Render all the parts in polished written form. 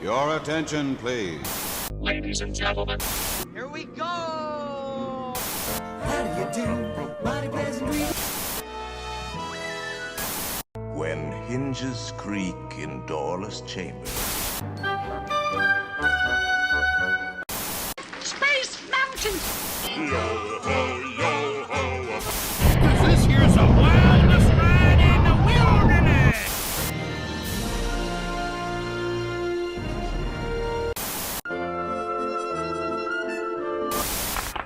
Your attention, please. Ladies and gentlemen. Here we go! How do you do, mighty pleasant greeting? When hinges creak in doorless chambers. Space Mountain! This here's the wildest ride in the wilderness!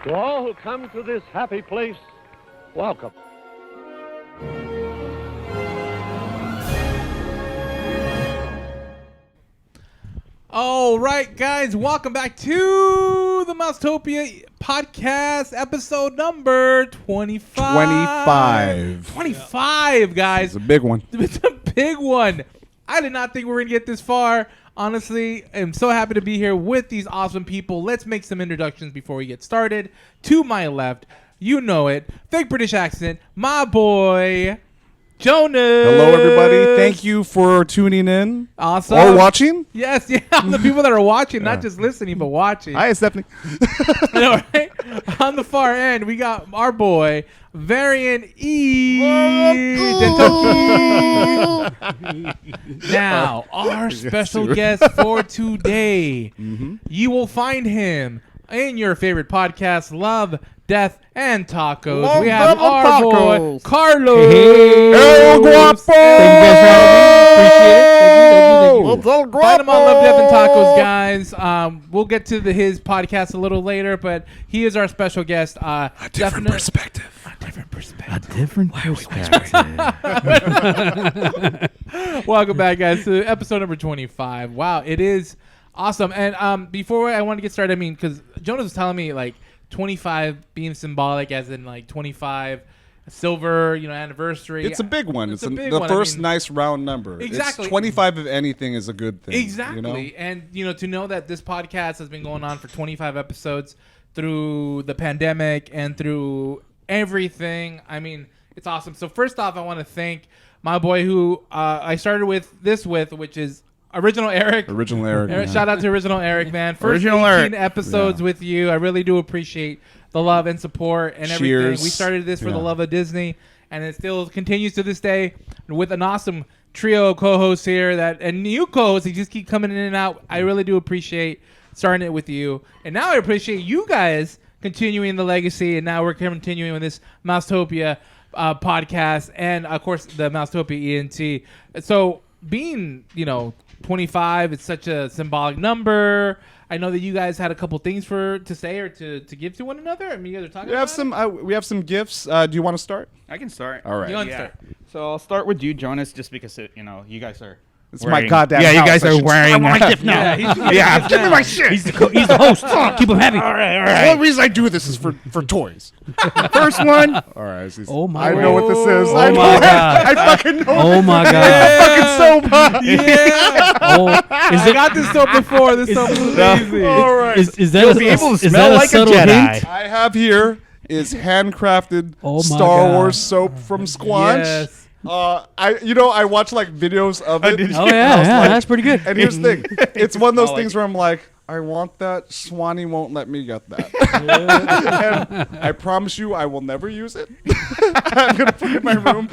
To all who come to this happy place, welcome. All right, guys, welcome back to the Mousetopia podcast, episode number 25. 25, guys. It's a big one. It's a big one. I did not think we were going to get this far. Honestly, I'm so happy to be here with these awesome people. Let's make some introductions before we get started. To my left, you know it, fake British accent, my boy, Jonas. Hello, everybody. Thank you for tuning in. Awesome. Or watching. Yes, yeah. The people that are watching, not just listening, but watching. Hi, Stephanie. I know, right? On the far end, we got our boy, Variant E. Now, our special guest for today. You will find him in your favorite podcast, Love, Death, and Tacos. Love, we have Death, and our boy, Tacos. Carlos. El Guapo. Thank you guys for having me. Appreciate it. Thank you. Find him on Love, Death, and Tacos, guys. We'll get to his podcast a little later, but he is our special guest. A different perspective. Welcome back, guys, to episode number 25. Wow, it is awesome. And before I want to get started, I mean, because Jonas was telling me, like, 25 being symbolic as in, like, 25 silver, anniversary. It's a big one. It's big the one. first nice round number. Exactly. It's 25 of anything is a good thing. Exactly. And, to know that this podcast has been going on for 25 episodes through the pandemic and through everything, I mean, it's awesome. So first off, I want to thank my boy who I started with, which is Original Eric. Yeah. Shout out to Original Eric, man. First Original 18 Eric. episodes with you. I really do appreciate the love and support and everything. Cheers. We started this for the love of Disney, and it still continues to this day with an awesome trio of co-hosts here and new co-hosts. They just keep coming in and out. I really do appreciate starting it with you. And now I appreciate you guys continuing the legacy, and now we're continuing with this Mousetopia podcast and, of course, the Mousetopia ENT. So being, 25, it's such a symbolic number. I know that you guys had a couple things to say or to give to one another. I mean, you guys are talking about we have some gifts. Do you want to start? I can start. All right. You want to start? So I'll start with you, Jonas, just because you guys are. It's my goddamn Yeah, you house. guys I are should- wearing. I want my gift now. Yeah, give me my shit. He's the host. Keep him happy. All right. The only reason I do this is for toys. First one. All right. Oh my I God. know what this is. Oh I know my it. God. I fucking know. Oh my Fucking God. soap. Yeah. Oh, I got this soap before. This soap is amazing. All right. is that You'll a, be able to is smell that like a subtle Jedi. hint? I have here is handcrafted Oh my Star God. Wars soap from Squanch. Yes. I watch like videos of it. Oh yeah, that's pretty good. And here's the thing, it's one of those things where I'm like, I want that. Swanee won't let me get that. And I promise you, I will never use it. I'm gonna put it in my room.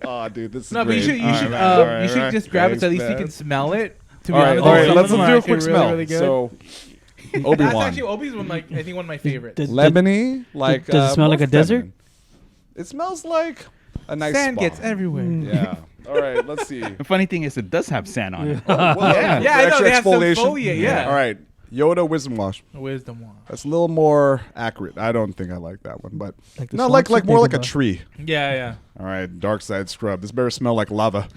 Oh, dude, this is No, but great. you should Alright, just grab it so at Thanks, least you man. can smell it. To be All right, honest, all right. some Let's of them do are a quick actually smell. Really good. So, That's Obi-Wan, actually Obi's one of I think one of my favorites. lemony, like. does it smell like more a desert? feminine. It smells like a nice Sand spa. gets everywhere. Yeah. All right. Let's see. The funny thing is, it does have sand on it. Well, Yeah, I know extra they have some exfoliation. foliate. Yeah. All right. Yoda wisdom wash. Wisdom one. That's a little more accurate. I don't think I like that one, but Like the no, swamps like you're more like a thinking tree. Yeah. All right, dark side scrub. This better smell like lava.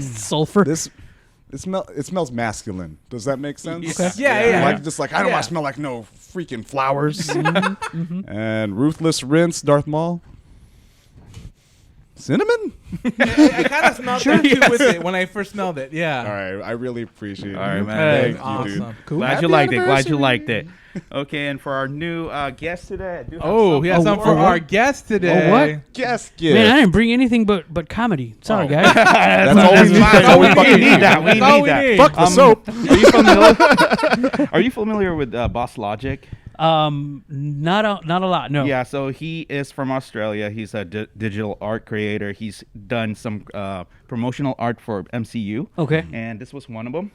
Sulfur. It smells masculine. Does that make sense? Okay. Yeah. Like just like I don't want to smell like no freaking flowers. And ruthless rinse, Darth Maul. Cinnamon? I kind of smelled that too with it when I first smelled it. Yeah. All right, I really appreciate it. All right, man. Thank you, Awesome. dude. Cool. Glad Happy you liked it. Glad you anniversary. liked it. Okay, and for our new guest today, I do have Oh, he has something for our guest today. Oh, what? Guest gift. Man, I didn't bring anything but comedy. Sorry, guys. That's all we need. That's all we We fucking need need. that. We That's all need we that. need. Fuck the soap. Are you familiar with Boss Logic? Not a lot. No. Yeah, so he is from Australia. He's a digital art creator. He's done some promotional art for MCU. Okay. And this was one of them.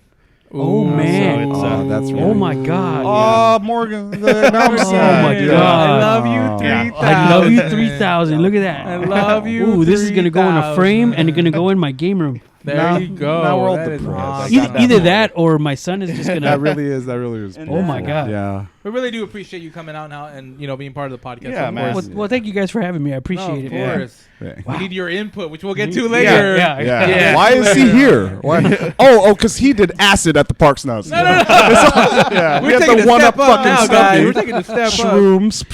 Oh man. So it's, that's really Oh my God. Oh, Morgan. Now I'm Oh sad. my dude. God. I love you Yeah. 3,000. I love you 3,000. Look at that. I love you. Ooh, this is gonna go in a 3,000. frame and it's gonna go in my game room. There Now- you go. now we're all That is depressed. awesome. Either that or my son is just That gonna. really is. That really is. Oh my God. Yeah. We really do appreciate you coming out now and being part of the podcast. Yeah, of man. course. Well, thank you guys for having me. I No, appreciate of it. course. Yeah. We need your input, which we'll get to later. Yeah. Yeah. Why is he here? Why? Oh, because he did acid at the Parks now. No. Yeah, We're taking a step up now, guys. We're taking a step up. Shrooms.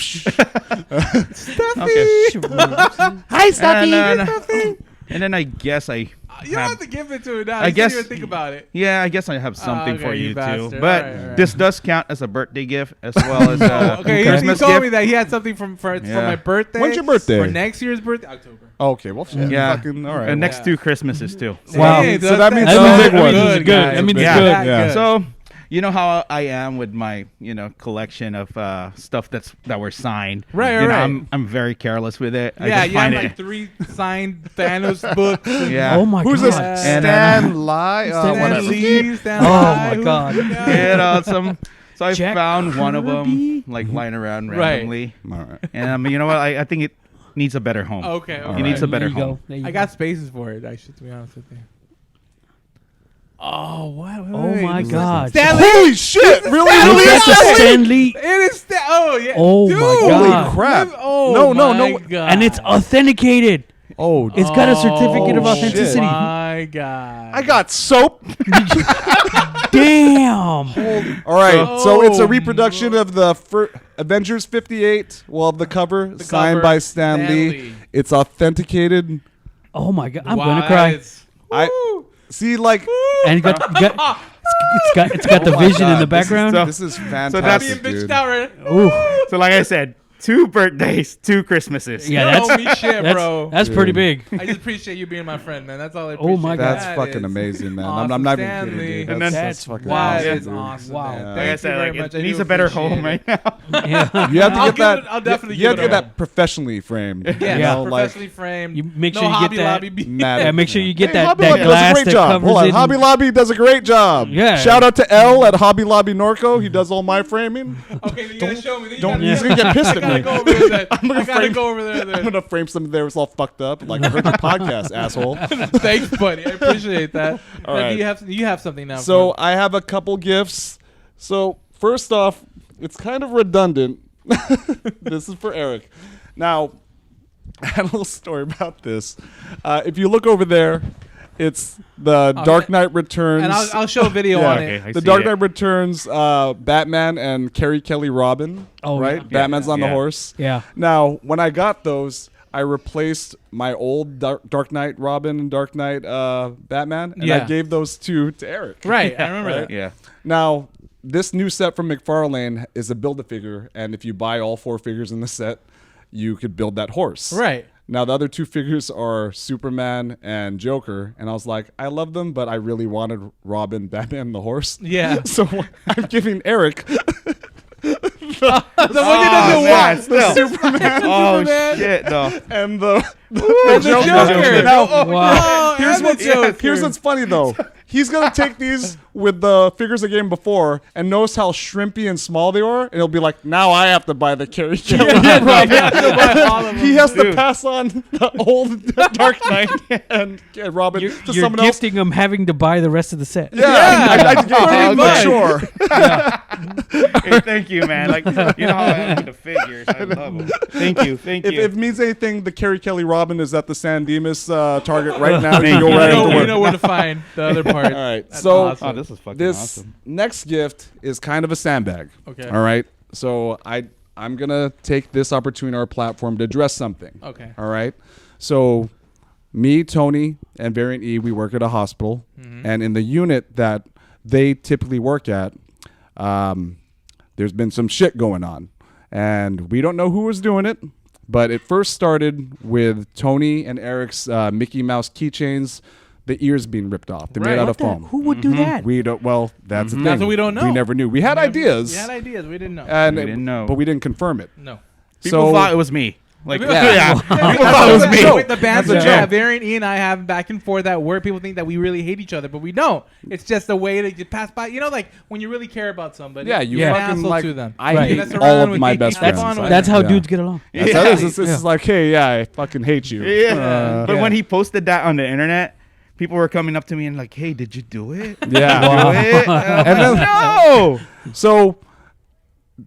Okay. Hi, Stuffy. And then I guess I You don't have to give it to him now. I I guess- guess even think about it. Yeah, I guess I have something okay, for you you bastard. too. But All right. this does count as a birthday gift as well as a Okay, he Christmas told gift. me that he had something for my birthday. When's your birthday? For next year's birthday, October. Okay, well, shit. Yeah. Fucking, all right. And next Yeah. 2 Christmases too. Wow. Hey, So that means That two means big ones. it's good. That means it's Yeah. good. That Yeah. good. So, you know how I am with my, collection of stuff that were signed. Right, You know, right. I'm very careless with it. I Yeah, just you have find like it. 3 signed Thanos books. Yeah. Oh my Who's God. this? And, Stan Lie? Stan Whatever. Lee, Stan Oh Lee, my God. So I Jack found one of Kirby? them like lying around Right. randomly. All right. And you know what? I think it needs a better home. Okay, It needs a better There you go. home. There you I go. got spaces for it, actually, to be honest with you. Oh, what? Oh my God. Stanley! Holy shit! Really? Was that the Stanley? It is Oh, yeah. Oh Dude. my God. Holy crap. Oh, No, my no. God. And it's authenticated. Oh, It's got a certificate of Oh, authenticity. My God. I got soap. Damn. All right, so it's a Oh. reproduction of the Avengers 58. Well, the cover signed cover, by Stan Stan Lee. Lee. It's authenticated. Oh my God. I'm Wow, gonna cry. it's- I Woo. see, like And it's got the oh my vision in God, the background. This is that's- fantastic, Being bitched dude. out right Ooh. So like I said, 2 birthdays, 2 Christmases. Yeah, You that's don't owe me shit, that's, bro. that's pretty big. I just appreciate you being my friend, man. That's all I Oh appreciate. my God. That's That fucking is amazing, man. awesome, I'm not even Stan kidding, Lee. dude. And then- That's fucking That awesome, is dude. awesome. Wow. Man. Like I Thank you said, very like, much. I it do needs a better appreciate home it. right now. Yeah. You have to I'll get give that. it- I'll definitely you have give to it get a- that professionally framed. Yeah, Yeah. like professionally framed. You make no sure you get Hobby that- Lobby be- Mad. Yeah, make sure you get Hey, that, Hobby that Lobby does a glass great that job. covers Hold on, it. Hobby Lobby does a great job. Yeah. Shout out to L at Hobby Lobby Norco. He does all my framing. Okay, then you gotta show me. Then you Don't. gotta- He's gonna get pissed I at gotta me. go over there. Then. I gotta frame- go over there. I'm Then. gonna frame something there. It's all fucked up. Like I heard your podcast, asshole. Thanks, buddy. I appreciate that. All Now, right. you have something now. So I have a couple gifts. So first off, it's kind of redundant. This is for Eric. Now, I had a little story about this. If you look over there, it's the Dark Knight Returns. and I'll show a video Yeah. on Okay, it. I The see Dark it. Knight Returns, Batman and Carrie Kelly Robin. Oh, right? yeah. Batman's on the Yeah. horse. Yeah. Now, when I got those, I replaced my old Dark Knight Robin and Dark Knight Batman, and I Yeah. gave those two to Eric. Right, I remember that. Yeah. Now, this new set from McFarlane is a Build-A-Figure, and if you buy all 4 figures in the set, you could build that horse. Right. Now, the other 2 figures are Superman and Joker, and I was like, I love them, but I really wanted Robin, Batman, and the horse. Yeah. So I'm giving Eric The one that doesn't man, walk. still. Superman. Oh Superman. shit, no. and the And the Joker. Now, Wow. here's and the what's Joker. here's what's funny though. He's gonna take these with the figures I gave him before and notice how shrimpy and small they are, and he'll be like, "Now I have to buy the Carrie Kelly." Right, you have to buy all of them. He has to Dude. pass on the old Dark Knight and Robin You're, to you're someone else. gifting them having to buy the rest of the set. Yeah, I Pretty make much. sure. Hey, thank you, man. Like, you know how I am with the figures. I love them. Thank you. Thank If you. it means anything, the Carrie Kelly Robin is at the San Dimas Target right now. You Thank can go you. right You into know, work. we know where to find the other part. All right, That's so awesome. Oh, this is fucking this awesome. next gift is kind of a sandbag. Okay. All right. So I'm gonna take this opportunity on our platform to address something. Okay. All right. So me, Tony, and Variant E, we work at a hospital. And in the unit that they typically work at, there's been some shit going on. And we don't know who was doing it, but it first started with Tony and Eric's Mickey Mouse keychains, the ears being ripped off. They're made out of foam. Who would do that? We don't. Well, that's the thing. That's what we don't know. We never knew. We had ideas. We had ideas. We didn't know. And We didn't know. but we didn't confirm it. No. People thought it was me. Like, Yeah. people thought it was me. So the bands That's a that joke. Variant E and I have back and forth at work, people think that we really hate each other, but we don't. It's just a way to just pass by. You know, like when you really care about somebody. Yeah, you you're an fucking asshole like. to them. I Right. hate Mess all around of with my you, best have friends. fun with That's how Yeah. dudes get along. That's how it is. It's just like, hey, yeah, I fucking hate you. Yeah. But when he posted that on the internet, people were coming up to me and like, "Hey, did you do it? Yeah. Do it?" And then, No. So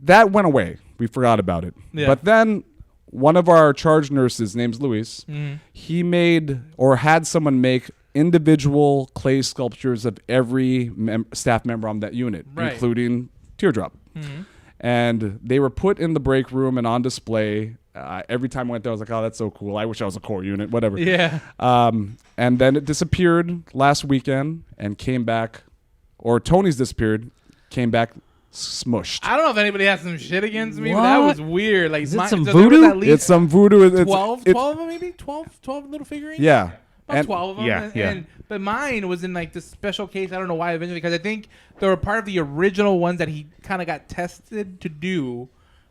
that went away. We forgot about it. Yeah. But then one of our charge nurses, name's Luis, Mm-hmm. he made or had someone make individual clay sculptures of every staff member on that unit, Right. including Teardrop. And they were put in the break room and on display. Every time I went there, I was like, oh, that's so cool. I wish I was a core unit, whatever. Yeah. And then it disappeared last weekend and came back, or Tony's disappeared, came back smushed. I don't know if anybody has some shit against me, but that What? was weird. Like, Is it some so there was voodoo? at least It's some voodoo. It's 12 of them, maybe 12 little figurines. Yeah. About And 12 of them. Yeah, But mine was in like this special case. I don't know why eventually, because I think they were part of the original ones that he kind of got tested to do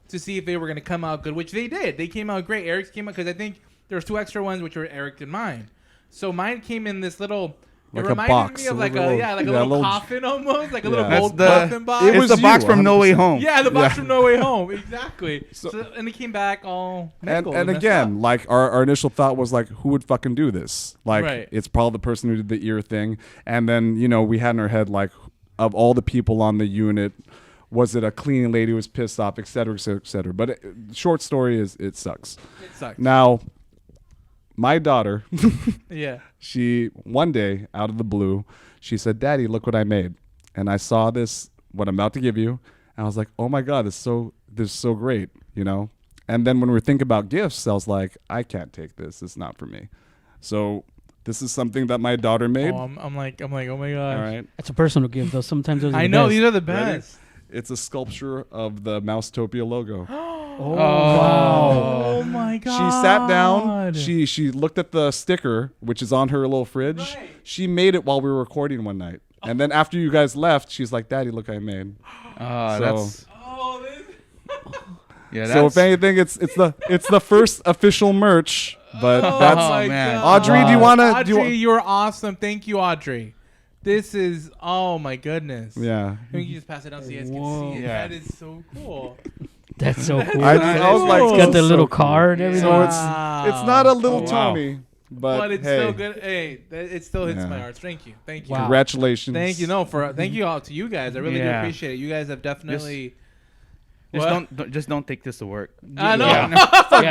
to see if they were going to come out good, which they did. They came out great. Eric's came out because I think there was 2 extra ones, which were Eric and mine. So mine came in this little. Like it a reminded box, me of a like little- a yeah, little coffin almost, like a little Yeah. gold That's the- coffin box. It was It's the box you, from No Way 100%. Home. Yeah, the box Yeah. from No Way Home, exactly. So- And they came back all And mangled and messed again, up. like our initial thought was like, who would fucking do this? Like, Right. it's probably the person who did the ear thing. And then, we had in our head, like, of all the people on the unit, was it a cleaning lady who was pissed off, et cetera, et cetera, et cetera. But short story is, it sucks. It sucks. Now, my daughter, Yeah. she, one day, out of the blue, she said, Daddy, look what I made. And I saw this, what I'm about to give you. And I was like, oh my God, this is so great, And then when we were thinking about gifts, I was like, I can't take this. It's not for me. So this is something that my daughter made. Oh, I'm like, oh my gosh. All right. It's a personal gift, though. Sometimes those are I the know best. these are the Ready? best. It's a sculpture of the Mousetopia logo. Oh my god. She sat down. She looked at the sticker, which is on her little fridge. Right. She made it while we were recording one night. And then after you guys left, she's like, Daddy, look, I made. That's Oh, this. yeah. So if anything, it's the first official merch. But Oh that's my man. God. Audrey. Do you want to? Audrey, you're awesome. Thank you, Audrey. This is oh my goodness. Yeah. Can you just pass it down so you guys can see it? Yeah. That is so cool. That's so cool. I was like, It's got the so little cool. card and everything. So it's not a little wow. Tony, but But it's hey, still good. Hey, it still hits Yeah. my heart. Thank you. Thank you. Wow. Congratulations. Thank you. No, thank you all to you guys. I really do Yeah. appreciate it. You guys have definitely. Just What? don't take this to work. I know. Yeah,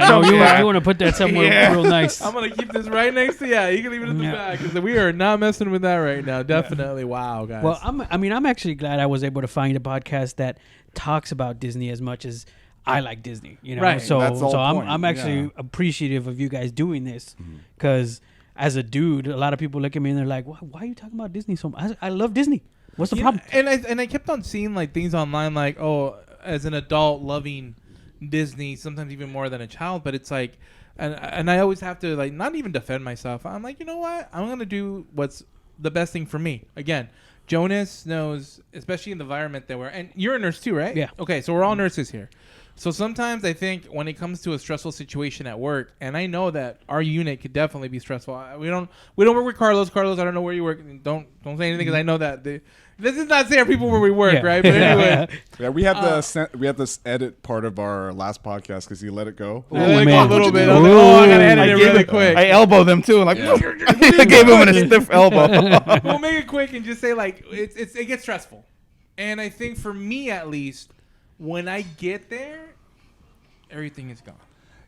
no, Yeah. you want to put that somewhere Yeah. real nice. I'm gonna keep this right next to you can leave it in the Yeah. back because we are not messing with that right now. Definitely. Wow, guys. Well, I'm actually glad I was able to find a podcast that talks about Disney as much as I like Disney. Right. So That's the whole point. I'm actually Yeah. appreciative of you guys doing this because as a dude, a lot of people look at me and they're like, "Why are you talking about Disney so much?" I love Disney. What's the Yeah, problem? And I kept on seeing like things online like, oh, as an adult loving Disney, sometimes even more than a child, but it's like, and I always have to like not even defend myself. I'm like, you know what? I'm gonna do what's the best thing for me. Again, Jonas knows, especially in the environment that we're, and you're a nurse too, right? Yeah. Okay, so we're all nurses here. So sometimes I think when it comes to a stressful situation at work, and I know that our unit could definitely be stressful. We don't work with Carlos. Carlos, I don't know where you work. Don't say anything because I know that this is not saying people where we work, Yeah. right? But anyway, Yeah, we had to edit part of our last podcast because he let it go. I let it go man. a little bit. Ooh. I was like, oh, I gotta edit it gave really it- quick. I elbowed them too. Like I gave him a stiff elbow. We'll make it quick and just say like it gets stressful, and I think for me at least, when I get there, everything is gone.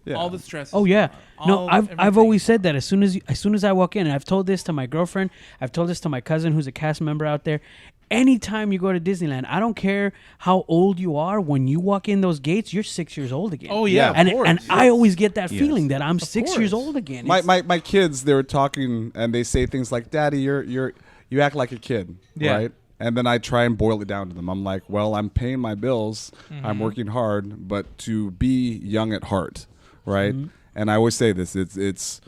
Yeah. All the stress. Oh is yeah, gone. no, All- I've everything. always said that as soon as I walk in, and I've told this to my girlfriend, I've told this to my cousin who's a cast member out there. anytime you go to Disneyland, I don't care how old you are. When you walk in those gates, you're 6 years old again. Oh yeah, and of course. and I always get that Yes. feeling that I'm 6 years course. old again. My kids, they were talking and they say things like, "Daddy, you act like a kid," Yeah. right? And then I try and boil it down to them. I'm like, well, I'm paying my bills, Mm-hmm. I'm working hard, but to be young at heart, right? And I always say this: it's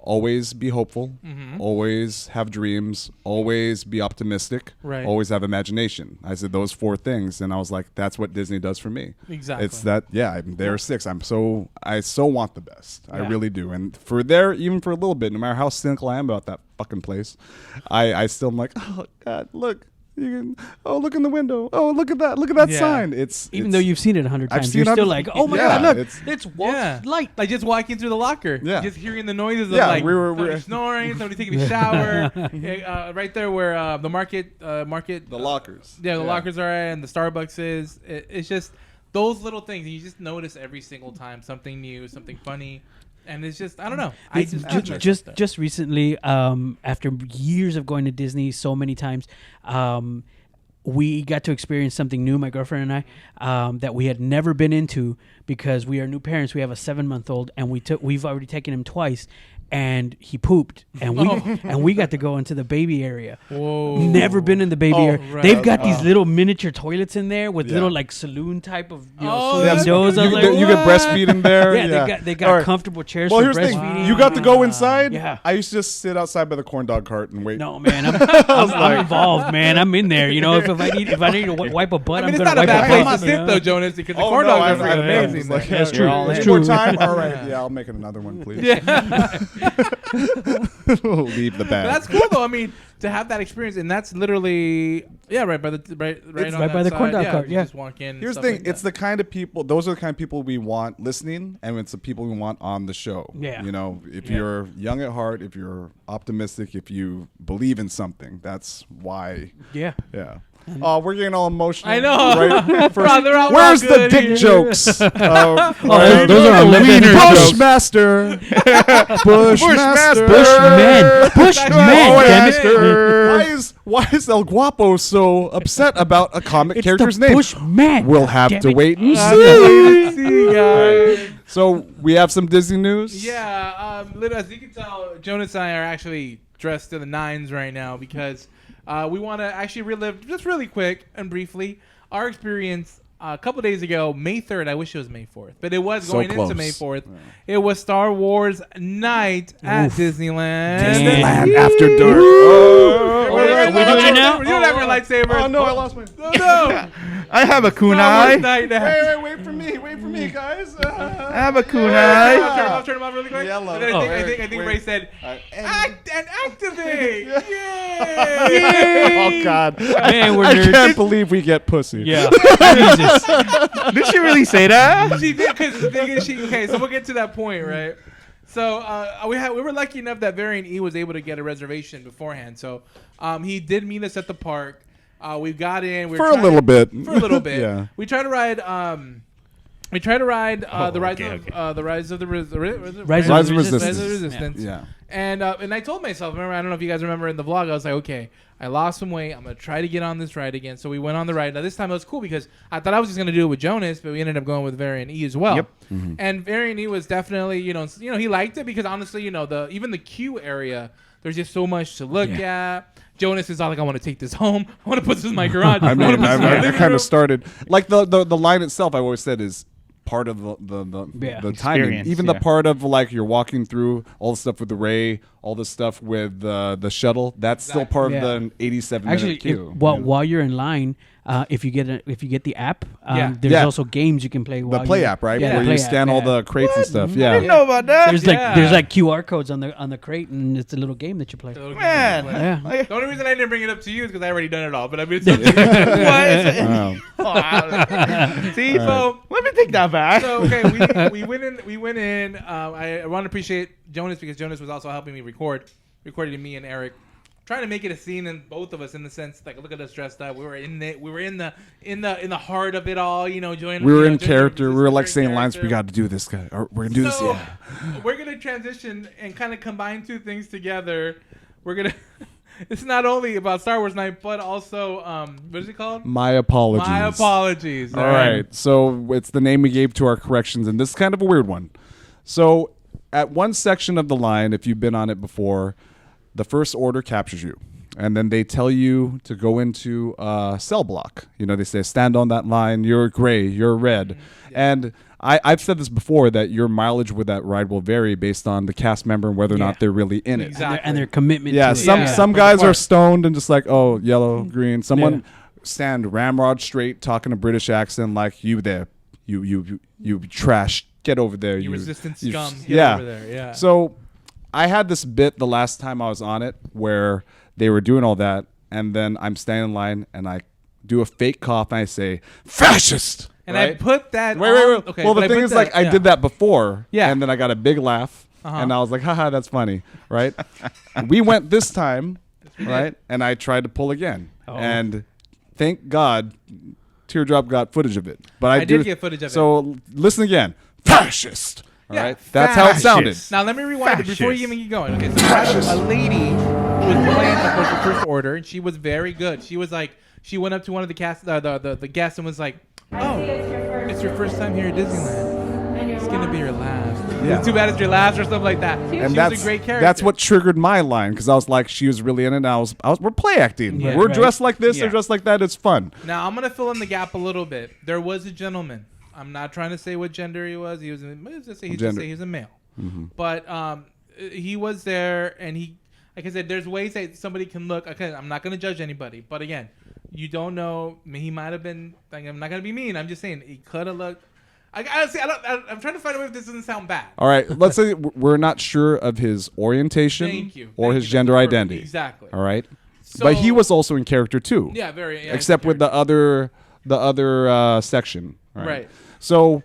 always be hopeful, Mm-hmm. always have dreams, always be optimistic, Right. always have imagination. I said those 4 things, and I was like, that's what Disney does for me. Exactly. It's that, they're 6. I so want the best. I Yeah. really do. And for there, even for a little bit, no matter how cynical I am about that fucking place, I still am like, oh God, look. You can, look in the window. Oh, look at that. Look at that Yeah. sign. It's Even though you've seen it 100 I've times, seen you're it still 100 like, oh my Yeah, God, look, it's- it's Walt's Yeah, light. like just walking through the locker, Yeah. just hearing the noises of Yeah, like we were- somebody snoring, somebody taking a shower, right there where the market, the lockers. yeah, the lockers are at and the Starbucks is. It's just those little things, and you just notice every single time something new, something funny, and it's just I don't know. I It's just just recently, after years of going to Disney so many times, we got to experience something new, my girlfriend and I, that we had never been into because we are new parents. We have a 7-month-old, and we've already taken him twice, and he pooped, and we got to go into the baby area. Whoa. Never been in the baby area. right. They've got these little miniature toilets in there with Yeah. little like saloon type of Oh, saloon that's doors. I You, was can- like, you can what? breastfeed in there. Yeah, they got All right. comfortable chairs Well, for here's the thing. breastfeeding. You got to go inside. Yeah. I used to just sit outside by the corn dog cart and wait. No, man, I'm involved, man. I'm in there. You know, if I need to wipe a butt, I mean, I'm it's gonna not a wipe bad a place butt. to you sit know? though, Jonas, because the Oh, corn no, dogs are I've- freaking I've- amazing. like, there. That's true. One That's more true. time. All right. Yeah, I'll make it another one, please. Yeah. Leave the bag. But that's cool though. I mean, to have that experience, and that's literally right by the right on right that by the corn side. dog cart, you yeah. Just walk in. and Here's the stuff thing. like It's that. the kind of people. Those are the kind of people we want listening, and it's the people we want on the show. Yeah. You know, if you're young at heart, if you're optimistic, if you believe in something, that's why. Yeah. Yeah. Oh, we're getting all emotional. I know. Right? Bro, they're all Where's the good dick here. jokes? Those are our Wiener jokes. Bushmaster. Bushmaster. Bushmen. Bushmen. Oh, Damn yeah. it. Why is El Guapo so upset about a comic It's character's the name? Bushman. We'll have Damn to it. wait and See, see. guys. So we have some Disney news. Yeah, as you can tell, Jonas and I are actually dressed to the nines right now because we want to actually relive, just really quick and briefly, our experience a couple days ago, May 3rd. I wish it was May 4th, but it was So going close. into May 4th. It was Star Wars night at Disneyland. Disneyland after dark. Oh, we doing it now? You don't have your lightsaber. Oh no, I lost my. No. I have a Star Wars kunai. night now. Wait for me, guys. I have a Turn kunai. him off really quick. Yellow. And then I think wait. Ray said, act and activate. Yay! Oh God, Man, we're I nerds. can't believe we get pussy. Yeah. Jesus. Did she really say that? She did because the thing is, okay, so we'll get to that point, right? So we were lucky enough that Variant E was able to get a reservation beforehand. So he did meet us at the park. We got in. For a little bit. For a little bit. Yeah. We tried to ride. The Rise of the Resistance. Rise of Resistance. Yeah. And I told myself, remember, I don't know if you guys remember in the vlog, I was like, okay, I lost some weight. I'm going to try to get on this ride again. So we went on the ride. Now, this time it was cool because I thought I was just going to do it with Jonas, but we ended up going with Variant E as well. Yep. And Variant E was definitely, he liked it because honestly, even the queue area, there's just so much to look at. Jonas is all like, I want to take this home. I want to put this in my garage. I mean, wanna put this in my I living kind room." of started like the line itself. I always said is part of the timing. Experience, Even the yeah. part of like you're walking through all the stuff with the Ray, all the stuff with the shuttle. That's still part Yeah. of the 87 Actually, minute queue. while you're in line, if you get the app, Yeah. there's Yeah. also games you can play. the While play you're- app, right? Yeah, Where play you app, scan all yeah. the crates and stuff. I Yeah. didn't know about that. There's like QR codes on the crate, and it's a little game that you play. Man. Yeah. The only reason I didn't bring it up to you is because I already done it all. But I mean, it's up to you. Wow. See, So- let me take that back. So okay, we went in. I want to appreciate Jonas because Jonas was also helping me recording me and Eric, trying to make it a scene in both of us in the sense like look at us dressed up. We were in the heart of it all. Joining. We were in joining character. We were like this saying lines. character. We got to do this, guy. Or we're gonna do this. So, Yeah. we're gonna transition and kind of combine two things together. We're gonna It's not only about Star Wars Night, but also what is it called? My apologies. My apologies. All right. So it's the name we gave to our corrections, and this is kind of a weird one. So at one section of the line, if you've been on it before, the First Order captures you. And then they tell you to go into a cell block. You know, they say, stand on that line. You're gray. You're red. And I've said this before, that your mileage with that ride will vary based on the cast member and whether or not they're really in it. Exactly. And their commitment Yeah, to it. some guys are stoned and just like, oh, yellow, green. Someone stand ramrod straight, talking a British accent like, you there. You trash. Get over there. You resistance scum. Get over there. Yeah. So I had this bit the last time I was on it where they were doing all that, and then I'm standing in line and I do a fake cough and I say, fascist! And right? I put that Wait. Okay, well, but the I thing put is, that- like, I did that before, Yeah. and then I got a big laugh, and I was like, haha, that's funny, right? We went this time, right? And I tried to pull again. And thank God, Teardrop got footage of it. But I did get footage of it. So listen again. Fascist! All Yeah, right? That's how it sounded. Now let me rewind it before you even get going. Okay, so I had a lady who was playing the First Order, and she was very good. She was like, she went up to one of the cast, the guests, and was like, "Oh, it's your first time here at Disneyland. It's gonna be your last. Yeah. It's too bad it's your last," or something like that. And she that's was a great character. That's what triggered my line, because I was like, she was really in it. And I was we're play acting. Yeah, we're right. dressed like this. They're dressed like that. It's fun. Now I'm gonna fill in the gap a little bit. There was a gentleman. I'm not trying to say what gender he was. He was. Let's just say he's a male. Mm-hmm. But he was there, and he, like I said, there's ways that somebody can look. Okay, I'm not gonna judge anybody, but again, you don't know. I mean, he might have been. Like, I'm not gonna be mean. I'm just saying he could have looked. I'm trying to find a way if this doesn't sound bad. All right. Let's say we're not sure of his orientation or his gender identity. Exactly. All right. So, but he was also in character too. Yeah, very. Yeah, except with the other section. Right. So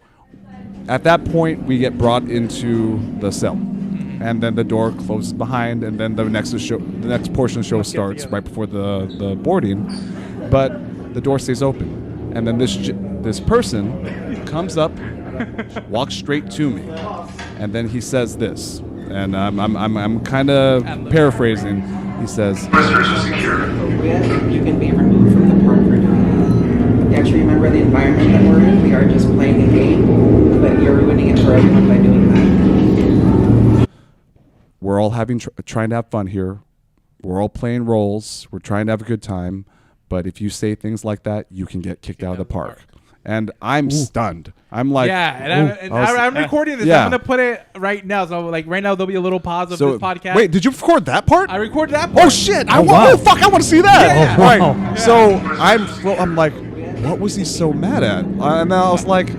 at that point, we get brought into the cell, and then the door closes behind, and then the next portion of the show starts right before the boarding, but the door stays open, and then this person comes up, walks straight to me, and then he says this, and I'm kind of paraphrasing. He says, You can be removed from the park for doing that. You actually remember the environment that we're in. We are just playing a game, but you're ruining it for everyone by doing that. we're all trying to have fun here. We're all playing roles. We're trying to have a good time. But if you say things like that, you can get kicked out of the park. And I'm stunned. I'm like, I'm recording this. Yeah. I'm gonna put it right now. So like right now there'll be a little pause of this podcast. Wait, did you record that part? I recorded that part. Oh shit! wow. Oh fuck! I want to see that. Yeah. Right. Wow. So I'm like, what was he so mad at? And then I was like,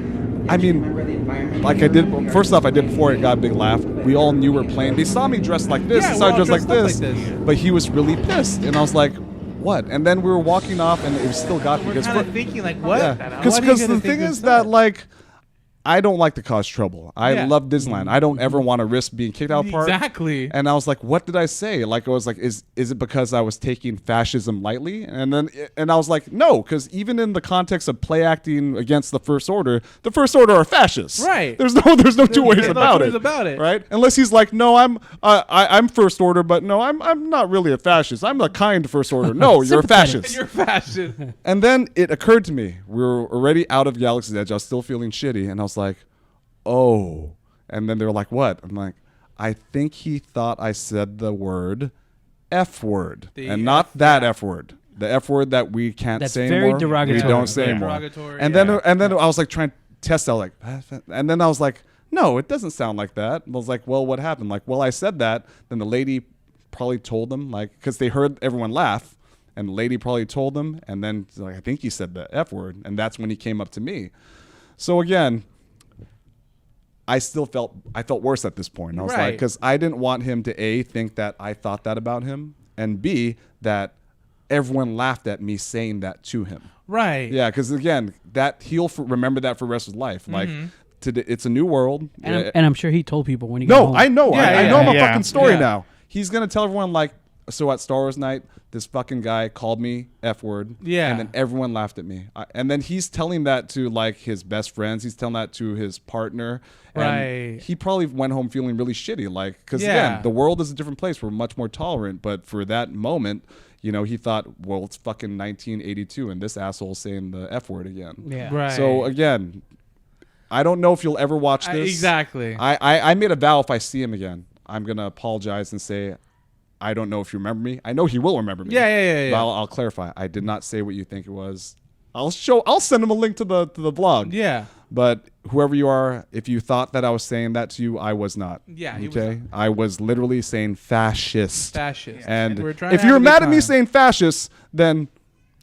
I mean, like I did. First off, I did before it got a big laugh. We all knew we were playing. They saw me dressed like this. Yeah, They saw we're me all dressed like dressed up this. like this. But he was really pissed, and I was like, what? And then we were walking off, and it still got me. We're kind of thinking like, what? Because the thing is that like, I don't like to cause trouble. I love Disneyland. I don't ever want to risk being kicked out of the park. Exactly. And I was like, what did I say? Like, I was like, is it because I was taking fascism lightly? And I was like, no, because even in the context of play acting against the First Order are fascists. Right. There's no two ways about it. Right. Unless he's like, no, I'm First Order, but no, I'm not really a fascist. I'm a kind First Order. No, you're a fascist. You're fascist. And then it occurred to me, we were already out of Galaxy's Edge. I was still feeling shitty, and I was like, oh. And then they were like, what? I'm like, I think he thought I said the word F word, and not that F word. The F word that we can't That's say very anymore. derogatory. We don't say anymore. And then I was like trying to test out, like, and then I was like, no, it doesn't sound like that. I was like, well, what happened? Like, well, I said that. Then the lady probably told them, like, because they heard everyone laugh. And the lady probably told him, and then like, I think he said the F word, and that's when he came up to me. So again, I felt worse at this point. I was like, because I didn't want him to A, think that I thought that about him, and B, that everyone laughed at me saying that to him. Right. Yeah, because again, that he'll remember that for the rest of his life. Like, it's a new world. And I'm sure he told people when he got home. I know. I know I'm a fucking story Yeah. now. He's gonna tell everyone like, so at Star Wars night, this fucking guy called me F word. Yeah. And then everyone laughed at me. And then he's telling that to like his best friends. He's telling that to his partner. And Right. he probably went home feeling really shitty. Like, because Yeah. again, the world is a different place. We're much more tolerant. But for that moment, you know, he thought, well, it's fucking 1982 and this asshole's saying the F word again. Yeah. Right. So again, I don't know if you'll ever watch this. Exactly. I made a vow if I see him again, I'm going to apologize and say, I don't know if you remember me. I know he will remember me. Yeah. But I'll clarify. I did not say what you think it was. I'll send him a link to the blog. Yeah. But whoever you are, if you thought that I was saying that to you, I was not. Yeah, he was Okay. I was literally saying fascist. Fascist. And We're trying if to you're have a mad good at me time. saying fascist, then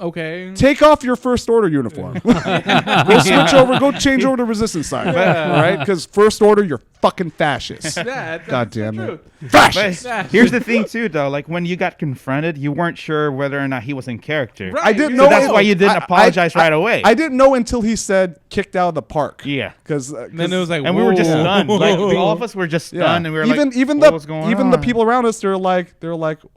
Okay. take off your First Order uniform. Go switch over. Go change over to Resistance side. All right? Because First Order, you're fucking fascist. Yeah, God that's damn the it. truth. Fascist. But here's the thing too, though. Like when you got confronted, you weren't sure whether or not he was in character. Right. I didn't So know. that's why you didn't apologize right away. I didn't know until he said kicked out of the park. Yeah. Because Then it was like, And we were just whoa. stunned. Like all of us were just stunned, and we were like, even what was going the on? people around us, they're like,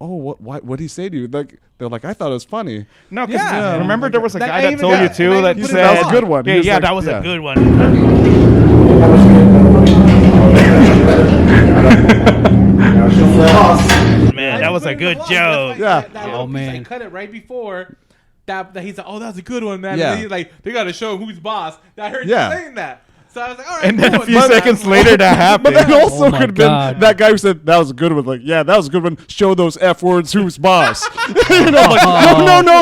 oh, what did he say to you? Like, they're like, I thought it was funny. No, because Yeah. remember there was a That- guy I that even- told yeah, you too and I that even said put it that was a good one. Yeah, He was yeah, like- that was yeah. a good one. Man, that was a good joke. Yeah. Oh, man. I cut it right before that he's like, oh, that was a good one, man. Yeah. And he's like, they got to show who's boss. I heard Yeah. you saying that. So I was like, all right. And then cool. a few But- seconds later, that happened. But then also Oh my could have been God. that guy who said that was a good one. Like, yeah, that was a good one. Show those F words. Who's boss? You know, like, no.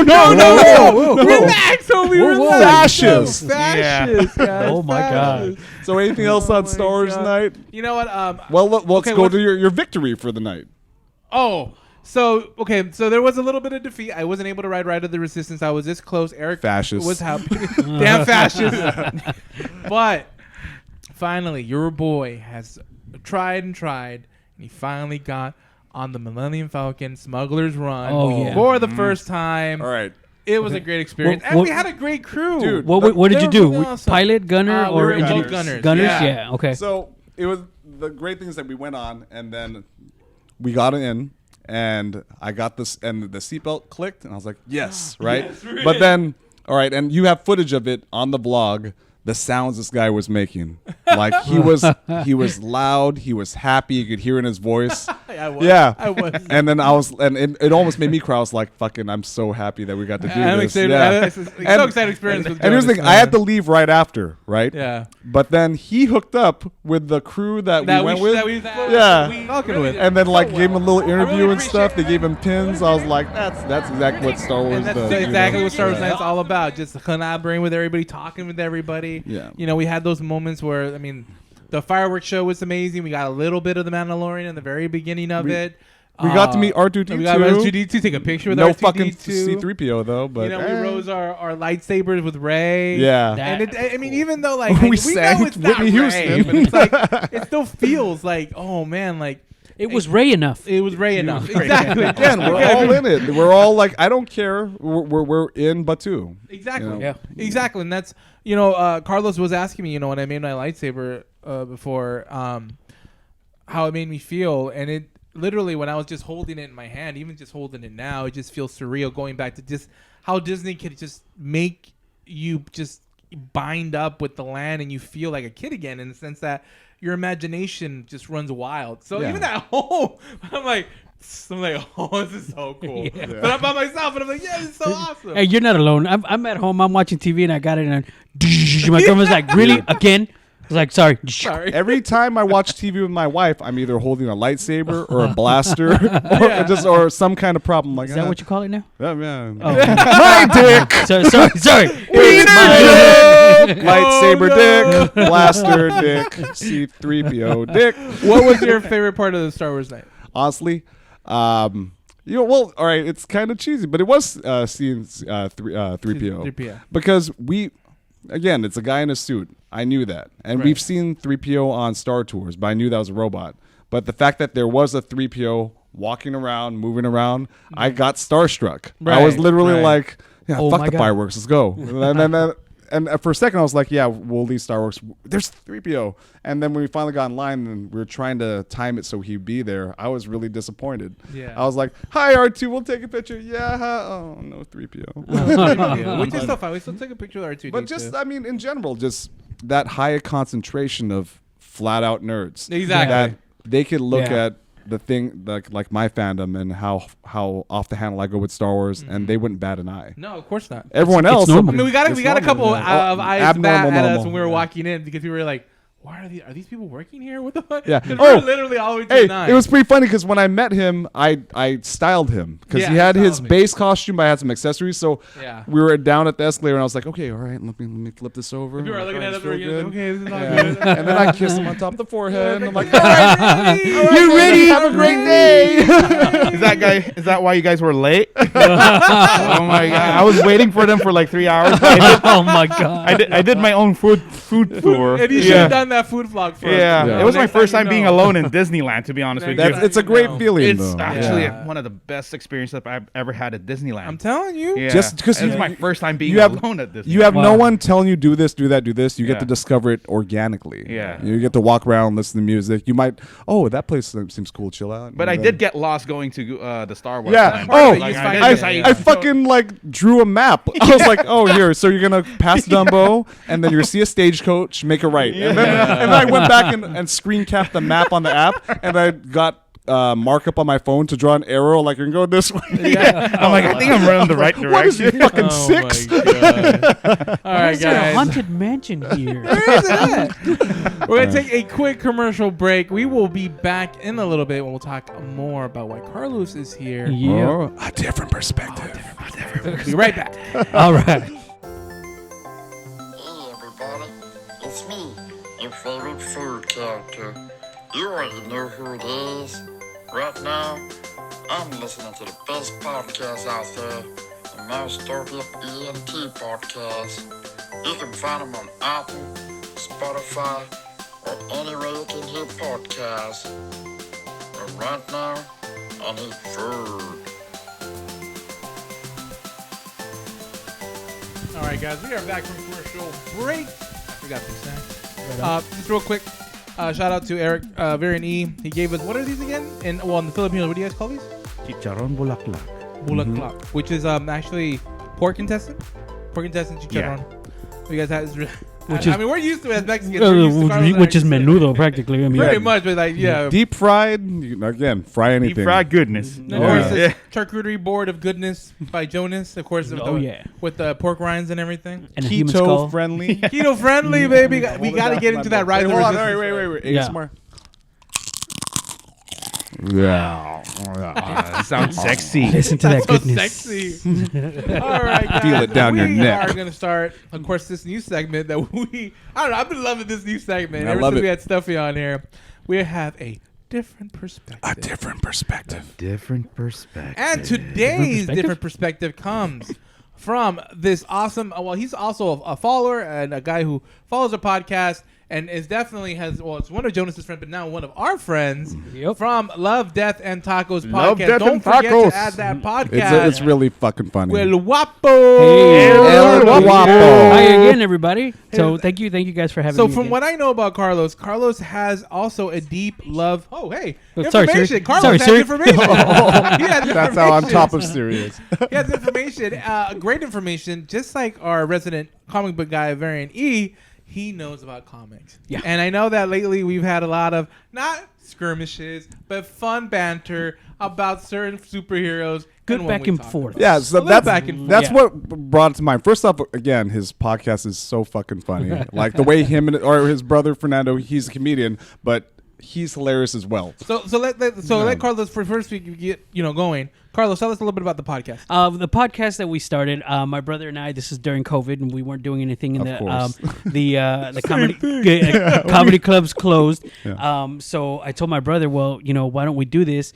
Relax, homie. Whoa, whoa. Relax. Fascist. Fascist, guys. Oh my God. Fascist. So anything else on my Star Wars God. night? You know what? Well, let's Okay, go what's- to your victory for the night. Oh, so there was a little bit of defeat. I wasn't able to ride Ride of the Resistance. I was this close. Eric Fascist. was happy. Damn fascist. But finally, your boy has tried, and he finally got on the Millennium Falcon Smuggler's Run Oh, yeah. for the first time. All right. It was a great experience, and What- we had a great crew. Dude, What did They you were do? really awesome. Pilot, gunner, We or were engineer? both gunners. Gunners? Yeah. Yeah. Okay. So it was the great things that we went on, and then we got in, and I got this, and the seatbelt clicked, and I was like, yes, right? Yes, right. But then, all right, and you have footage of it on the blog. The sounds this guy was making, like he was loud, he was happy, you could hear in his voice. I was. Yeah, I was. And then it almost made me cry. I was like, "Fucking, I'm so happy that we got to do I'm this." excited. Yeah. It's so excited experience with And here's the Jonas, thing: I had to leave right after, right? Yeah. But then he hooked up with the crew that we went with. Yeah. Falcon with. And then like gave him a little interview really and stuff. They appreciate gave him pins. I was like, that's exactly what Star Wars And that's does. exactly you know? what Star Wars Yeah. Night's all about. Just collaborating with everybody, talking with everybody. Yeah. You know, we had those moments where, I mean, the fireworks show was amazing. We got a little bit of the Mandalorian in the very beginning of it. We got to meet R2D2. We got R2D2, take a picture with No R2D2. fucking C3PO though, but You know, we rose our lightsabers with Ray. Yeah. And I mean, even though like We we sang know it's not Whitney Ray, Houston. but it's like it still feels like, oh man, like It was Ray enough. it was Ray enough. Exactly. Again, we're all in it. We're all like, I don't care. We're in Batu. Exactly. You know? Yeah. Exactly. And that's, you know, Carlos was asking me, you know, when I made my lightsaber before, how it made me feel. And it literally, when I was just holding it in my hand, even just holding it now, it just feels surreal going back to just how Disney could just make you just bind up with the land and you feel like a kid again, in the sense that your imagination just runs wild. So Yeah. even at home, I'm like, oh, this is so cool. Yeah. But I'm by myself, and I'm like, yeah, this is so awesome. Hey, you're not alone. I'm at home. I'm watching TV and I got it, and my girlfriend's like, "Really? Again?" I was like, "Sorry." Sorry. Every time I watch TV with my wife, I'm either holding a lightsaber or a blaster or some kind of problem like Is that what you call it now? Yeah, man. Oh. My dick. Sorry. Lightsaber dick, blaster dick, C3PO dick. What was your favorite part of the Star Wars night? Honestly, you know, well, all right, it's kind of cheesy, but it was seeing 3PO 3PO. because again, it's a guy in a suit. I knew that, and Right. we've seen 3PO on Star Tours, but I knew that was a robot. But the fact that there was a 3PO walking around, moving around, I got starstruck. I was Right, literally right. like, "Yeah, Oh fuck my the God. fireworks, let's go!" and for a second I was like, yeah, we'll leave Star Wars. There's 3PO. And then when we finally got in line and we were trying to time it so he'd be there, I was really disappointed. Yeah. I was like, hi, R2, we'll take a picture. Yeah. Oh, no 3PO. Which is still fine. We still take a picture of R2D2. But just, I mean, in general, just that high concentration of flat out nerds. Exactly. That they could look at the thing like my fandom and how off the handle I go with Star Wars, and they wouldn't bat an eye. No, of course not. Everyone else, I mean, we got a couple of eyes abnormal, bat at us normal. when we were walking in because we were like, why are these people working here? What the fuck? Yeah. We were literally all the way to 9. It was pretty funny because when I met him, I styled him because he had his base costume, but I had some accessories. So we were down at the escalator, and I was like, okay, all right, let me flip this over. You were looking at us, okay, this is not good. And then I kissed him on top of the forehead, and I'm like, all right, you ready? Have a great day. Is that why you guys were late? Oh my god! I was waiting for them for like 3 hours. Oh my god! I did my own food tour. And you should have done that food vlog for us. Yeah, it was my first time being alone in Disneyland. To be honest with you, it's a great feeling. It's though. actually one of the best experiences I've ever had at Disneyland. I'm telling you. Yeah. Just because it's my first time being alone at Disneyland. You have no one telling you do this, do that, do this. You get to discover it organically. Yeah. You get to walk around, listen to music. You might, that place seems cool, chill out. But I did get lost going to the Star Wars. Yeah. I fucking like drew a map. I was like, here. So you're gonna pass Dumbo, and then you're gonna see a stagecoach, make a right, and then I went back and screen capped the map on the app, and I got markup on my phone to draw an arrow like you're gonna go this way. I'm like, I think I'm running the right direction. What is it, fucking 6? All right, Is there a guys. haunted mansion here? Where is it at? We're gonna take a quick commercial break. We will be back in a little bit when we'll talk more about why Carlos is here. Yeah. A different perspective. We'll be right back. All right. Hey everybody, it's me, your favorite food character. You already know who it is. Right now, I'm listening to the best podcast out there, the Mousetopia ENT podcast. You can find them on Apple, Spotify, or anywhere you can hear podcasts. But right now, I need food. All right, guys, we are back from commercial break. I forgot to say. Just real quick, shout out to Eric Varian E. He gave us, what are these again? In the Philippines, what do you guys call these? Chicharron bulaklak. Bulaklak, which is actually pork intestine. Pork intestine chicharron. You guys have, we're used to it as Mexicans. Which is menudo, practically. I mean, pretty much, but like, yeah. Deep fried, again, fry anything. Deep fried goodness. Of course, it's Charcuterie Board of Goodness by Jonas. Of course, with the pork rinds and everything. And keto friendly. Keto friendly, baby. We got to get into that right. Hold on, wait. ASMR. Yeah. That sounds sexy. Listen to that so goodness. Sexy. All right, guys. Feel it down your neck. We are going to start, of course, this new segment that I don't know, I've been loving this new segment. I Ever love since it. we had Stuffy on here, we have a different perspective. Different perspective. And today's different perspective comes from this awesome, he's also a follower and a guy who follows a podcast and is definitely it's one of Jonas's friends, but now one of our friends from Love, Death, and Tacos podcast. Love, Death, Don't and forget Tacos. to add that podcast. It's really fucking funny. Well, Guapo. Hey, El Guapo. Hi again, everybody. So thank you guys for having me. So from what I know about Carlos has also a deep love. Oh, hey, information. Sorry, Carlos has information. He has That's how I'm information. top of serious. He has information, great information, just like our resident comic book guy, Varian E. He knows about comics. Yeah. And I know that lately we've had a lot of, not skirmishes, but fun banter about certain superheroes. Good back and forth. Yeah, so that's Yeah. what brought it to mind. First off, again, his podcast is so fucking funny. Like the way or his brother Fernando, he's a comedian, but he's hilarious as well. So let Carlos for first week get going. Carlos, tell us a little bit about the podcast. The podcast that we started, my brother and I. This is during COVID, and we weren't doing anything in the comedy clubs closed. Yeah. So I told my brother, well, why don't we do this?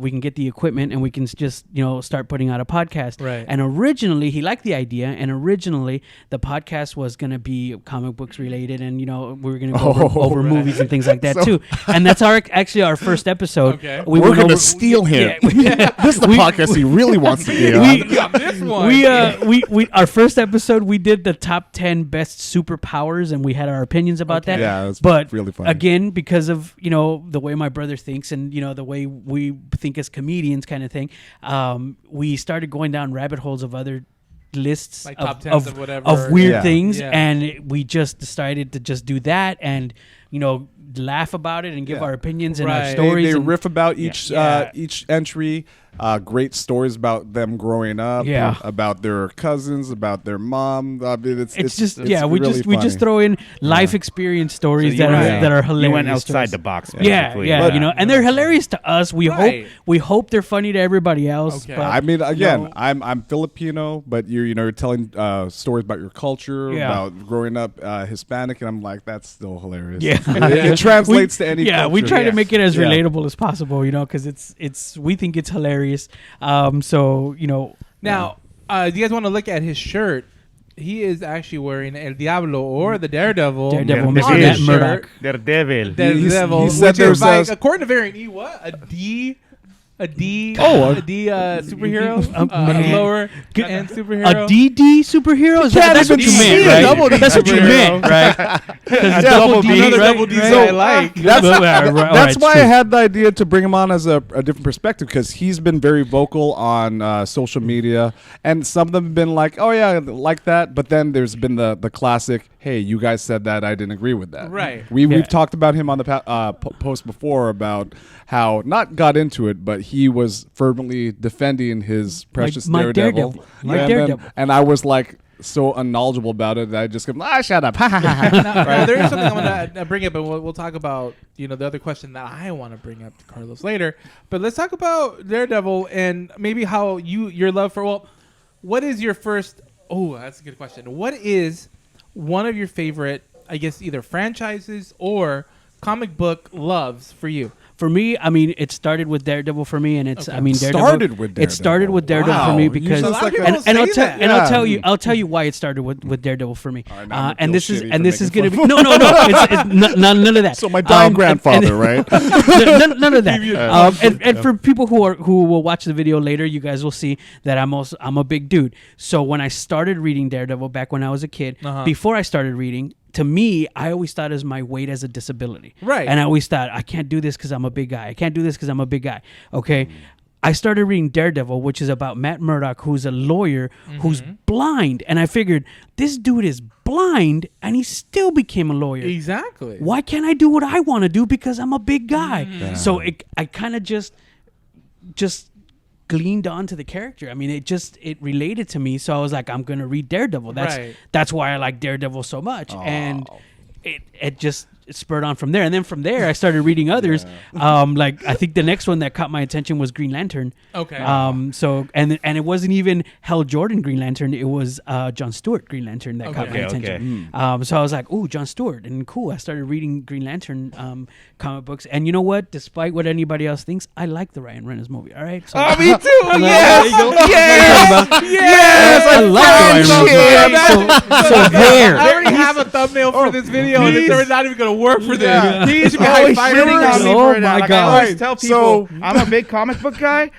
We can get the equipment, and we can just start putting out a podcast. Right. And originally, he liked the idea, and originally the podcast was going to be comic books related, and we were going to go over movies and things like that too. And that's actually our first episode. Okay. We're going to steal him. Yeah, This is the podcast he really wants to be on. This one. We our first episode we did the top 10 best superpowers and we had our opinions about that. Yeah, it was but really funny. again, because of the way my brother thinks and the way we think as comedians, kind of thing, we started going down rabbit holes of other lists Like top 10s of of whatever. weird Yeah. things, Yeah. and we just decided to just do that and laugh about it and give Yeah. our opinions and our Right. stories. They and- riff about each Yeah. each entry. Great stories about them growing up. Yeah. About their cousins, about their mom. I mean, it's we really just funny. throw in life experience stories So you that are hilarious. You went to outside us. the box. Yeah, basically. yeah, and they're hilarious to us. We Right. hope they're funny to everybody else. Okay. But, I mean, again, no. I'm Filipino, but you're telling stories about your culture, Yeah. about growing up Hispanic, and I'm like, that's still hilarious. Yeah. it translates to any. Yeah, we culture. try to make it as Yeah. relatable as possible, because it's we think it's hilarious. So Now, do you guys want to look at his shirt? He is actually wearing El Diablo or the Daredevil. Daredevil, on Mr. his Matt shirt. Murdock. Daredevil. Daredevil. he said which is there's like, a- according to Variant E, what? A D superhero? man. Lower end superhero? A DD superhero? That's what even you see meant, it. right? Double D That's what you superhero. meant, right? Double D, another right? double D Right. that I like. That's why I had the idea to bring him on as a different perspective, because he's been very vocal on social media, and some of them have been like, "Oh yeah, like that," but then there's been the classic, "Hey, you guys said that, I didn't agree with that." Right. We've talked about him on the post before about how not got into it, but he was fervently defending his precious my Daredevil. Daredevil. My And then- Daredevil. and I was like so unknowledgeable about it that I just go, shut up. Now, there is something I want to bring up, and we'll talk about the other question that I want to bring up to Carlos later. But let's talk about Daredevil and maybe how your love for what is your first? Oh, that's a good question. What is one of your favorite, I guess, either franchises or comic book loves for you? For me, I mean, it started with Daredevil for me, and it's Okay. I mean, Daredevil. Started with It started with Daredevil Wow. for me You because, just like and, a- and I'll say tell that. and I'll Yeah. tell you I'll tell you why it started with Daredevil for me. All right, now I'm gonna And feel this is shitty and for this is making gonna be fun of it's none of that. So my dying grandfather, right? None of that. And for people who will watch the video later, you guys will see that I'm a big dude. So when I started reading Daredevil back when I was a kid, before I started reading, to me, I always thought as my weight as a disability. Right. And I always thought, I can't do this because I'm a big guy. I can't do this because I'm a big guy. Okay. I started reading Daredevil, which is about Matt Murdock, who's a lawyer who's blind. And I figured, this dude is blind and he still became a lawyer. Exactly. Why can't I do what I want to do because I'm a big guy? So I kind of just gleaned onto the character. I mean, it related to me. So I was like, I'm going to read Daredevil. That's why I like Daredevil so much. And it just spurred on from there. And then from there, I started reading others. Like I think the next one that caught my attention was Green Lantern. Okay. So and it wasn't even Hal Jordan Green Lantern. It was John Stewart Green Lantern that caught my attention. So I was like, ooh, John Stewart, and cool. I started reading Green Lantern comic books, and you know what? Despite what anybody else thinks, I like the Ryan Reynolds movie. All right. So, Me too. Yes. Yes. I love the Ryan Reynolds movie. So there. I already have a thumbnail for this video, and it's already not even going to work for this. He's should be always high-fiving shitting us. on me Oh for that. my Like, God. I always tell people So- I'm a big comic book guy,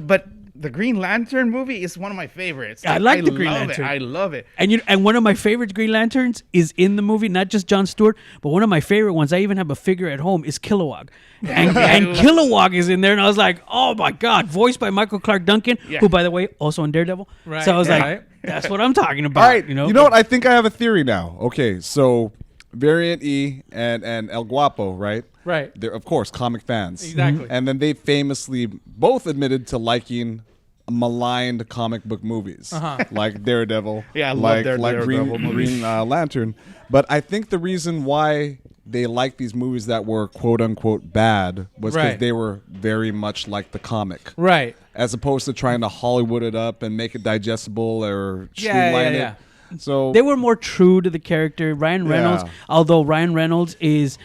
but the Green Lantern movie is one of my favorites. I like the Green love Lantern. I love it. And one of my favorite Green Lanterns is in the movie, not just John Stewart, but one of my favorite ones. I even have a figure at home. Is Kilowog, and Kilowog is in there, and I was like, oh my god, voiced by Michael Clark Duncan, who by the way also on Daredevil. Right. So I was Yeah. like, that's what I'm talking about. All right, you know. you know what? I think I have a theory now. Okay, so Variant E and El Guapo, right? Right. They're of course comic fans. Exactly. And then they famously both admitted to liking maligned comic book movies, like Daredevil. Yeah, I love like their like Daredevil movies. Green Lantern. But I think the reason why they liked these movies that were quote unquote bad was because Right. they were very much like the comic. Right. As opposed to trying to Hollywood it up and make it digestible or Yeah, streamline yeah. it. So They were more true to the character. Ryan Reynolds, Yeah. although Ryan Reynolds is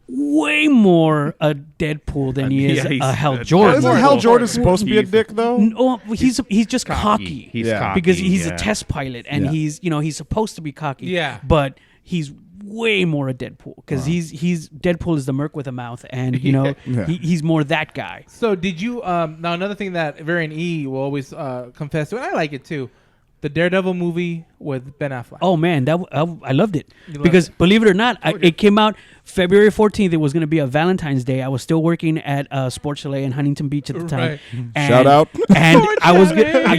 way more a Deadpool than he is Yeah, he's a Hal a Jordan. isn't Hal Jordan supposed to be a He's- dick though? No, he's just cocky. He's Yeah. cocky. Because he's yeah. a test pilot and Yeah. he's supposed to be cocky. Yeah. But he's way more a Deadpool because he's Deadpool is the merc with a mouth, and he's more that guy. So did you? Now another thing that Variant E will always confess to, and I like it too. The Daredevil movie with Ben Affleck. Oh man, I loved it because believe it or not, it came out February 14th. It was going to be a Valentine's Day. I was still working at Sports Chalet in Huntington Beach at the time. Right. And, Shout out. And I was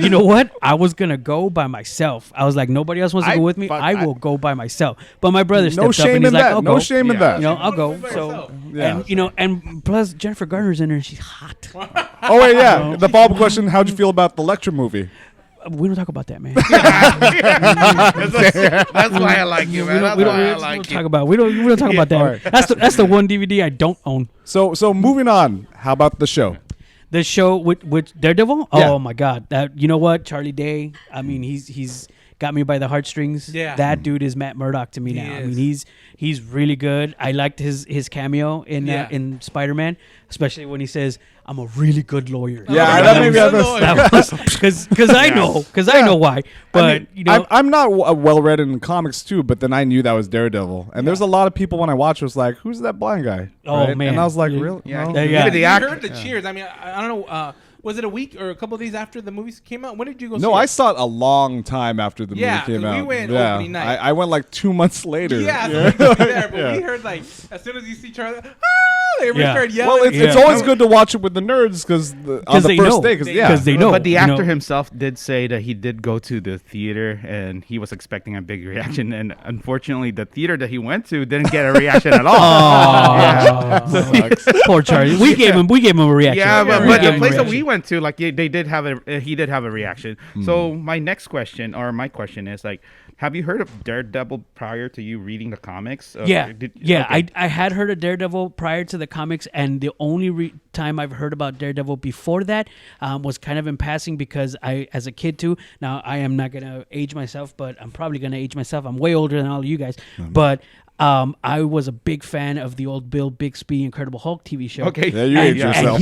you know what? I was gonna go by myself. I was like, nobody else wants to go with me. I will go by myself. But my brother stepped up and he's like, I'll go. No shame in that. I'll go. So and and plus Jennifer Garner's in there and she's hot. Oh wait, yeah. The follow-up question: how'd you feel about the Lecter movie? We don't talk about that, man. That's why I like you, man. We don't talk about that. Right. That's the one DVD I don't own. So moving on. How about the show? The show with Daredevil. Yeah. Oh my God! You know what? Charlie Day. I mean, he's got me by the heartstrings. Yeah. That dude is Matt Murdock to me now. I mean, he's really good. I liked his cameo in Spider-Man, especially when he says, "I'm a really good lawyer." Yeah, that made me because I know why. But I'm not well read in comics too. But then I knew that was Daredevil, and there's a lot of people when I watch was like, "Who's that blind guy?" Oh right? man, and I was like, "Really?" Yeah, No? yeah. You heard the cheers. I mean, I don't know. Was it a week or a couple of days after the movies came out? When did you go? No, see I it? saw it a long time after the movie came 'cause out. we went opening night. I went like 2 months later. Yeah, so we could be there, but we heard like as soon as you see Charlie, everybody started yelling. Well, it's always good to watch it with the nerds because on the first day, because they know. But the actor himself did say that he did go to the theater and he was expecting a big reaction, and unfortunately, the theater that he went to didn't get a reaction at all. Poor Charlie. We gave him a reaction. Yeah, but gave the him a place that reaction. we went to, like he did have a reaction. So my question is like, have you heard of Daredevil prior to you reading the comics? I had heard of Daredevil prior to the comics, and the only time I've heard about Daredevil before that was kind of in passing because as a kid too. Now I am not gonna age myself, but I'm probably gonna age myself. I'm way older than all of you guys, but. I was a big fan of the old Bill Bixby Incredible Hulk TV show. Okay, yeah, you age yourself.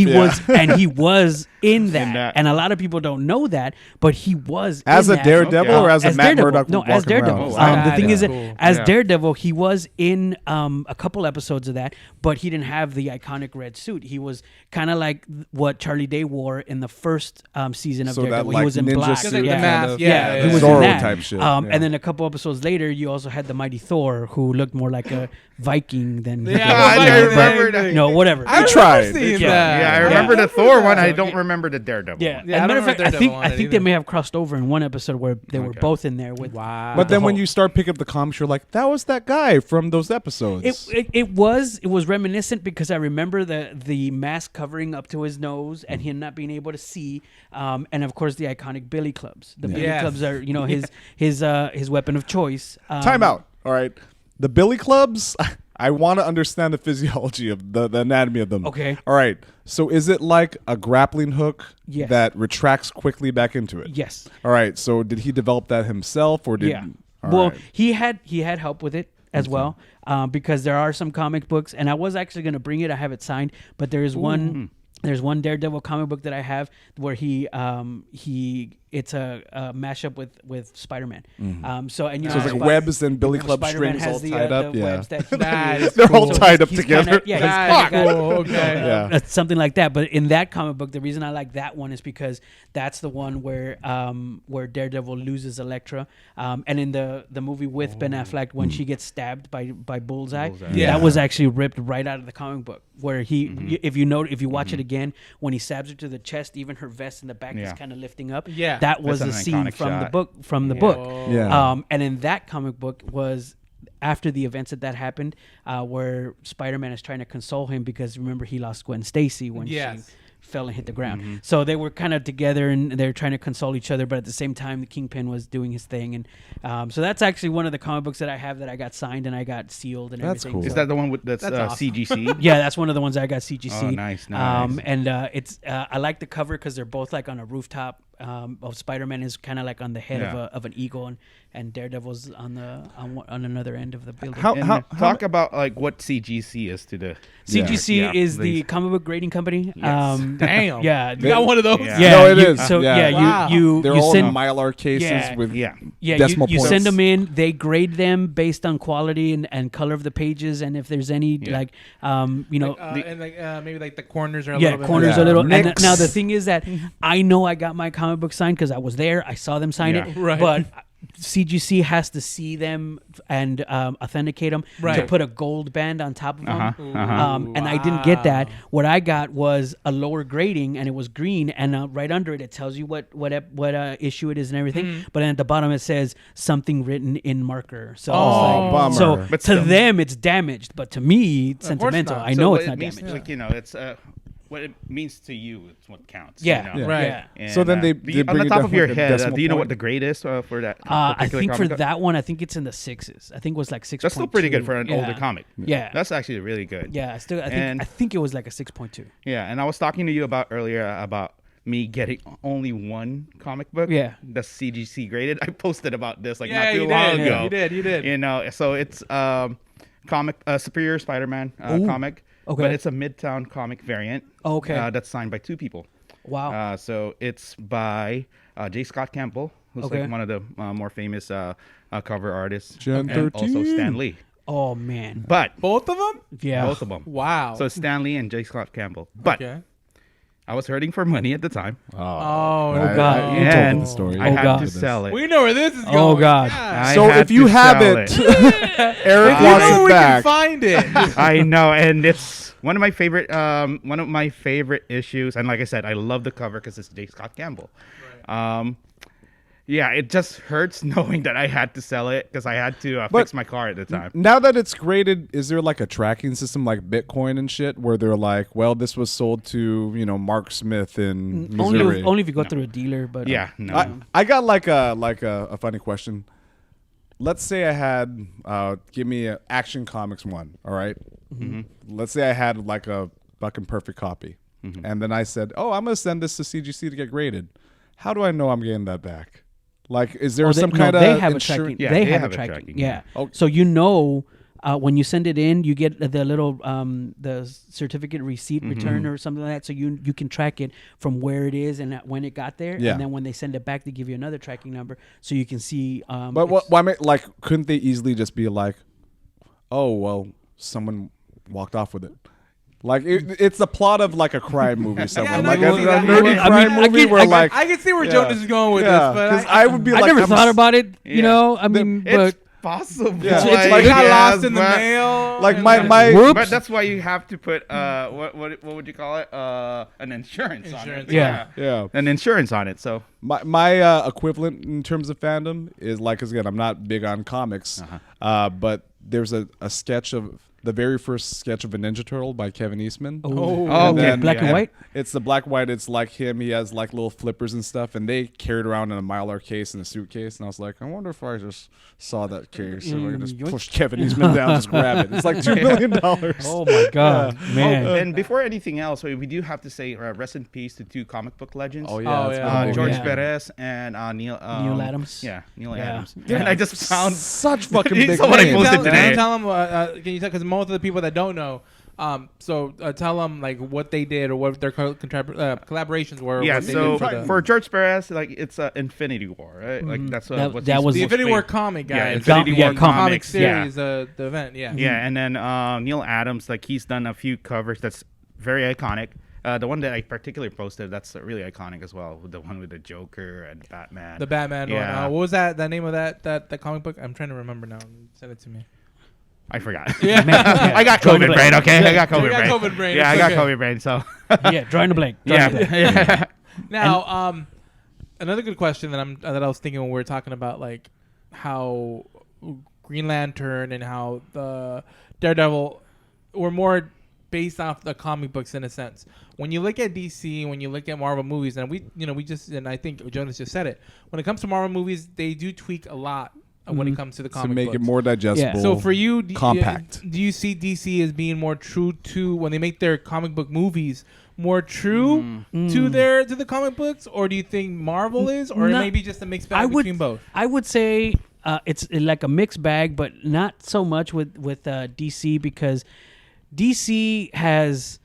And he was in that. And a lot of people don't know that, but he was as in a that. Daredevil or as a Matt Daredevil. Murdock. No, as Daredevil. The thing is, as Daredevil, he was in a couple episodes of that, but he didn't have the iconic red suit. He was kind of like what Charlie Day wore in the first season of Daredevil. He was in black. Suit the mask, he was Zorro in that. type shit. And then a couple episodes later, you also had the Mighty Thor, who looked more like a Viking than I remember that. whatever. I tried. Yeah, I remember the Thor one. I don't remember the Daredevil. Yeah, one. as a matter of fact, I think either. they may have crossed over in one episode where they were both in there with. Wow. But then when you start picking up the comics, you're like, that was that guy from those episodes. It was reminiscent because I remember the mask covering up to his nose and him not being able to see, and of course the iconic billy clubs. The billy clubs are his weapon of choice. Time out. All right. The billy clubs, I want to understand the physiology of the anatomy of them. Okay. All right. So is it like a grappling hook Yes. that retracts quickly back into it? Yes. All right. So did he develop that himself or did? Yeah. All Well, right. he had help with it as well, because there are some comic books, and I was actually going to bring it. I have it signed, but there is one. There's one Daredevil comic book that I have where it's a mashup with Spider-Man. So it's like webs and billy club Spider-Man strings all has tied up. the Yeah. webs that They're all So tied up he's together. Kinda, Yeah. That's something like that. But in that comic book, the reason I like that one is because that's the one where Daredevil loses Elektra, and in the movie with Ben Affleck when she gets stabbed by Bullseye. That was actually ripped right out of the comic book. Where if you watch it again, when he stabs her to the chest, even her vest in the back is kind of lifting up. Yeah. That was That's the an scene iconic from the shot. book. Yeah. And in that comic book was after the events that happened, where Spider-Man is trying to console him because remember he lost Gwen Stacy when she fell and hit the ground. So they were kind of together and they're trying to console each other, but at the same time the Kingpin was doing his thing. And so that's actually one of the comic books that I have that I got signed and I got sealed and That's everything. cool. Is that the one that's awesome. CGC? Yeah, that's one of the ones I got CGC. Oh, nice. And it's I like the cover because they're both like on a rooftop of Spider-Man is kind of like on the head of an eagle, and Daredevil's on another end of the building. Talk about like what CGC is to the CGC is the comic book grading company. Yes. Damn. Yeah, you got one of those. Yeah, no, it is. So Wow. They're you all send in Mylar cases with decimal you points. send them in. They grade them based on quality and color of the pages, and if there's any maybe like the corners are a little bit corners a little. And Nicks. now the thing is that I know I got my comic book signed because I was there. I saw them sign it, Right. but CGC has to see them and authenticate them to Right. put a gold band on top of them. And I didn't Wow. get that. What I got was a lower grading, and it was green, and right under it tells you what issue it is and everything. But then at the bottom it says something written in marker. So bummer. so But to still. them it's damaged, but to me it's sentimental. not. I So know what it's it not means, damaged. like it's what it means to you. It's what counts. Yeah, you know? Right. yeah. And, So then they on the bring it top down of your like a head, decimal do you know point? what the grade is for that? I particular think for comic book? that one, I think it's in the 6s. I think it was like 6. That's still pretty good for an older comic. Yeah, That's actually really good. yeah. And- I think it was like a 6.2. Yeah, and I was talking to you about earlier about me getting only one comic book. Yeah. That's CGC graded. I posted about this like Yeah, not too you long did. ago. You did. You know, so it's Superior Spider-Man comic. Okay. But it's a Midtown comic variant. Okay. That's signed by 2 people. Wow. So it's by J. Scott Campbell, who's Okay. like one of the more famous cover artists. Gen and also 13. Stan Lee. Oh man. But Both of them? Yeah. both of them. Wow. So it's Stan Lee and J. Scott Campbell. But okay. I was hurting for money at the time. Oh, God. You told me And the story. I Oh, had God. to sell it. We know where this is going. Oh, God. I So had if you to have sell it, Eric You wants know it we back. can find it. I know, and it's one of my favorite issues. And like I said, I love the cover because it's J. Scott Campbell. Yeah, it just hurts knowing that I had to sell it because I had to fix my car at the time. Now that it's graded, is there like a tracking system like Bitcoin and shit where they're like, well, this was sold to, Mark Smith in Missouri? Only if you go through a dealer, but Yeah, no. I got like a funny question. Let's say I had give me a Action Comics 1, all right? Let's say I had like a fucking perfect copy. And then I said, "Oh, I'm going to send this to CGC to get graded." How do I know I'm getting that back? Like, is there some kind of they have insurance? a tracking. Yeah, they they have have a a tracking. tracking, Yeah. yeah. So when you send it in, you get the little the certificate receipt return or something like that. So you can track it from where it is and when it got there. Yeah. And then when they send it back, they give you another tracking number so you can see. But what I mean, like, couldn't they easily just be like, "Oh, well, someone walked off with it"? Like it's the plot of like a crime movie somewhere, no, like I a can see that. nerdy I crime movie where like I can see where Jonas is going with this, but because I would be I like, never I'm thought s- about it. You Yeah. know, I mean, It's but possible. Yeah. it's like got lost in the mail. Like and my But that's why you have to put what would you call it? An insurance on it. Yeah. yeah. An insurance on it. So My equivalent in terms of fandom is like, 'cause again, I'm not big on comics, but there's a sketch of the very first sketch of a Ninja Turtle by Kevin Eastman. oh, And then- black and white. It's the black white. It's like him. He has like little flippers and stuff, and they carried around in a Mylar case in a suitcase. And I was like, I wonder if I just saw that case and I just yoink. push Kevin Eastman down, just grab it. It's like $2 million. Oh my God, man! and before anything else, we do have to say rest in peace to 2 comic book legends. Oh yeah, Oh, that's yeah. been George yeah. Perez and Neil Adams. Yeah, Neil Yeah. Adams. And I just found such fucking big Someone I names. posted Can you today. tell them? Can you tell? Because most of the people that don't know, tell them like what they did or what their collaborations were. Yeah, what they so did for George Perez, like it's Infinity War, right? Like that's That- what that he's was- the most Infinity War famous- comic Yeah, guys. Infinity Yeah, War comic comic comics. Yeah. series, the event. Yeah. Yeah, and then Neil Adams, like he's done a few covers that's very iconic. The one that I particularly posted, that's really iconic as well. The one with the Joker and Batman. The Batman Yeah. one. What was that? The name of that comic book? I'm trying to remember now. Send it to me. I forgot. Yeah. I got Drawing a COVID blank. brain. Okay, I got You COVID got brain. COVID brain, Yeah, I it's got okay. COVID brain. So Yeah, drawing a blank. Drawing a blank. yeah. Now, another good question that I was thinking when we were talking about like how Green Lantern and how the Daredevil were more based off the comic books in a sense. When you look at DC, when you look at Marvel movies, and and I think Jonas just said it. When it comes to Marvel movies, they do tweak a lot when it comes to the to comic make books. it more digestible. So for you, compact. do you see DC as being more true to when they make their comic book movies more true to the comic books, or do you think Marvel is, or maybe just a mixed bag between both? I would say it's like a mixed bag, but not so much with DC, because DC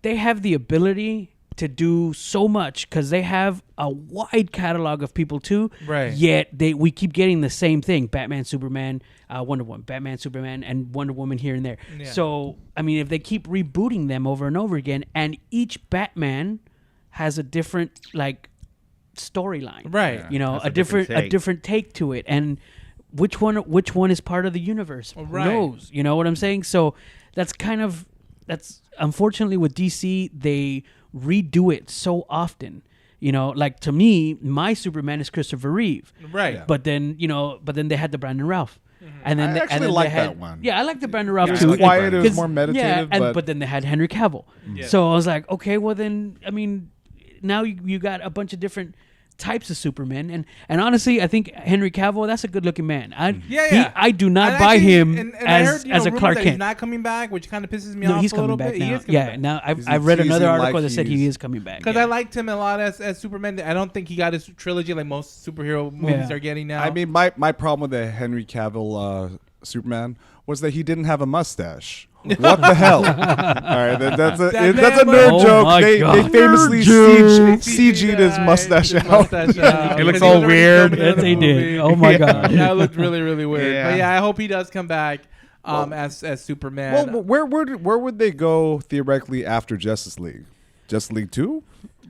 they have the ability to do so much because they have a wide catalog of people too. Right. Yet we keep getting the same thing: Batman, Superman, Wonder Woman, Batman, Superman, and Wonder Woman here and there. Yeah. So I mean, if they keep rebooting them over and over again, and each Batman has a different like storyline, Right? You know, That's a different take to it, and which one is part of the universe? Right. Who knows? You know what I'm saying? So that's unfortunately with DC, they redo it so often. You know, like to me, my Superman is Christopher Reeve. Right. But then they had the Brandon Ralph. And then I actually like that one. Yeah, I like the Brandon Ralph It too. was quiet. It was more meditative. Yeah, but then they had Henry Cavill. Yeah. So I was like, okay, well then, I mean, now you got a bunch of different types of Supermen, and honestly, I think Henry Cavill, that's a good looking man. I do not buy him as a Clark He's Kent. not coming back, which kind of pisses me No, off he's a little coming back bit. now. He is coming back. Now He's I've read another teasing article like that said he he's- is coming back. Because I liked him a lot as Superman. I don't think he got his trilogy like most superhero movies are getting now. I mean, my problem with the Henry Cavill Superman was that he didn't have a mustache. What the hell? All right, that's a nerd Oh joke. my They God. famously CG'd his mustache out. It looks all weird. Yes, they did. Oh my God. Yeah, it looked really, really weird. Yeah. But yeah, I hope he does come back as Superman. Well, where would they go theoretically after Justice League? Justice League 2?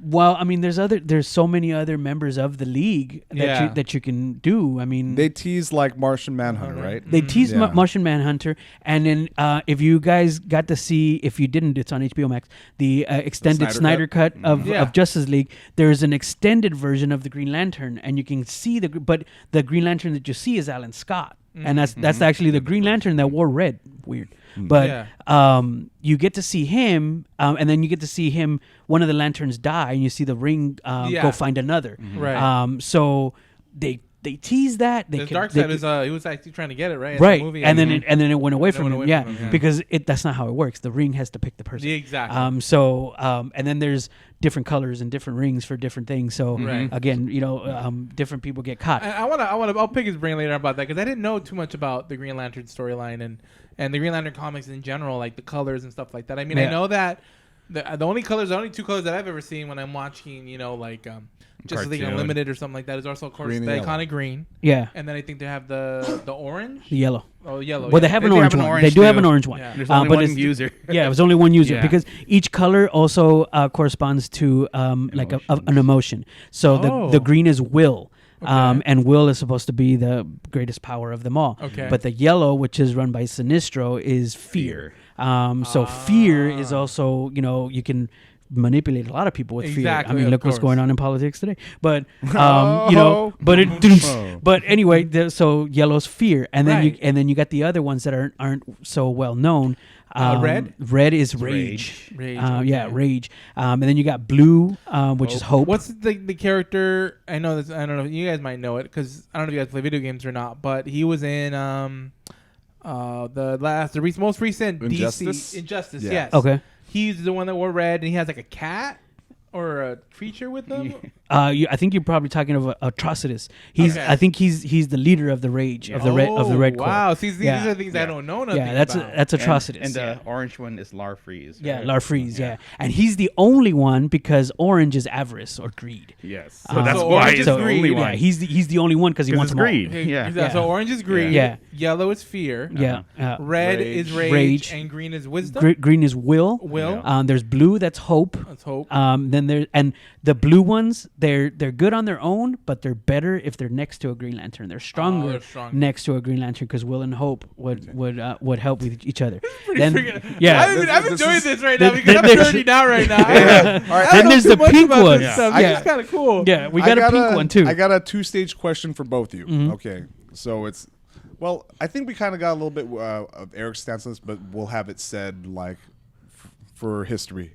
Well, I mean, there's so many other members of the league that you can do. I mean, They tease like Martian Manhunter, right? They teased Yeah. Martian Manhunter, and then if you guys got to see, if you didn't, it's on HBO Max, the extended Snyder Snyder cut of Justice League. There's an extended version of the Green Lantern, and you can see but the Green Lantern that you see is Alan Scott, and that's actually the Green Lantern that wore red. Weird. But you get to see him, and then you get to see him. One of the lanterns die, and you see the ring go find another. Right. So they tease that. The dark side is he was actually trying to get it right. Right, In the movie. and then it went away from him. away Yeah, from him, because that's not how it works. The ring has to pick the person. Exactly. And then there's different colors and different rings for different things. So Right. again, different people get caught. I'll pick his brain later about that because I didn't know too much about the Green Lantern storyline and the Green Lantern comics in general, like the colors and stuff like that. I mean, I know that the only two colors that I've ever seen when I'm watching, Justice League Cartoon. Unlimited or something like that is also, of course, Green the and yellow. iconic green. Yeah, And then I think they have the orange. the yellow. Oh, yellow. Well, yeah. they have They an do orange have an one. orange They do have too. an orange one. Yeah. There's only but one it's- user. Yeah, it was only one user Yeah. because each color also corresponds to like an emotion. So the green is will. And will is supposed to be the greatest power of them all. Okay. But the yellow, which is run by Sinestro, is fear. So fear is also, you can manipulate a lot of people with fear. Exactly, I mean, of look what's course. going on in politics today. But Oh. but anyway, so yellow's fear, and then Right. you got the other ones that aren't so well known. Red? Red is rage. Rage, Yeah, okay. rage. And then you got blue, which is hope. What's the character? I know this. I don't know. You guys might know it because I don't know if you guys play video games or not. But he was in most recent Injustice? DC Injustice. Yeah. Yes. Okay. He's the one that wore red, and he has like a cat or a creature with him. I think you're probably talking of Atrocitus. Okay. I think he's the leader of the rage of the red Corps. Wow. See, these Yeah. are things I don't know nothing Yeah, that's about. that's Atrocitus. And the orange one is Larfreeze. yeah, right? Larfreeze. Yeah, and he's the only one because orange is avarice or greed. Yes. So that's so why orange he's is the greed. only Yeah, one. he's the only one because he 'Cause wants it's them all. greed. Okay, Yeah. exactly. So orange is greed. Yeah. Yellow is fear. Yeah, Red Rage. is rage, Rage. and green is wisdom. Green is will. Will. There's blue. That's hope. Let's hope. Then the blue ones. They're good on their own, but they're better if they're next to a Green Lantern. They're stronger, they're stronger. next to a Green Lantern because will and hope would help with each other. Pretty Then freaking- yeah. I'm enjoying this right now then- because I'm then- dirty now right now. All right. I don't Then know there's too the much pink about one. this stuff. Yeah. It's kind of cool. Yeah, we I got a pink one too. I got a 2-stage question for both of you. Mm-hmm. Okay, so I think we kind of got a little bit of Eric's stance on this, but we'll have it said like for history.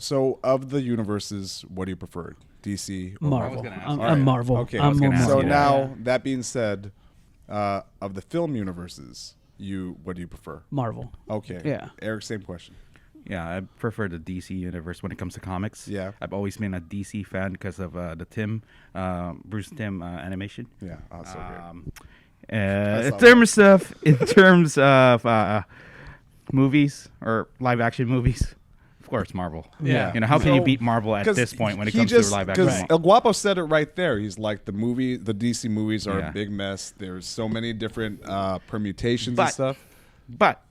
So of the universes, what do you prefer, DC or Marvel. gonna ask I'm, you. I'm Marvel. Okay, I'm more gonna ask so Marvel. you that. now that being said, of the film universes, what do you prefer? Marvel. Okay, Yeah. Eric, same question. Yeah, I prefer the DC universe when it comes to comics. Yeah. I've always been a DC fan because of the Bruce Timm animation. Yeah, oh, so great. In terms of movies or live action movies, of course, Marvel. Yeah. You know, how can you beat Marvel at this point when it comes to live action? Because El Guapo said it right there. He's like, the DC movies are a big mess. There's so many different permutations and stuff. But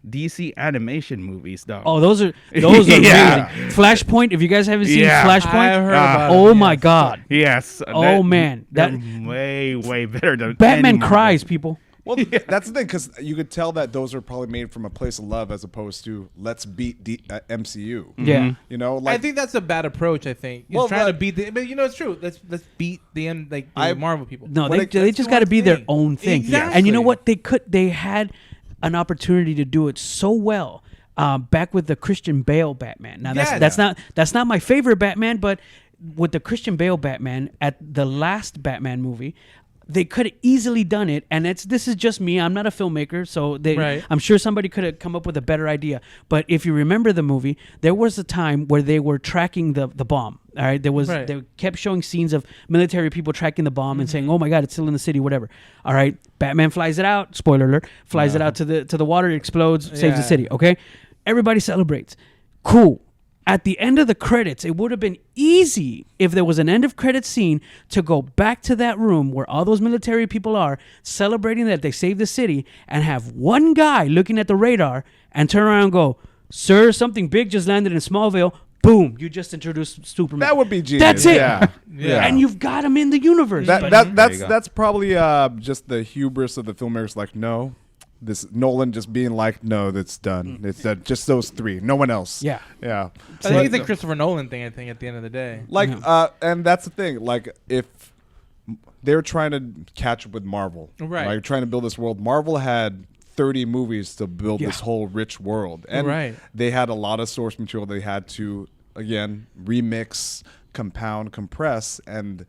DC animation movies, though. Oh, those are amazing. Flashpoint. If you guys haven't seen Flashpoint, I heard about oh it, my yes. God. Yes. Oh man, they're way better than Batman any cries, Marvel. people. Well, that's the thing, because you could tell that those are probably made from a place of love as opposed to let's beat MCU. Yeah. You know, I like think that's a bad approach. I think Well, trying to but- beat the, but you know it's true. Let's beat the Marvel people. No, When they it- just got to be their own thing. Exactly. And you know what? They had an opportunity to do it so well. Back with the Christian Bale Batman. Now that's not my favorite Batman, but with the Christian Bale Batman at the last Batman movie, they could have easily done it. And this is just me. I'm not a filmmaker, so I'm sure somebody could have come up with a better idea. But if you remember the movie, there was a time where they were tracking the bomb. All right, they kept showing scenes of military people tracking the bomb and saying, "Oh my God, it's still in the city, whatever." All right, Batman flies it out. Spoiler alert: flies it out to the water, it explodes, saves the city. Okay, everybody celebrates. Cool. At the end of the credits, it would have been easy if there was an end of credits scene to go back to that room where all those military people are celebrating that they saved the city, and have one guy looking at the radar and turn around and go, "Sir, something big just landed in Smallville." Boom! You just introduced Superman. that would be genius. That's it. Yeah. And you've got him in the universe. That's probably just the hubris of the filmmakers. Like, no, this Nolan just being like, no, that's done. It's just those three, no one else. Yeah. Yeah. I think it's a Christopher Nolan thing. I think at the end of the day, Like, and that's the thing. Like, if they're trying to catch up with Marvel, Right. Like trying to build this world, Marvel had 30 movies to build this whole rich world, and they had a lot of source material they had to again remix, compound, compress, and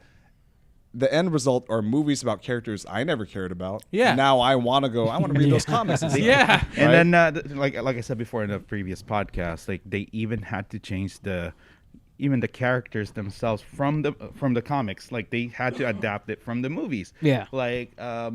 the end result are movies about characters I never cared about. Yeah. Now I want to read those comics. And stuff. Yeah. And then, like I said before in the previous podcast, like they even had to change the characters themselves from the comics. Like they had to adapt it from the movies. Yeah. Like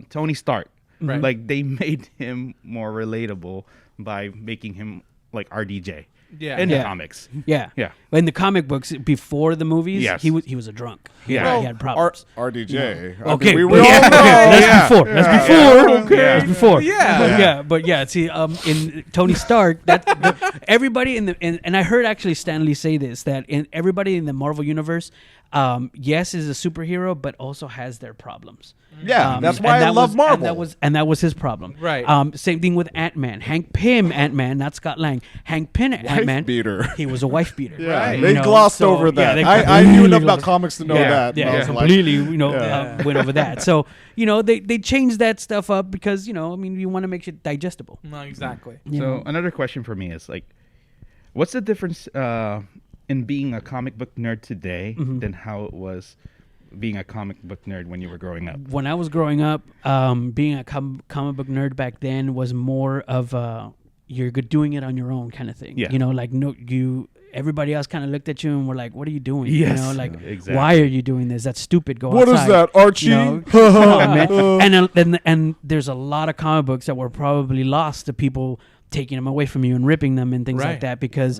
Tony Stark. Right. Like they made him more relatable by making him like RDJ. Yeah. In the comics. Yeah. Yeah. In the comic books before the movies, Yes. he was a drunk. Yeah. He had problems. RDJ. Okay, we all know. That's before. That's before. Okay. That's before. Yeah. But yeah. See, in Tony Stark, everybody and I heard actually Stan Lee say this, that everybody in the Marvel universe, yes, is a superhero, but also has their problems. Yeah, that's why I love Marvel. And that was his problem. Right. Same thing with Ant-Man. Hank Pym Ant-Man, not Scott Lang. Hank Pym Ant-Man. beater. He was a wife beater. Yeah, Right. they You know, glossed so, over that. yeah, I knew enough about comics to know that. Yeah, And I was like, completely. Went over that. So they changed that stuff up because you want to make it digestible. No, exactly. So another question for me is like, what's the difference in being a comic book nerd today than how it was being a comic book nerd when you were growing up? When I was growing up, being a comic book nerd back then was more of you're doing it on your own kind of thing. Yeah. Everybody else kind of looked at you and were like, "What are you doing? Yes. Exactly. Why are you doing this? That's stupid. Go What outside." is that, Archie? Come on, man. And there's a lot of comic books that were probably lost to people taking them away from you and ripping them and things like that because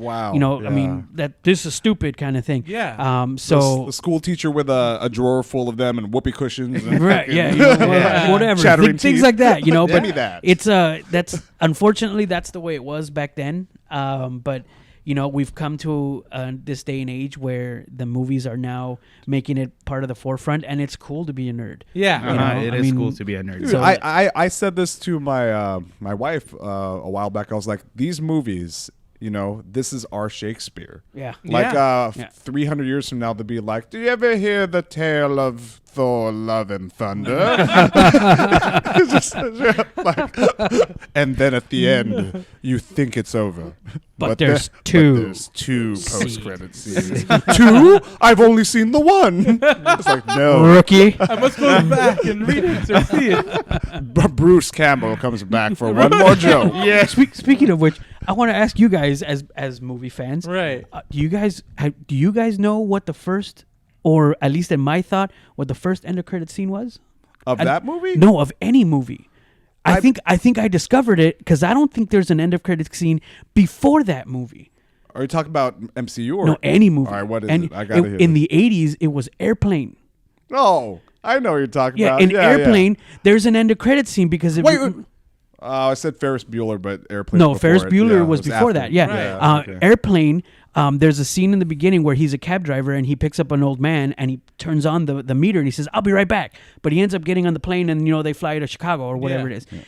this is stupid kind of thing. Yeah. So the school teacher with a drawer full of them and whoopee cushions. And right. Yeah. Whatever. Chattering Things teeth. like that. Give But me that. it's that's unfortunately that's the way it was back then. But we've come to this day and age where the movies are now making it part of the forefront, and it's cool to be a nerd. Yeah. It is cool to be a nerd. Dude, So- I said this to my my wife a while back. I was like, these movies, this is our Shakespeare. Yeah. Like Yeah. 300 years from now, they'll be like, do you ever hear the tale of Thor, Love and Thunder? And then at the end, you think it's over. But there's two. There's two post-credit scenes. Two? I've only seen the one. It's like, no. Rookie. I must go back and read it to see it. Bruce Campbell comes back for one more joke. Yeah. Speaking of which, I want to ask you guys as movie fans. Right. Do you guys know what the first, or at least in my thought, what the first end of credit scene was? Of that movie? No, of any movie. I think I discovered it because I don't think there's an end of credit scene before that movie. Are you talking about MCU or No, any movie. All right, what is And it? I got it. in the 80s, it was Airplane. Oh, I know what you're talking Yeah, about. in Airplane, there's an end of credit scene because Wait. I said Ferris Bueller, but Airplane. No, was Ferris before it. Bueller Yeah, it was before after. that. Yeah. Okay. Airplane. There's a scene in the beginning where he's a cab driver and he picks up an old man and he turns on the meter and he says, "I'll be right back." But he ends up getting on the plane and they fly to Chicago or whatever it is. Yeah.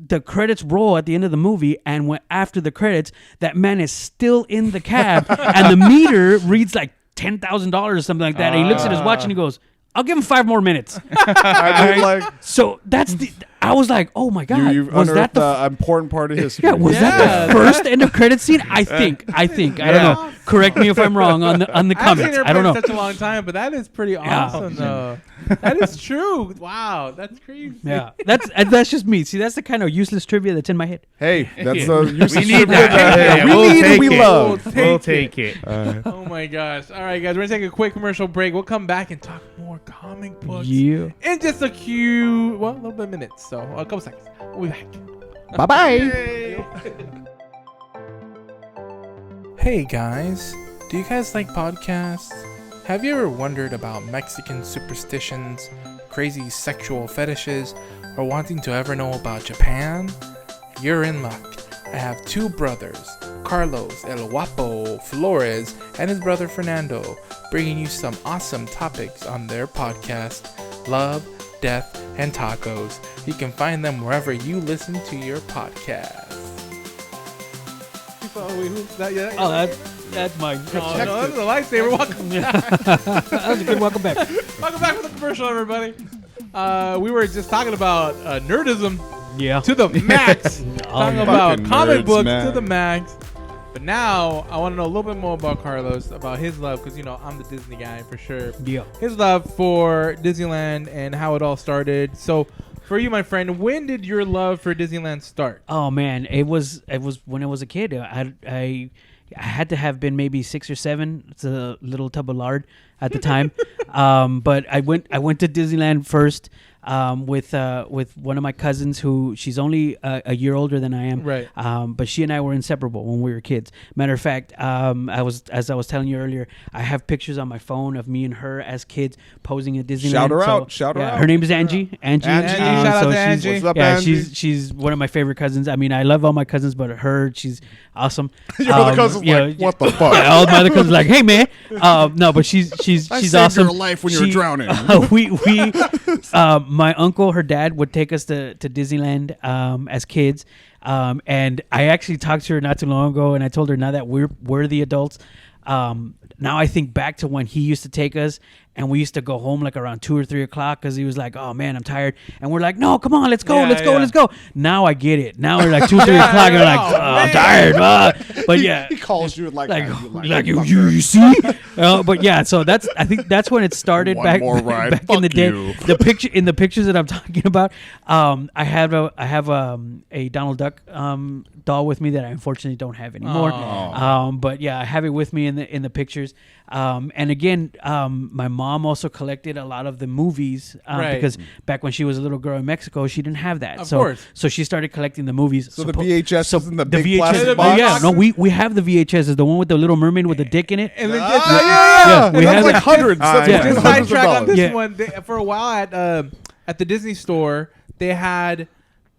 The credits roll at the end of the movie, and after the credits, that man is still in the cab, and the meter reads like $10,000 or something like that. And he looks at his watch and he goes, "I'll give him 5 more minutes." So that's I was like, "Oh my god, You've was that the important part of history? Yeah, was that the first end of credit scene? I think. I don't know. Correct me if I'm wrong on the comments. I don't know. Such a long time, but that is pretty awesome, though. That is true. Wow, that's crazy. Yeah, that's just me. See, that's the kind of useless trivia that's in my head. Hey, that's the useless We need trivia that. we love. We'll take it. Oh my gosh! All right, guys, we're gonna take a quick commercial break. We'll come back and talk more comic books. Yeah. In just a little bit of minutes. So a couple seconds. We'll be back. Bye bye. Hey guys, do you guys like podcasts? Have you ever wondered about Mexican superstitions, crazy sexual fetishes, or wanting to ever know about Japan? You're in luck. I have 2 brothers, Carlos El Guapo Flores and his brother Fernando, bringing you some awesome topics on their podcast, Love, Death, and Tacos. You can find them wherever you listen to your podcast. That's my. No, that's a lightsaber. Welcome back. That was a good welcome back. Welcome back for the commercial, everybody. We were just talking about nerdism to the max. Talking about comic nerds, books man. to the max. But now I want to know a little bit more about Carlos, about his love, because I'm the Disney guy for sure. Yeah. His love for Disneyland and how it all started. So, for you, my friend, when did your love for Disneyland start? Oh man, it was when I was a kid. I had to have been maybe 6 or 7. It's a little tub of lard at the time. But I went to Disneyland first with one of my cousins who she's only a year older than I am. Right. But she and I were inseparable when we were kids. Matter of fact, as I was telling you earlier, I have pictures on my phone of me and her as kids posing at Disneyland. Shout her out. Shout her out. Her name is Angie. Angie. Shout out to Angie. What's up, Yeah, Angie? she's one of my favorite cousins. I mean, I love all my cousins, but she's awesome. Your other cousin's like, what the fuck? Yeah, all my other cousins like, hey man. No, but she's I she's saved awesome. your life when you were drowning. My uncle, her dad would take us to Disneyland as kids. And I actually talked to her not too long ago, and I told her now that we're the adults. Now I think back to when he used to take us, and we used to go home like around 2 or 3 o'clock because he was like, "Oh man, I'm tired," and we're like, "No, come on, let's go, let's go." Now I get it. Now we're like 2 or 3 o'clock, and we're like, "I'm tired." But yeah, He calls you like you see. But yeah, so I think that's when it started. One back more ride. back in the Fuck day. you. The pictures that I'm talking about, I have a Donald Duck doll with me that I unfortunately don't have anymore. But yeah, I have it with me in the pictures. And again, my mom also collected a lot of the movies because back when she was a little girl in Mexico, she didn't have that. Of course. So she started collecting the movies. So the VHS is in the big plastic Oh box? yeah, no, we have the VHS, the one with the Little Mermaid with the dick in it. And then Yeah, we That's have like it. hundreds. That's yeah. like Just hundreds of sidetrack on dollars. this one. For a while at the Disney store, they had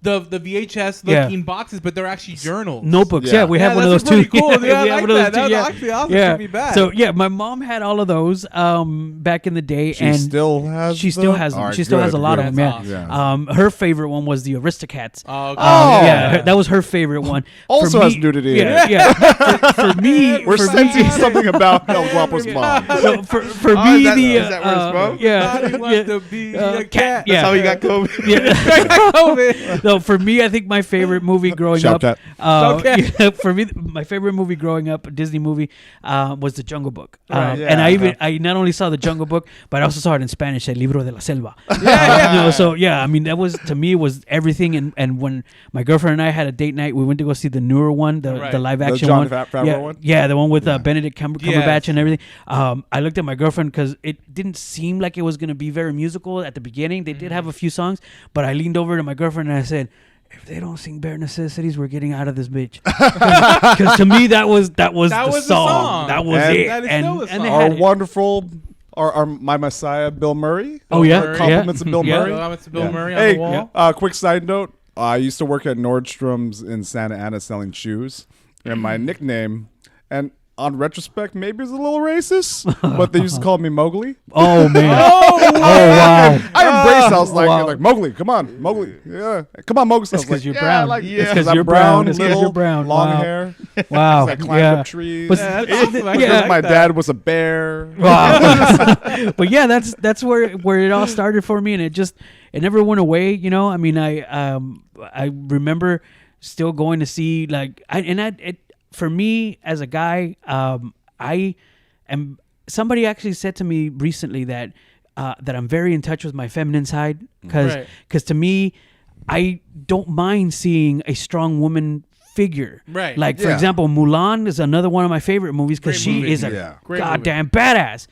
the VHS looking boxes, but they're actually journals. Notebooks, Yeah. we have one of those that's too. pretty cool. Dude. I we have like one of those that. too. That was Yeah. actually awesome. Yeah. To be back. So yeah, my mom had all of those back in the day, She and still has she still them? has them. All right, She still has a good, lot good. of them. That's Yeah. awesome. Her favorite one was the Aristocats. Oh, okay. Yeah, that was her favorite one. Also For has me- nudity in Yeah, it. yeah. For me, We're for sensing me, something about El Guapo's mom. no, for me, is that where it's from? Yeah, Somebody wants to be a cat. Yeah. That's how he got COVID. Yeah. COVID. So for me, I think my favorite movie growing Shout up, out. yeah, for me, my favorite movie growing up, a Disney movie, was The Jungle Book. Right. And I not only saw The Jungle Book, but I also saw it in Spanish, El Libro de la Selva. So I mean, that was to me was everything. And when my girlfriend and I had a date night, we went to go see the newer one, the live action John one. Favreau one? Yeah, the one with Benedict Cumberbatch and everything. I looked at my girlfriend because it didn't seem like it was going to be very musical at the beginning. They did have a few songs, but I leaned over to my girlfriend and I said, if they don't sing Bare Necessities, we're getting out of this bitch. Because to me, that was the song. That was it. That is still a song. they Our had it. wonderful, our my messiah, Bill Murray. Oh, yeah. Our compliments of Bill Murray. Compliments to Bill Murray on Hey, the wall. quick side note. I used to work at Nordstrom's in Santa Ana selling shoes. And my nickname, and on retrospect, maybe it's a little racist, but they used to call me Mowgli. Oh, man. wow. I embraced it. I was like, Wow. like Mowgli, come on, Mowgli. Yeah. Come on, Mowgli. It's 'cause I was you're like, brown. Like, It's 'cause you're I'm brown. It's 'cause little, you're brown. long Wow. hair. Wow. I climbed up trees. But, My dad was a bear. Wow. But yeah, that's where it all started for me, and it never went away. You know, I mean, I remember still going to see for me as a guy, I am. Somebody actually said to me recently that I'm very in touch with my feminine side because to me, I don't mind seeing a strong woman figure. Right. Like, for example, Mulan is another one of my favorite movies because she movie. is a goddamn badass.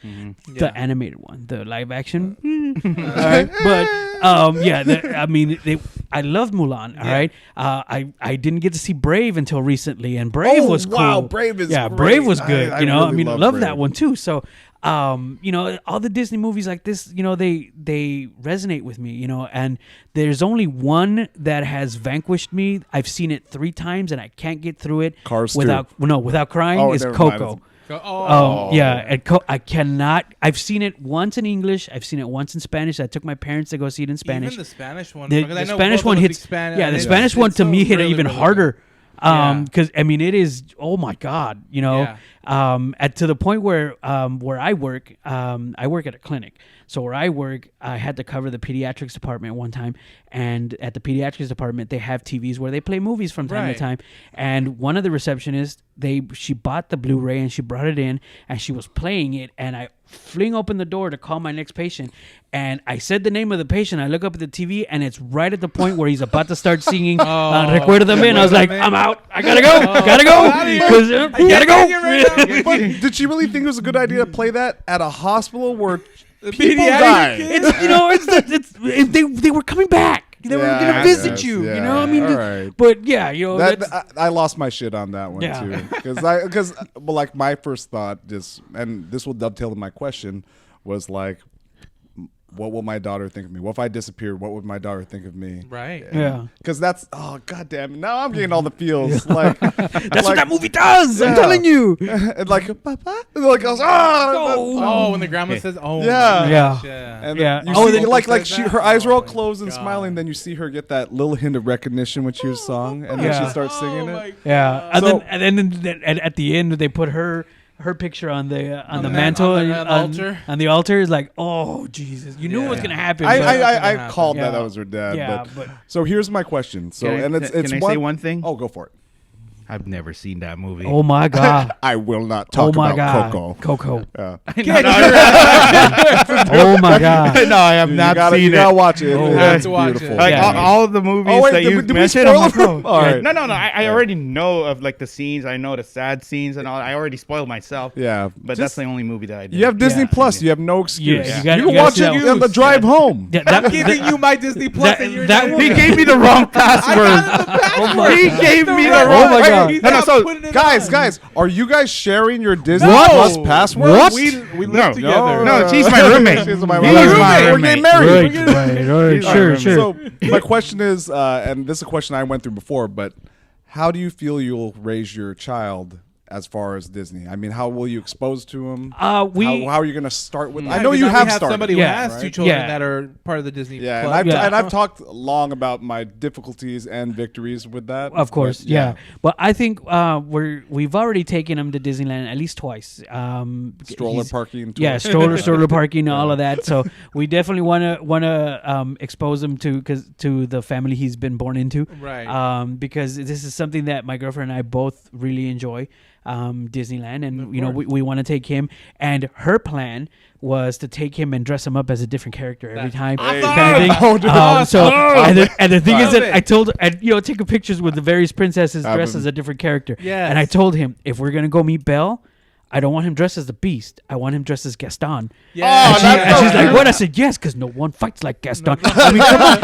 The animated one, the live action. All right. But, I loved Mulan. All right. I didn't get to see Brave until recently, and Brave was cool. Wow, Brave is great. Brave was good. I really love Brave. that one too. So, all the Disney movies like this, they resonate with me, and there's only one that has vanquished me. I've seen it 3 times and I can't get through it Cars without crying. Oh, is never Coco. Oh. And I cannot. I've seen it once in English. I've seen it once in Spanish. I took my parents to go see it in Spanish. Even the Spanish one. The because I know Spanish both one of us hits. speak Spanish, The and Spanish one it's to me hit really, even really harder. good. Because I mean, it is. Oh my God, to the point where I work at a clinic. So where I work, I had to cover the pediatrics department one time, and at the pediatrics department, they have TVs where they play movies from time to time. And one of the receptionists, she bought the Blu-ray and she brought it in, and she was playing it, and I fling open the door to call my next patient, and I said the name of the patient. I look up at the TV, and it's right at the point where he's about to start singing Recuérdame, and I was like, I'm out. I gotta go. Gotta go. But did she really think it was a good idea to play that at a hospital where people pediatric die? They were coming back. They were going to visit you. Yeah. You know, I mean, all right. but yeah, I lost my shit on that one too, because like my first thought and this will dovetail to my question was like, what will my daughter think of me? What if I disappeared? What would my daughter think of me? Right. Yeah. Because that's goddamn it. Now I'm getting all the feels. Like that's what that movie does. I'm telling you. And like, Papa, and like goes, when the grandma says, "Oh, yeah, my gosh, and yeah. you Oh, see, then like her eyes are all my closed and God. smiling. Then you see her get that little hint of recognition when she was sung, and then she starts singing it. Yeah, and then at the end they put her picture on the mantle on the altar. Is like, oh Jesus, you knew it was gonna happen. I called that was her dad. Yeah, but so here's my question. So Can I say one thing? Oh, go for it. I've never seen that movie. Oh my God. I will not talk about Coco. Yeah. Oh my God. No, I have not seen you gotta watch it. You have to watch beautiful. it. Like Yeah. all the movies Oh, wait, that you did we mentioned. spoil I'm like, them? oh. All right. No. I already know of like the scenes. I know the sad scenes and all. I already spoiled myself. Yeah, But that's the only movie that I did. You have Disney Yeah. Plus. You have no excuse. Yeah, you you can gotta watch see it that on the drive home. Yeah, I'm giving you my Disney Plus, and you're that not- He gave me the wrong password. He gave me the wrong. Oh my God. He's No, not so putting it guys, are you guys sharing your Disney No. Plus password? What? We live together. No, she's my roommate. She's my He's roommate. my We're roommate. getting married. Right. Sure. So my question is, and this is a question I went through before, but how do you feel you'll raise your child as far as Disney? I mean, how will you expose to them? How are you going to start with? Yeah, I know you because have started. somebody who has right? two children that are part of the Disney. Yeah, Club. and I've talked long about my difficulties and victories with that. Of course, yeah. But I think we've already taken him to Disneyland at least twice. Stroller parking. Yeah, stroller parking, all of that. So we definitely want to expose him to the family he's been born into. Right. Because this is something that my girlfriend and I both really enjoy. Disneyland, and we want to take him, and her plan was to take him and dress him up as a different character every time. And the thing is that I told her, and taking pictures with the various princesses dressed as a different character. Yes. And I told him, if we're gonna go meet Belle, I don't want him dressed as the Beast. I want him dressed as Gaston. Yeah. And she's like, what? I said, yes, because no one fights like Gaston. I mean, come on.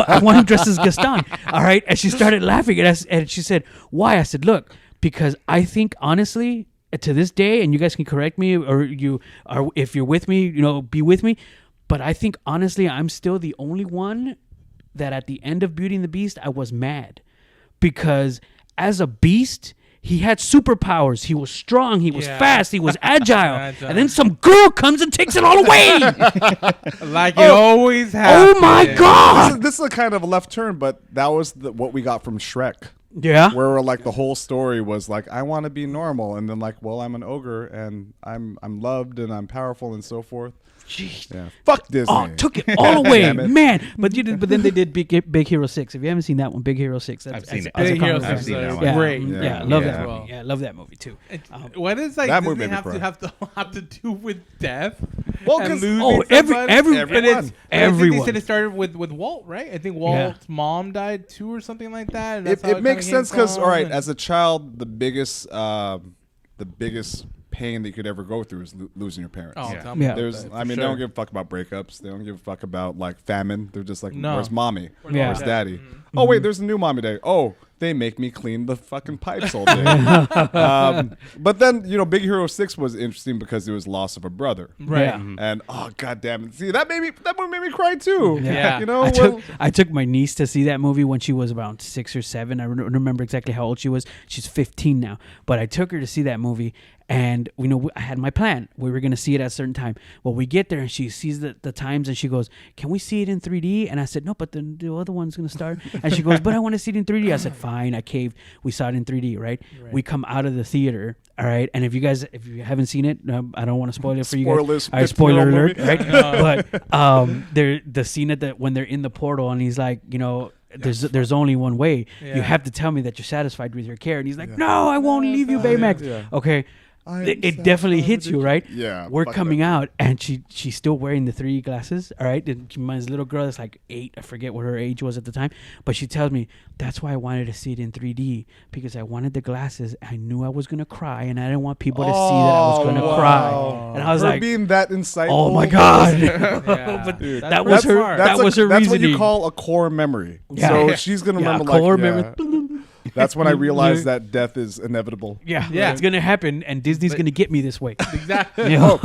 I want him dressed as Gaston. All right. And she started laughing, and she said, why? I said, look, because I think, honestly, to this day, and you guys can correct me, or if you're with me, be with me. But I think, honestly, I'm still the only one that at the end of Beauty and the Beast, I was mad. Because as a beast, he had superpowers. He was strong. He was fast. He was agile. And then some girl comes and takes it all away. Like it always happens. Oh, my God. This is a kind of a left turn, but that was what we got from Shrek. Yeah. Where like the whole story was like, I want to be normal, and then like, well, I'm an ogre and I'm loved and I'm powerful and so forth. Jeez. Yeah. Fuck Disney. Oh, took it all away, man. But then they did Big Hero 6. If you haven't seen that one, Big Hero 6. I've seen it. Big Hero I've 6 seen that one. Yeah, great. Yeah, love that movie. Yeah, love that movie too. What does like that Disney movie have to do with death? Well, and because losing somebody? everyone. I think they said it started with Walt, right? I think Walt's mom died too, or something like that. And that's how It makes kinda sense came because, from, all right, and- as a child, the biggest pain that you could ever go through is losing your parents. Oh, tell me about There's, that, I mean, they don't give a fuck about breakups. They don't give a fuck about like famine. They're just like, where's mommy? Where's daddy? Mm-hmm. Oh wait, there's a new mommy day. Oh, they make me clean the fucking pipes all day. But then Big Hero 6 was interesting because it was loss of a brother. Right. Yeah. And oh god damn it! See that movie made me cry too. Yeah. I took my niece to see that movie when she was around 6 or 7. I don't remember exactly how old she was. She's 15 now, but I took her to see that movie. And I had my plan. We were going to see it at a certain time. Well, we get there and she sees the times and she goes, can we see it in 3D? And I said, no, but the other one's going to start. And she goes, but I want to see it in 3D. I said, fine. I caved. We saw it in 3D, right? We come out of the theater, all right? And if you haven't seen it, I don't want to spoil it for you guys. All right, spoiler alert, right? But the scene when they're in the portal and he's like, there's only one way. Yeah. You have to tell me that you're satisfied with your care. And he's like, no, I won't leave you, Baymax. Yeah. Okay. It definitely hits you, right? Yeah. We're coming out, and she's still wearing the 3D glasses, all right? And my little girl is like 8. I forget what her age was at the time. But she tells me, that's why I wanted to see it in 3D, because I wanted the glasses. I knew I was going to cry, and I didn't want people to see that I was going to cry. And I was like, being that insightful. oh, my God. Yeah. Dude, That's that was her smart. That was her That's reasoning. what you call a core memory. Yeah. So she's going to remember core like... memory. That's when I realized that death is inevitable. Yeah, Yeah. it's going to happen, and Disney's going to get me this way. Exactly. All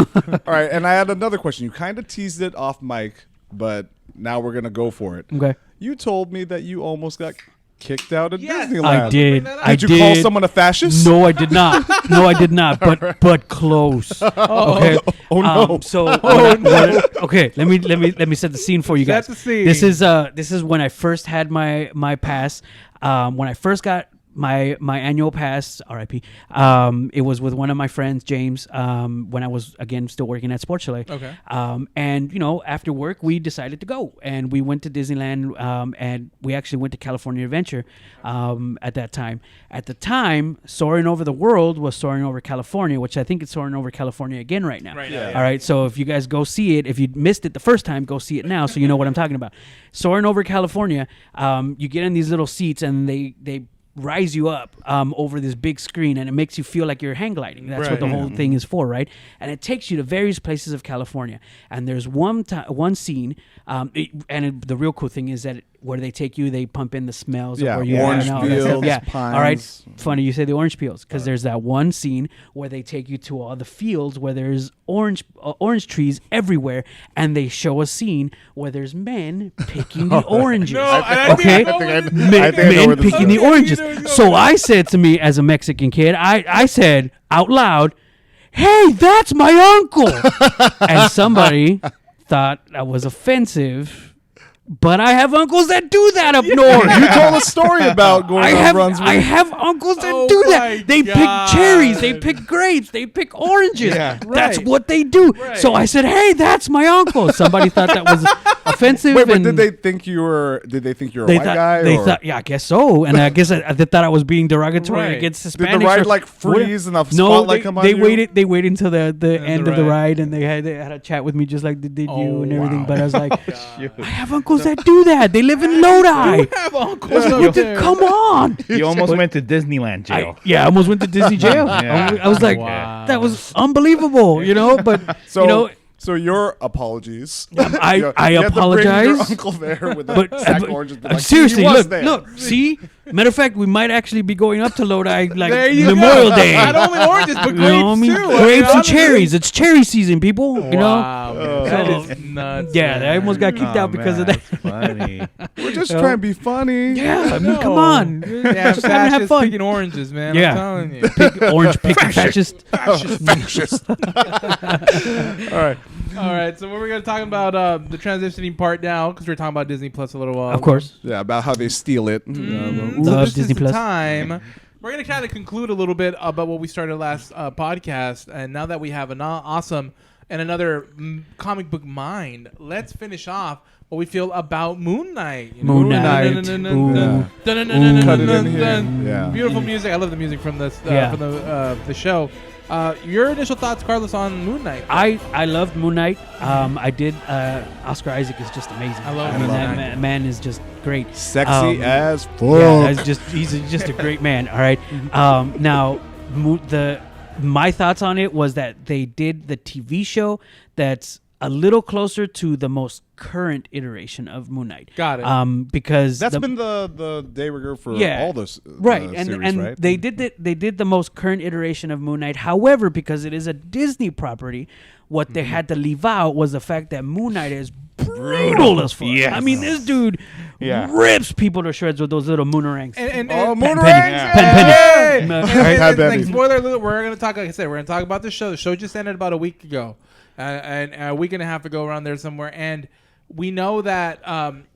right, and I had another question. You kind of teased it off mic, but now we're going to go for it. Okay. You told me that you almost got kicked out of Yes. Disneyland. I did. Did Did you call someone a fascist? No, I did not. No, I did not. But close. Okay. Oh, no. Okay. Let me set the scene for you guys. Set the scene. This is when I first had my pass. When I first got my annual pass, RIP, it was with one of my friends, James, when I was, again, still working at Sports Chalet. Okay. And, after work, we decided to go. And we went to Disneyland, and we actually went to California Adventure at that time. At the time, Soaring Over the World was Soaring Over California, which I think it's Soaring Over California again right now. Right now, All right, so if you guys go see it, if you missed it the first time, go see it now so you know what I'm talking about. Soaring Over California, you get in these little seats, and they rise you up over this big screen, and it makes you feel like you're hang gliding. That's what the whole thing is for, right? And it takes you to various places of California. And there's one scene, the real cool thing is that where they take you, they pump in the smells of where you orange are. Orange peels, yeah. pines. All right. Funny you say the orange peels, because there's that one scene where they take you to all the fields where there's orange trees everywhere, and they show a scene where there's men picking the oranges. No, I think okay, I know where this is men going. picking the oranges. So I said to me as a Mexican kid, I said out loud, "Hey, that's my uncle," and somebody thought that was offensive. But I have uncles that do that up north. You told a story about going on runs. I have uncles that do that. They pick cherries, they pick grapes, they pick oranges. Yeah. That's what they do. Right. So I said, "Hey, that's my uncle." Somebody thought that was offensive. Wait, but and did they think you were a white thought, guy? They or? thought, yeah, I guess so. And I guess they thought I was being derogatory Right. against Did Hispanics. the ride or like freeze and the no, spotlight come on they you? waited. They waited until the end of the ride. ride, and they had a chat with me just like they did you and everything. wow. But I was like, I have uncles that do that. They live in Lodi. You have uncles. Come on. You almost went to Disneyland jail. I almost went to Disney jail. Yeah. I was like, Wow. that was unbelievable, But So, you know, so your apologies. I You had to bring your apologize. uncle there with But that sack of oranges. Be like, seriously, he was look, there. look, see. Matter of fact, we might actually be going up to Lodi like There you Memorial go. Day. Not only oranges, but You know what I grapes mean? too. Grapes and Honestly. cherries. It's cherry season, people. You know. Wow, man. That is nuts. Yeah, man. I almost got kicked out because of that. Funny. We're just trying to be funny. Yeah, I mean, No. come on. Yeah, Just having to have fascists fun. picking oranges, man. Yeah. I'm telling you. Orange picking fascist. Fascist. All right. All right, so we're going to talk about the transitioning part now because we're talking about Disney Plus a little while. Of course. Yeah, about how they steal it. So Love this Disney is the Plus. time. We're going to kind of conclude a little bit about what we started last podcast. And now that we have an awesome and another comic book mind, let's finish off what we feel about Moon Knight. You know? Moon Knight. Dun-dun-dun-dun-dun. Ooh. Dun-dun-dun-dun-dun-dun-dun. Cut it in here. Dun-dun-dun-dun. Yeah. Beautiful music. I love the music from this Yeah. from the show. Your initial thoughts, Carlos, on Moon Knight? I loved Moon Knight. I did. Oscar Isaac is just amazing. I love mean, Moon that Knight. man is just great. Sexy as fuck. Yeah, he's just a great man. All right. Now, my thoughts on it was that they did the TV show that's a little closer to the most current iteration of Moon Knight. Got it. Because That's been the day rigor for all this right, and series, right? they did the most current iteration of Moon Knight. However, because it is a Disney property, what they had to leave out was the fact that Moon Knight is brutal as fuck. Yes. I mean, this dude rips people to shreds with those little moonerangs. And Moonerangs! Penny. And Hi, Betty. like, spoiler alert, we're going to talk, like I said, we're going to talk about the show. The show just ended about a week ago. And a week and a half ago around there somewhere. And we know that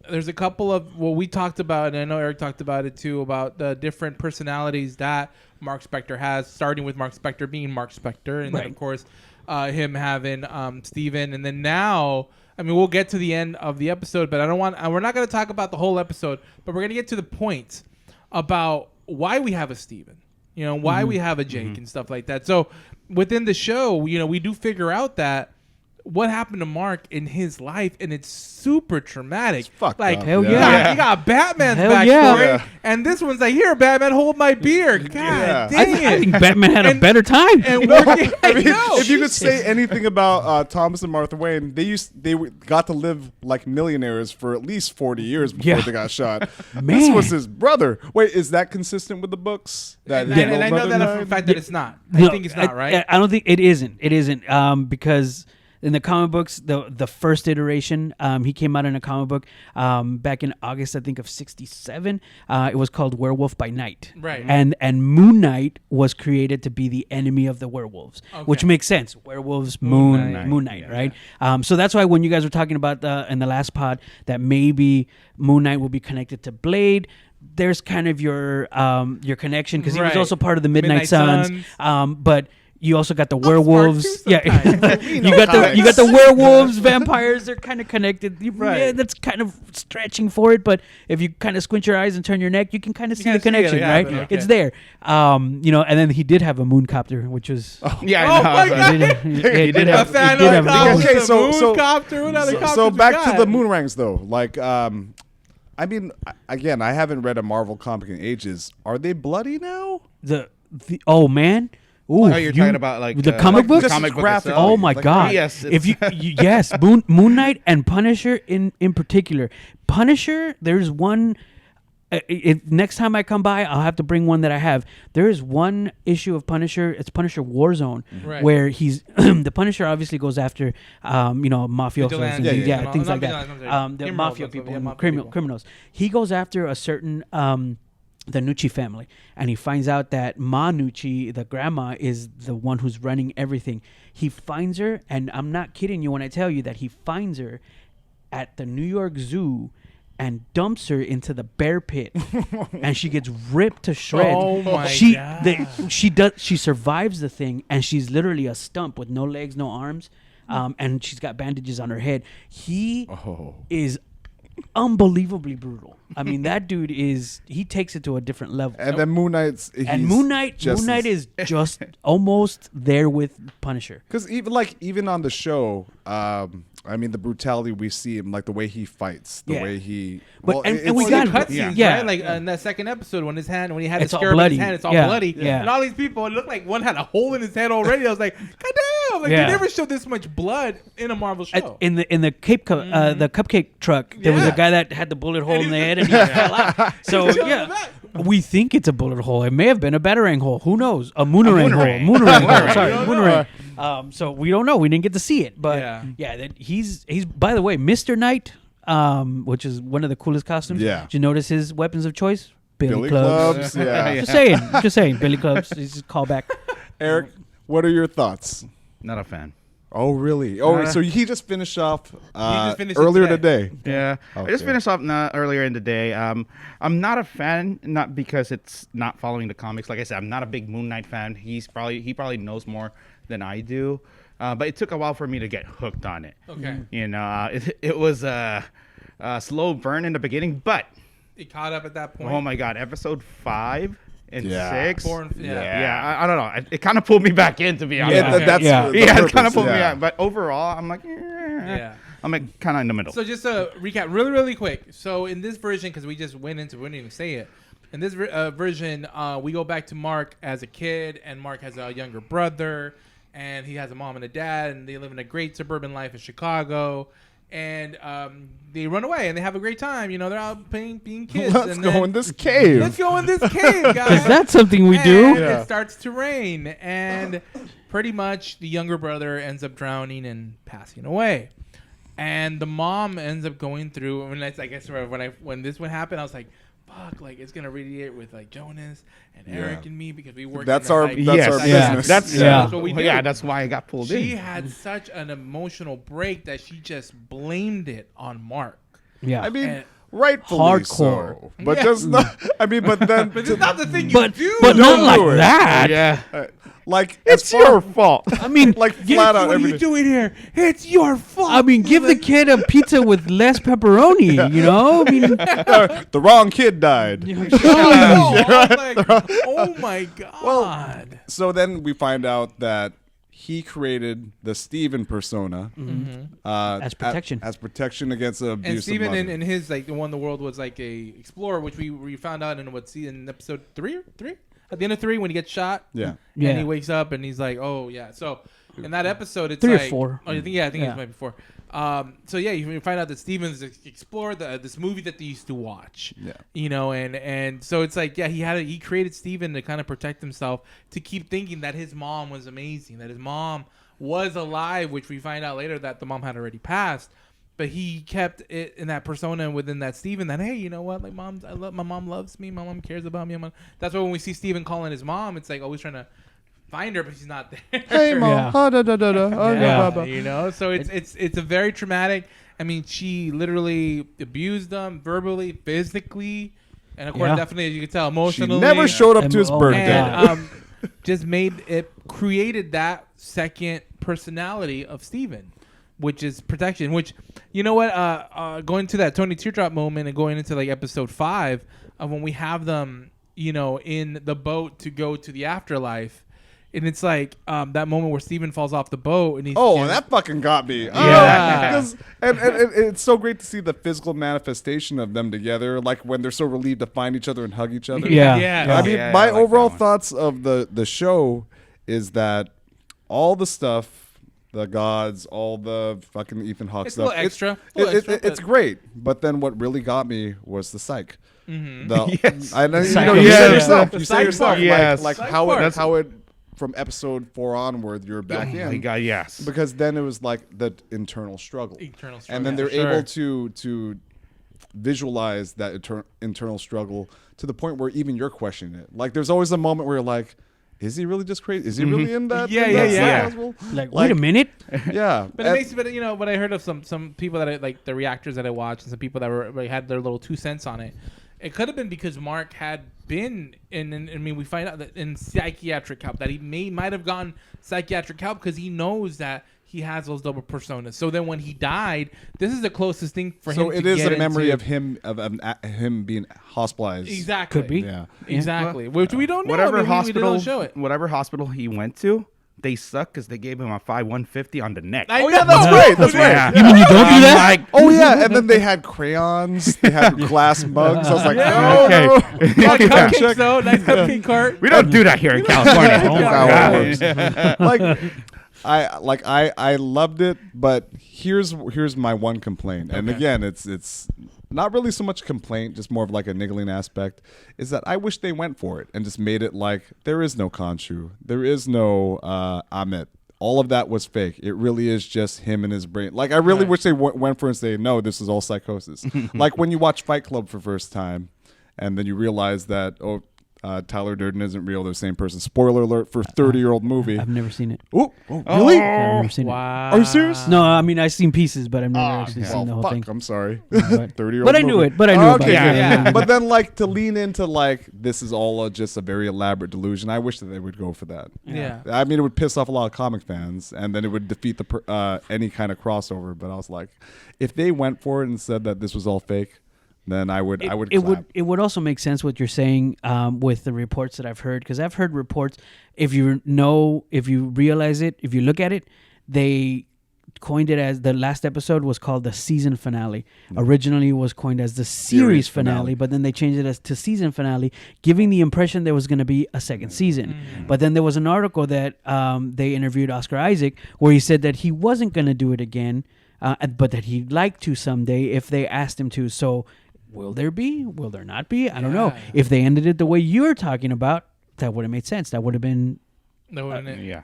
there's a couple of what we talked about, and I know Eric talked about it too, about the different personalities that Mark Spector has, starting with Mark Spector being Mark Spector, and then, of course, him having Steven. And then now, I mean, we'll get to the end of the episode, but we're not going to talk about the whole episode, but we're going to get to the point about why we have a Steven. You know, why we have a Jake and stuff like that. So within the show, you know, we do figure out that what happened to Mark in his life, and it's super traumatic. It's fucked like, up. Hell you yeah. got Batman's Hell backstory, yeah. and this one's like, here, Batman, hold my beer. God Yeah. dang I it. think Batman had a better time. And No, working, I mean, know. if you could say anything about Thomas and Martha Wayne, they got to live like millionaires for at least 40 years before they got shot. This Man. was his brother. Wait, is that consistent with the books? And his I know brother that for a died? fact that it's not. I No, think it's not, right? I don't think it isn't. It isn't because in the comic books, the first iteration, he came out in a comic book back in August, I think, of '67. It was called Werewolf by Night. Right. And Moon Knight was created to be the enemy of the werewolves, which makes sense. Werewolves, Moon Knight, right? So that's why when you guys were talking about in the last pod that maybe Moon Knight will be connected to Blade, there's kind of your connection because he was Right. also part of the Midnight Midnight Suns. But you also got the werewolves. too sometimes. you got the werewolves, vampires. They're kind of connected. Right. Yeah, that's kind of stretching for it, but if you kind of squint your eyes and turn your neck, you can kind of see the connection, yeah, right? okay. It's there. You know, and then he did have a moon copter, which was Yeah, Oh I know. my God. he did A have fan he did of have a Carlos, moon- Okay, the so moon copter, what other copters so we back to got? the Moonerangs though. Like, I mean, again, I haven't read a Marvel comic in ages. Are they bloody now? the oh man. Ooh, Oh, you're talking about like the comic books? the comic book graphic. itself? Oh my Like, God! yes, If yes, Moon Knight and Punisher in particular. Punisher, there's one. Next time I come by, I'll have to bring one that I have. There is one issue of Punisher. It's Punisher Warzone, Right. where he's the Punisher obviously goes after mafiosos and Vigilantes. things, No, things not like that. vigilantes, I'm sorry. The Criminals, mafia that's people, what- yeah, mafia criminal people. criminals. He goes after a certain the Nucci family, and he finds out that Ma Nucci, the grandma, is the one who's running everything. He finds her, and I'm not kidding you when I tell you that he finds her at the New York Zoo and dumps her into the bear pit, and she gets ripped to shreds. Oh my God! She survives the thing, and she's literally a stump with no legs, no arms, and she's got bandages on her head. He is unbelievably brutal. I mean, that dude he takes it to a different level. And then Moon Knight's Moon Knight is just almost there with Punisher. Because even on the show, I mean, the brutality we see him, like the way he fights, the way he. But and we got cutscenes, right? Like in that second episode, when he had his scarab in his hand, it's all bloody, and all these people, it looked like one had a hole in his head already. I was like, God damn! Like they never showed this much blood in a Marvel show. In the the cupcake truck, there was a guy that had the bullet hole in the head, and he fell out. So we think it's a bullet hole. It may have been a batarang hole. Who knows? A moonerang hole. Moonerang hole. Sorry, moonerang. So we don't know. We didn't get to see it, but that he's by the way, Mr. Knight, which is one of the coolest costumes. Yeah. Did you notice his weapons of choice? Billy clubs. Yeah. Just saying. Billy clubs. He's just callback. Eric, what are your thoughts? Not a fan. Oh, really? Oh, so he just finished off earlier today. Yeah. Okay. I just finished off earlier in the day. I'm not a fan, not because it's not following the comics. Like I said, I'm not a big Moon Knight fan. He probably knows more than I do. But it took a while for me to get hooked on it. Okay. You know, it was a slow burn in the beginning, but it caught up at that point. Oh my God, episode 5 and 6. Yeah. I don't know. It kind of pulled me back in, to be honest. It kind of pulled me out. But overall, I'm like, I'm like kind of in the middle. So just to recap really, really quick. So in this version, because we just went into, we didn't even say it. In this version, we go back to Mark as a kid, and Mark has a younger brother, and he has a mom and a dad, and they live in a great suburban life in Chicago. And they run away, and they have a great time. You know, they're out being kids. Let's go in this cave. Let's go in this cave, guys. Because that's something we do. It starts to rain, and pretty much the younger brother ends up drowning and passing away. And the mom ends up going through. I mean, I guess when this one happened, I was like, fuck, like it's gonna radiate with like Jonas and Eric and me because we work. That's our business. That's what we do. Yeah, that's why I got pulled in. She had such an emotional break that she just blamed it on Mark. Yeah, I mean, rightfully hardcore. so, but just not. I mean, but then, but it's not the thing you do. But not like do it. that. Yeah. Like it's your fault. I mean, like flat out. What are you doing here? It's your fault. I mean, give the kid a pizza with less pepperoni. You know, I mean, the wrong kid died. Oh my God. Well, so then we find out that he created the Steven persona as protection, as protection against abuse. And Steven in his like the one in the world was like a explorer, which we found out in episode 3 at the end of 3 when he gets shot. Yeah. And he wakes up and he's like, oh yeah. So in that episode, it's 3 like, or 4. Oh, I think it was maybe 4. So yeah, you find out that Steven's explored this movie that they used to watch. Yeah. You know, and so it's like, yeah, he created Steven to kind of protect himself, to keep thinking that his mom was amazing, that his mom was alive, which we find out later that the mom had already passed. But he kept it in that persona within that Steven that, hey, you know what? Like, my mom loves me. My mom cares about me. That's why when we see Steven calling his mom, it's like always trying to find her, but she's not there. Hey, mom. Yeah. You know, so it's a very traumatic. I mean, she literally abused them verbally, physically, and of course, definitely, as you can tell, emotionally. She never showed up to his birthday. And, just created that second personality of Steven, which is protection. Which, you know what? Going to that Tony Teardrop moment and going into like episode 5 of when we have them, you know, in the boat to go to the afterlife. And it's like that moment where Steven falls off the boat and he's that fucking got me. Yeah, and it's so great to see the physical manifestation of them together, like when they're so relieved to find each other and hug each other. I mean, my overall thoughts of the show is that all the stuff, the gods, all the fucking Ethan Hawke stuff, it's great. But then what really got me was the psych. Mm-hmm. You say yourself, yes. like how it from episode 4 onward, you're back in. Oh my God, yes. Because then it was like the internal struggle. And then they're able to visualize that internal struggle to the point where even you're questioning it. Like, there's always a moment where you're like, is he really just crazy? Is he really in that? Yeah. Like, wait a minute. Yeah. But it makes, but you know, but I heard of some people that like the reactors that I watched, and some people that were like, had their little 2 cents on it. It could have been because Mark had been in. I mean, we find out that in psychiatric help, that he might have gotten psychiatric help because he knows that he has those double personas. So then when he died, this is the closest thing for him. So it is a memory into, of him being hospitalized. Exactly. Could be. Yeah. Exactly. Which we don't know. Whatever I mean, hospital, we don't show it. whatever hospital he went to, they suck because they gave him a 5/150 on the neck. Oh yeah, that's right. That's right. You mean you don't do that? Like, Oh yeah, and then they had crayons, they had glass mugs. I was like, no, okay. no. Cupcakes though, nice cupcake cart. We don't do that here in California. Oh my God. I loved it, but here's my one complaint. And again, it's not really so much a complaint, just more of like a niggling aspect, is that I wish they went for it and just made it like there is no Khonshu, there is no Amit. All of that was fake. It really is just him and his brain. Like, I really wish they went for it and say, no, this is all psychosis. Like when you watch Fight Club for first time, and then you realize that, Tyler Durden isn't real. They're the same person. Spoiler alert for 30-year-old movie. I've never seen it. Oh, really? Yeah, I've never seen Wow. Are you serious? it. No, I mean, I've seen pieces, but I've never actually seen the whole fuck, thing. I'm sorry. But 30-year-old but I knew movie. it. But I knew about Okay, it. good. Yeah. But then, like, to lean into, like, this is all just a very elaborate delusion, I wish that they would go for that. Yeah. I mean, it would piss off a lot of comic fans, and then it would defeat any kind of crossover. But I was like, if they went for it and said that this was all fake, then I would clap. It would also make sense what you're saying with the reports that I've heard, because I've heard reports. If you realize it, if you look at it, they coined it as the last episode was called the season finale. Originally, it was coined as the series finale, but then they changed it as to season finale, giving the impression there was going to be a second season. But then there was an article that they interviewed Oscar Isaac where he said that he wasn't going to do it again, but that he'd like to someday if they asked him to. So will there be? Will there not be? I don't know. If they ended it the way you're talking about, that would have made sense. That would have been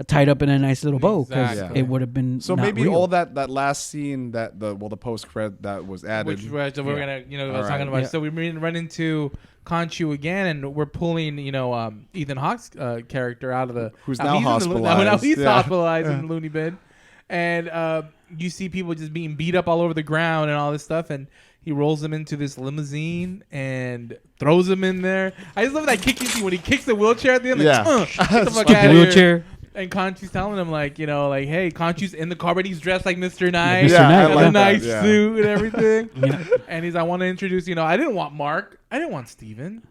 tied up in a nice little bow, because it would have been so not maybe real. all that last scene that the post credit that was added, Which we're gonna I was talking about. Yeah. So we run into Khonshu again, and we're pulling Ethan Hawke's character out of the who's now hospitalized. Now he's hospitalized in the loony bin, and you see people just being beat up all over the ground and all this stuff, and he rolls them into this limousine and throws them in there. I just love that kick you see when he kicks the wheelchair at the end. Like, get the fuck out of wheelchair. here. And Khonshu's telling him, like, hey, Khonshu's in the car, but he's dressed like Mr. Nice. Mr. Nice. Got like a nice that, yeah. suit and everything. And he's, I want to introduce, I didn't want Mark. I didn't want Steven.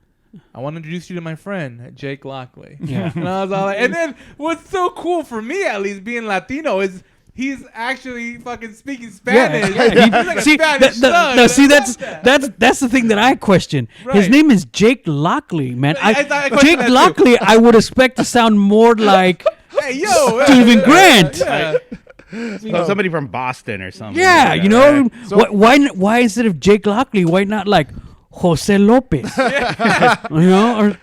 I want to introduce you to my friend, Jake Lockley. Yeah. And I was all like, and then what's so cool for me, at least, being Latino, is he's actually fucking speaking Spanish. Yeah. He's like a See, Spanish thug. no, see, I that's love that. the thing that I question. Right. His name is Jake Lockley, man. I question Jake that too. Lockley, I would expect to sound more like Hey, yo. Steven Grant. Yeah. Somebody from Boston or something. Yeah, like you that, know, right? why instead of Jake Lockley, why not like Jose Lopez? You know, or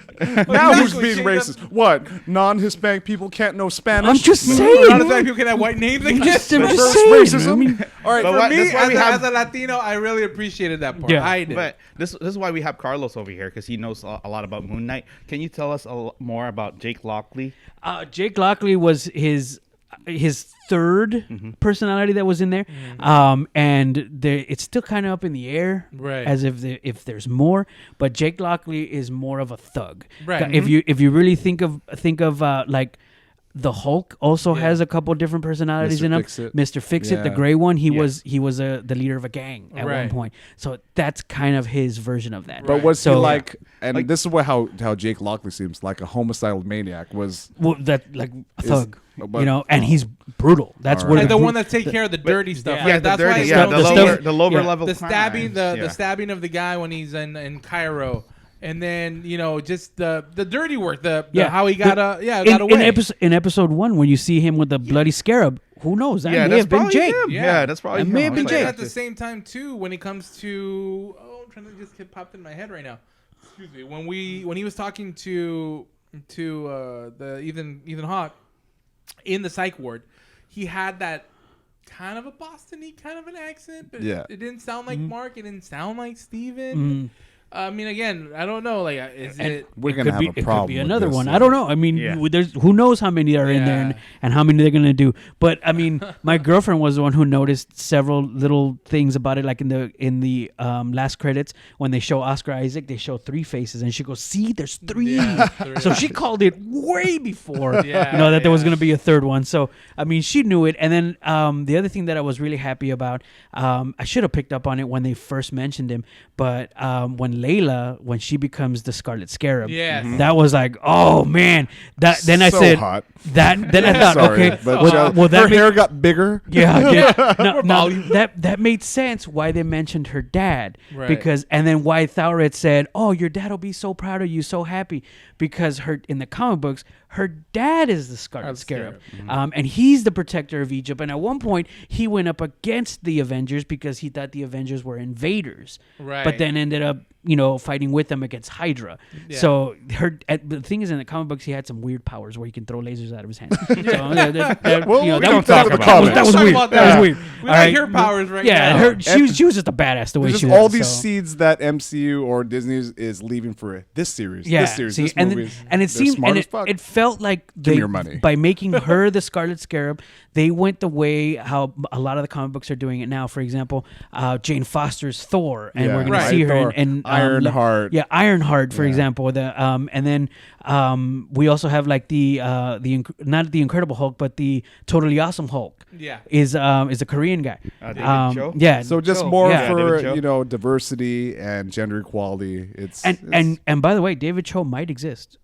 now who's Exactly. being racist? What? Non-Hispanic people can't know Spanish? I'm just Not saying. as many people can have white names again. Just Reverse saying. racism. I mean, All right, But For what- me, that's why we have- as a Latino, I really appreciated that part. Yeah. I did. But this is why we have Carlos over here, because he knows a lot about Moon Knight. Can you tell us more about Jake Lockley? Jake Lockley was his third personality that was in there, and it's still kind of up in the air, Right. as if there's more. But Jake Lockley is more of a thug, Right. If you really think of like the Hulk also has a couple different personalities Mr. in him. Fix-It. Mr. Fix-It, the Yeah. gray one, he was the leader of a gang at one Right. point. So that's kind of his version of that. But was he So- like? And this is how Jake Lockley seems like a homicidal maniac. Was Well, that like a thug, but- and he's brutal. That's what And the bru- one that take care of the dirty stuff. yeah, right? the That's dirty, why yeah, stuff- the the lower, stuff- the lower yeah. level the stabbing, crimes, the stabbing of the guy when he's in Cairo, and then just the dirty work, the how he got got away. In episode 1, when you see him with the bloody scarab, who knows? That Yeah, may that's have been probably Jake. him. Yeah, that's probably That him. may have been But Jake. at the same time too, when it comes to I'm trying to just get popped in my head right now. Excuse me. When he was talking to the Ethan Hawke in the psych ward, he had that kind of a Boston-y kind of an accent, but Yeah. it didn't sound like Mark. It didn't sound like Steven. I mean, again, I don't know. Like, We're gonna have a It problem could be with another this, one. yeah. I don't know. I mean, there's who knows how many are in there and how many they're gonna do. But I mean, my girlfriend was the one who noticed several little things about it. Like in the last credits when they show Oscar Isaac, they show 3 faces, and she goes, "See, there's 3." So she called it way before that there was gonna be a third one. So I mean, she knew it. And then the other thing that I was really happy about, I should have picked up on it when they first mentioned him, but when Layla, when she becomes the Scarlet Scarab, that was like, oh man. Then I So said hot. that. Then I thought, Sorry, okay, but well, that her hair got bigger. Now, that made sense why they mentioned her dad, because and then why Thauret said, "Oh, your dad will be so proud of you, so happy," because her in the comic books, her dad is the Scarlet Scarab, and he's the protector of Egypt. And at one point, he went up against the Avengers because he thought the Avengers were invaders, but then ended up fighting with them against Hydra. So the thing is, in the comic books, he had some weird powers where he can throw lasers out of his hands. So, we don't talk about that was weird. That was weird. We like her powers right now. Yeah, she was just a badass the way There's she just was. all these seeds that MCU or Disney is leaving for this series. Yeah, this series, see, this and movie. and it They're seemed smart and as fuck. it felt like Give me your money. by making her the Scarlet Scarab, they went the way how a lot of the comic books are doing it now. For example, Jane Foster's Thor, and we're going to see her in Ironheart. Ironheart, for example. And then we also have like the not the Incredible Hulk, but the Totally Awesome Hulk. Is a Korean guy. David Cho? Yeah. So just more David Cho. for diversity and gender equality. And by the way, David Cho might exist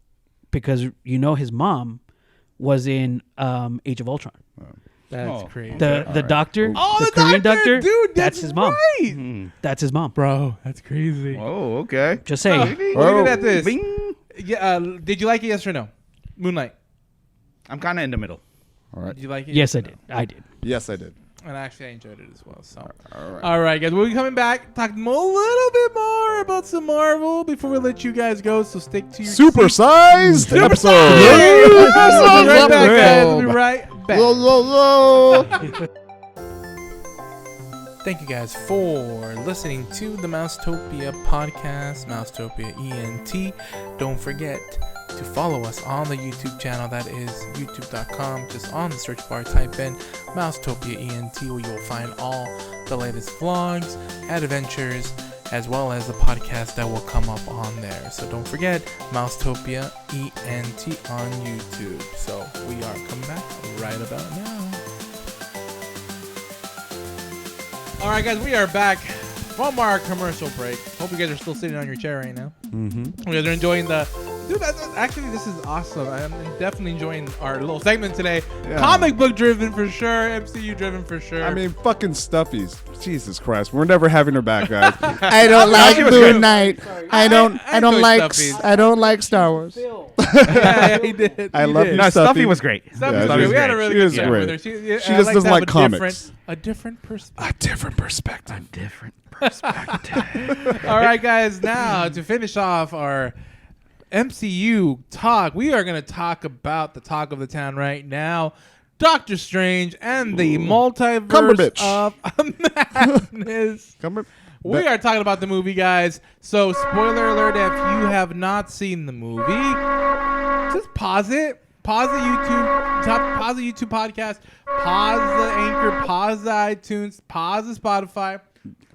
because his mom was in Age of Ultron. That's crazy. The doctor, the Korean doctor, dude, that's his mom. Right. That's his mom, bro. That's crazy. Oh, okay. Just saying. Looking at this. Yeah, did you like it? Yes or no? Moonlight. I'm kind of in the middle. All right. Did you like it? Yes, I did. I did. Yes, I did. And actually, I enjoyed it as well. So, All all right, guys. We'll be coming back, talking a little bit more about some Marvel before we let you guys go. So stick to your Supersized episode. We'll be right back, guys. We'll be right back. Thank you guys for listening to the Mousetopia podcast, Mousetopia ENT. Don't forget to follow us on the YouTube channel. That is youtube.com. Just on the search bar, type in Mousetopia ENT, where you will find all the latest vlogs, adventures, as well as the podcast that will come up on there. So don't forget Mousetopia ENT on YouTube. So we are coming back right about now. All right, guys, we are back from our commercial break. Hope you guys are still sitting on your chair right now. You guys are enjoying the... Dude, actually, this is awesome. I'm definitely enjoying our little segment today. Yeah. Comic book driven for sure. MCU driven for sure. I mean, fucking Stuffies. Jesus Christ, we're never having her back, guys. I don't like Moon Knight. I don't enjoy like Stuffies. I don't like Star Wars. yeah, he did. I love you, No, Stuffy. Stuffy was great. Stuffy Yeah, was she great. was We had a great. really She good was time great. with her. She She I just like doesn't to have like comics. A different perspective. A different perspective. Different. All right, guys. Now to finish off our MCU talk, we are going to talk about the talk of the town right now, Doctor Strange and the multiverse of madness. We are talking about the movie, guys. So, spoiler alert: if you have not seen the movie, just pause it. Pause the YouTube. Pause the YouTube podcast. Pause the Anchor. Pause the iTunes. Pause the Spotify.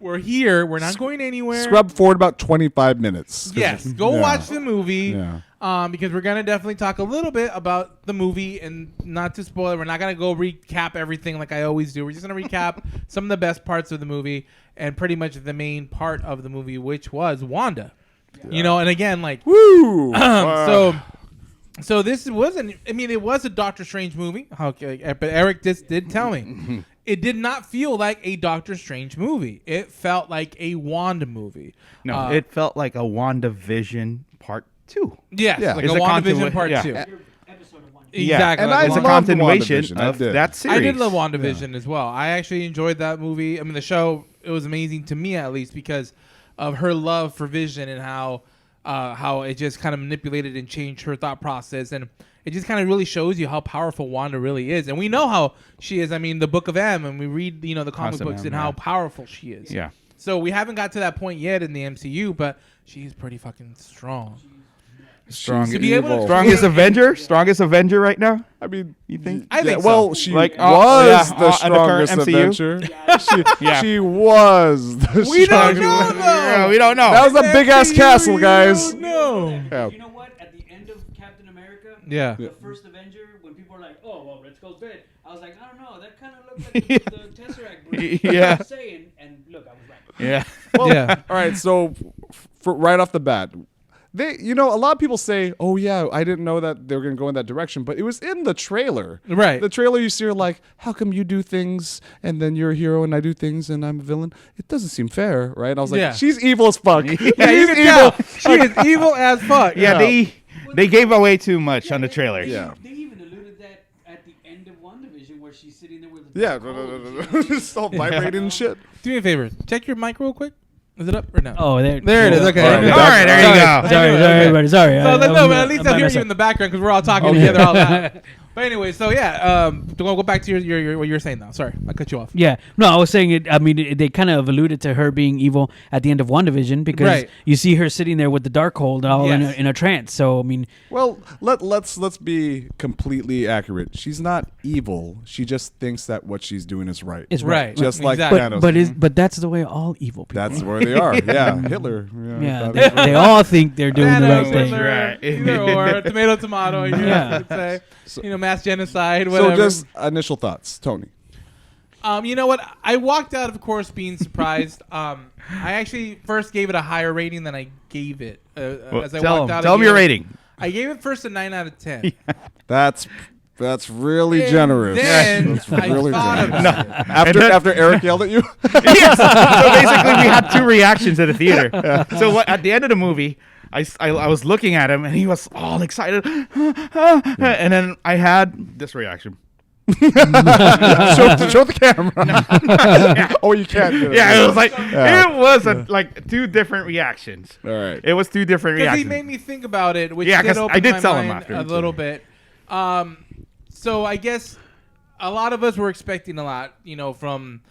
We're here. We're not going anywhere. Scrub forward about 25 minutes. Yes, go Yeah. watch the movie. Yeah. Because we're gonna definitely talk a little bit about the movie, and not to spoil it, we're not gonna go recap everything like I always do. We're just gonna recap some of the best parts of the movie and pretty much the main part of the movie, which was Wanda. You know, and again, like, woo. So this wasn't. I mean, it was a Doctor Strange movie. Okay, but Eric just did tell me it did not feel like a Doctor Strange movie. It felt like a Wanda movie. No, it felt like a WandaVision Part 2. Yes, Yeah. like It's a a WandaVision Part yeah. 2. Yeah. Exactly. And like I It's a loved continuation WandaVision. I of did. that series. I did love WandaVision as well. I actually enjoyed that movie. I mean, the show, it was amazing to me at least because of her love for Vision and how how it just kind of manipulated and changed her thought process, and it just kind of really shows you how powerful Wanda really is. And we know how she is. I mean, the Book of M, and we read the comic Constant books M, and yeah. how powerful she is. Yeah. So we haven't got to that point yet in the MCU, but she's pretty fucking strong. Strong, To be able to- strongest Avenger right now. I mean, you think? I think well, so. she Like, was yeah, the at the current strongest MCU? Avenger. She was the We don't strongest. know, though. Yeah, we don't know. That was a big ass castle, guys. No. Yeah. You know what? At the end of Captain America, Yeah. the first Avenger, when people were like, "Oh, well, Red Skull's dead," I was like, "I don't know. That kind of looked like the Tesseract bridge." Yeah. I was saying, and look, I was right. Yeah. Well, Yeah. All right. So, right off the bat, a lot of people say, "Oh yeah, I didn't know that they were going to go in that direction," but it was in the trailer. Right. The trailer, you see her like, "How come you do things and then you're a hero and I do things and I'm a villain? It doesn't seem fair, right?" I was like, Yeah. "She's evil as fuck. Yeah, She's you can evil." tell. She is evil as fuck. Yeah, they gave away too much on the trailer. Yeah. They even alluded that at the end of WandaVision, where she's sitting there with. Yeah, just all vibrating and shit. Do me a favor. Check your mic real quick. Is it up or no? Oh, there it is. Okay. All right, All right, there you go. Sorry, everybody. Sorry. So but at least I'll hear you in the background because we're all talking together all that. But anyway, so yeah, go back to your what you were saying now. Sorry, I cut you off. Yeah, no, I was saying it. I mean, they kind of alluded to her being evil at the end of WandaVision because Right. you see her sitting there with the Darkhold all Yes. in a trance. So I mean, Well, let's be completely accurate. She's not evil. She just thinks that what she's doing is right. it's Right. Just like Exactly. Thanos. but that's the way all evil people. That's where they are. Yeah, Hitler. Yeah, that they all think they're doing the right Thanos, thing. Hitler, Right. Either or tomato. Yeah. Would say. Mass genocide. Whatever. So just initial thoughts, Tony. You know what? I walked out, of course, being surprised. I actually first gave it a higher rating than I gave it. As I Tell walked out, them your rating. I gave it first a 9 out of 10. That's really And generous. then That's I really thought generous. about it. After Eric yelled at you. Yes. So basically, we had two reactions at the theater. So at the end of the movie, I was looking at him and he was all excited, and then I had this reaction. show the camera. Oh, you can't do it. Yeah, it was like it was like two different reactions. All right. It was two different Because reactions. he made me think about it, which Yeah, did 'cause open I did my tell him mind after. a little bit. So I guess a lot of us were expecting a lot, from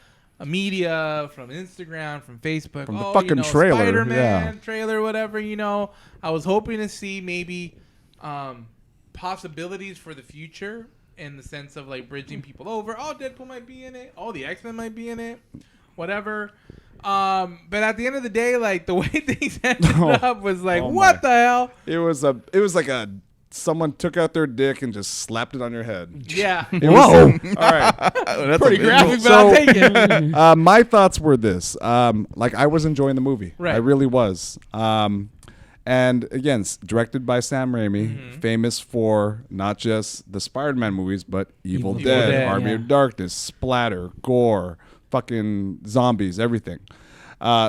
media, from Instagram, from Facebook. From the fucking trailer, Spider-Man trailer, whatever, I was hoping to see maybe possibilities for the future in the sense of like bridging people over. Oh, Deadpool might be in it. Oh, the X-Men might be in it. Whatever. But at the end of the day, like the way things ended up was like, what the hell? It was like someone took out their dick and just slapped it on your head. Yeah. Whoa. All right. That's Pretty graphic, but I'll take it. My thoughts were this. Like I was enjoying the movie. Right. I really was. And again, directed by Sam Raimi, famous for not just the Spider-Man movies, but Evil Dead, Army of Darkness, splatter, gore, fucking zombies, everything.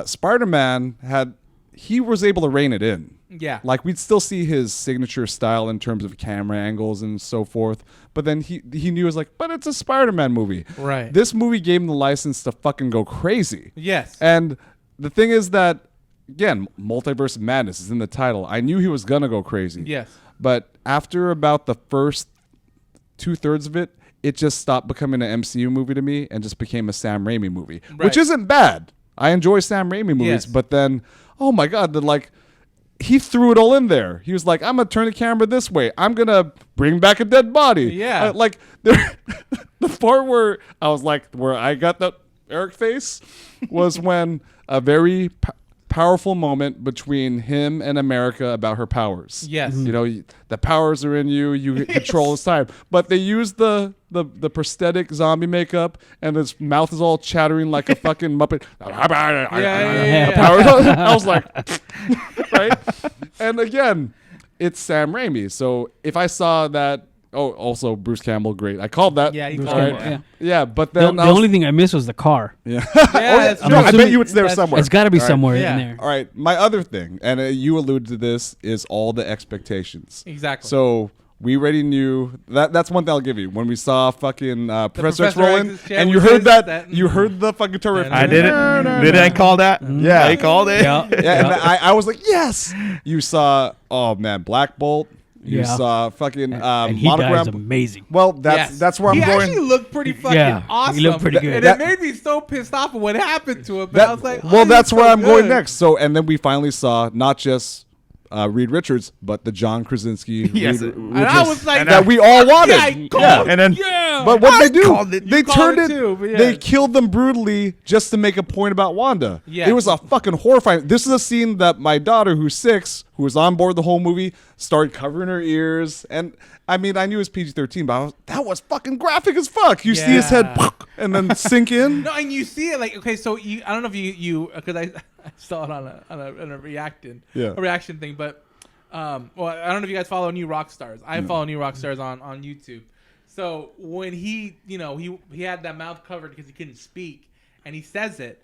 Spider-Man he was able to rein it in. Yeah. Like we'd still see his signature style in terms of camera angles and so forth. But then he knew it was like, but it's a Spider-Man movie. Right. This movie gave him the license to fucking go crazy. Yes. And the thing is that, again, Multiverse of Madness is in the title. I knew he was going to go crazy. Yes. But after about the first 2/3 of it, it just stopped becoming an MCU movie to me and just became a Sam Raimi movie, which isn't bad. I enjoy Sam Raimi movies, Yes. but then, oh my God, he threw it all in there. He was like, I'm going to turn the camera this way. I'm going to bring back a dead body. Yeah. The part where I was like, where I got that Eric face was when a very powerful moment between him and America about her powers. Yes. The powers are in you. You control this time. But they used the prosthetic zombie makeup, and his mouth is all chattering like a fucking Muppet. Yeah. Powers. I was like, right? And again, it's Sam Raimi. So if I saw that, also Bruce Campbell, great. I called that. Yeah, Bruce called Campbell, it. yeah. Yeah, but The, then the only thing I missed was the car. Yeah. that's No, true. I bet you it's there That's- somewhere. It's got to be All right. somewhere Yeah. in there. All right. My other thing, and you alluded to this, is all the expectations. Exactly. So we already knew that. That's one thing I'll give you. When we saw fucking Professor X Professor rolling, X's chair and you with heard his- that, you heard the fucking turret. I did it. Did I call that? Yeah, I called it. Yeah. yeah. And I was like, yes. You saw, oh man, Black Bolt. You Yeah. saw fucking and he Monogram. dies amazing. Well, that's where I'm he going. actually looked pretty fucking Yeah, awesome. he looked pretty good. And That- it made me so pissed off at what happened to him. But I was like, well, he that's looks where so I'm going good. next. So, and then we finally saw not just Reed Richards, but the John Krasinski. Yes. Reed And I was like, that we all wanted. yeah, I called, And then- yeah. But what I they do, called it. they You called turned it it. too, but yeah. They killed them brutally just to make a point about Wanda. Yes. It was a fucking horrifying. This is a scene that my daughter, who's 6, who was on board the whole movie, started covering her ears. And I mean, I knew it was PG-13, but that was fucking graphic as fuck. You see his head and then sink in. No, and you see it like, okay, so I don't know if you because I saw it on a reaction thing, but well, I don't know if you guys follow New Rock Stars. I follow New Rock Stars on YouTube. So when he had that mouth covered because he couldn't speak, and he says it,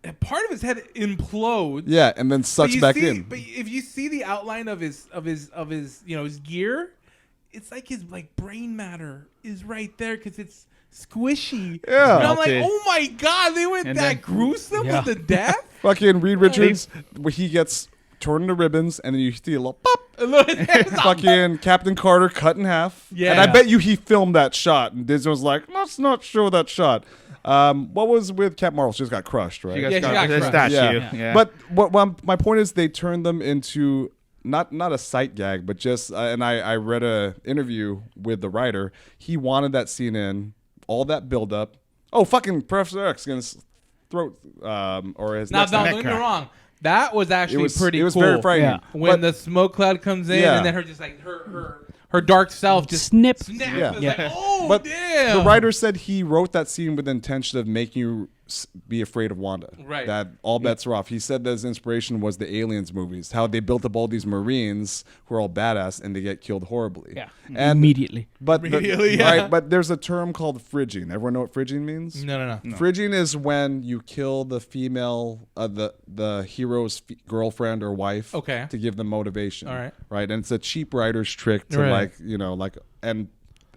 and part of his head implodes. Yeah, and then sucks back in. But if you see the outline of his his gear, it's like his brain matter is right there because it's squishy. Yeah. And I'm like, Okay. oh my god, they went And that then- gruesome with the death. Fucking Reed Richards, where he gets torn into ribbons, and then you see a little pop. Fucking Captain Carter cut in half. Yeah. And I bet you he filmed that shot, and Disney was like, let's not show that shot. What was with Cap Marvel? She just got crushed, right? She Yeah, she got the crushed. statue. Yeah. But what my point is, they turned them into not a sight gag, but just and I read a interview with the writer. He wanted that scene in, all that build up. Oh, fucking Professor X gonna throat or his Now, next don't neck get me crack. wrong. That was actually pretty cool. It was very frightening. When But- the smoke cloud comes in Yeah. and then her just like her dark self just Snip. snaps. Yeah. It's like, oh But damn. the writer said he wrote that scene with the intention of making you be afraid of Wanda. Right. That all bets are off. He said that his inspiration was the Aliens movies, how they built up all these Marines who are all badass and they get killed horribly. Yeah. And Immediately. But Immediately, yeah. right. But there's a term called fridging. Everyone know what fridging means? No. Fridging is when you kill the female, the hero's girlfriend or wife, Okay. to give them motivation. All right. Right, and it's a cheap writer's trick to Right. and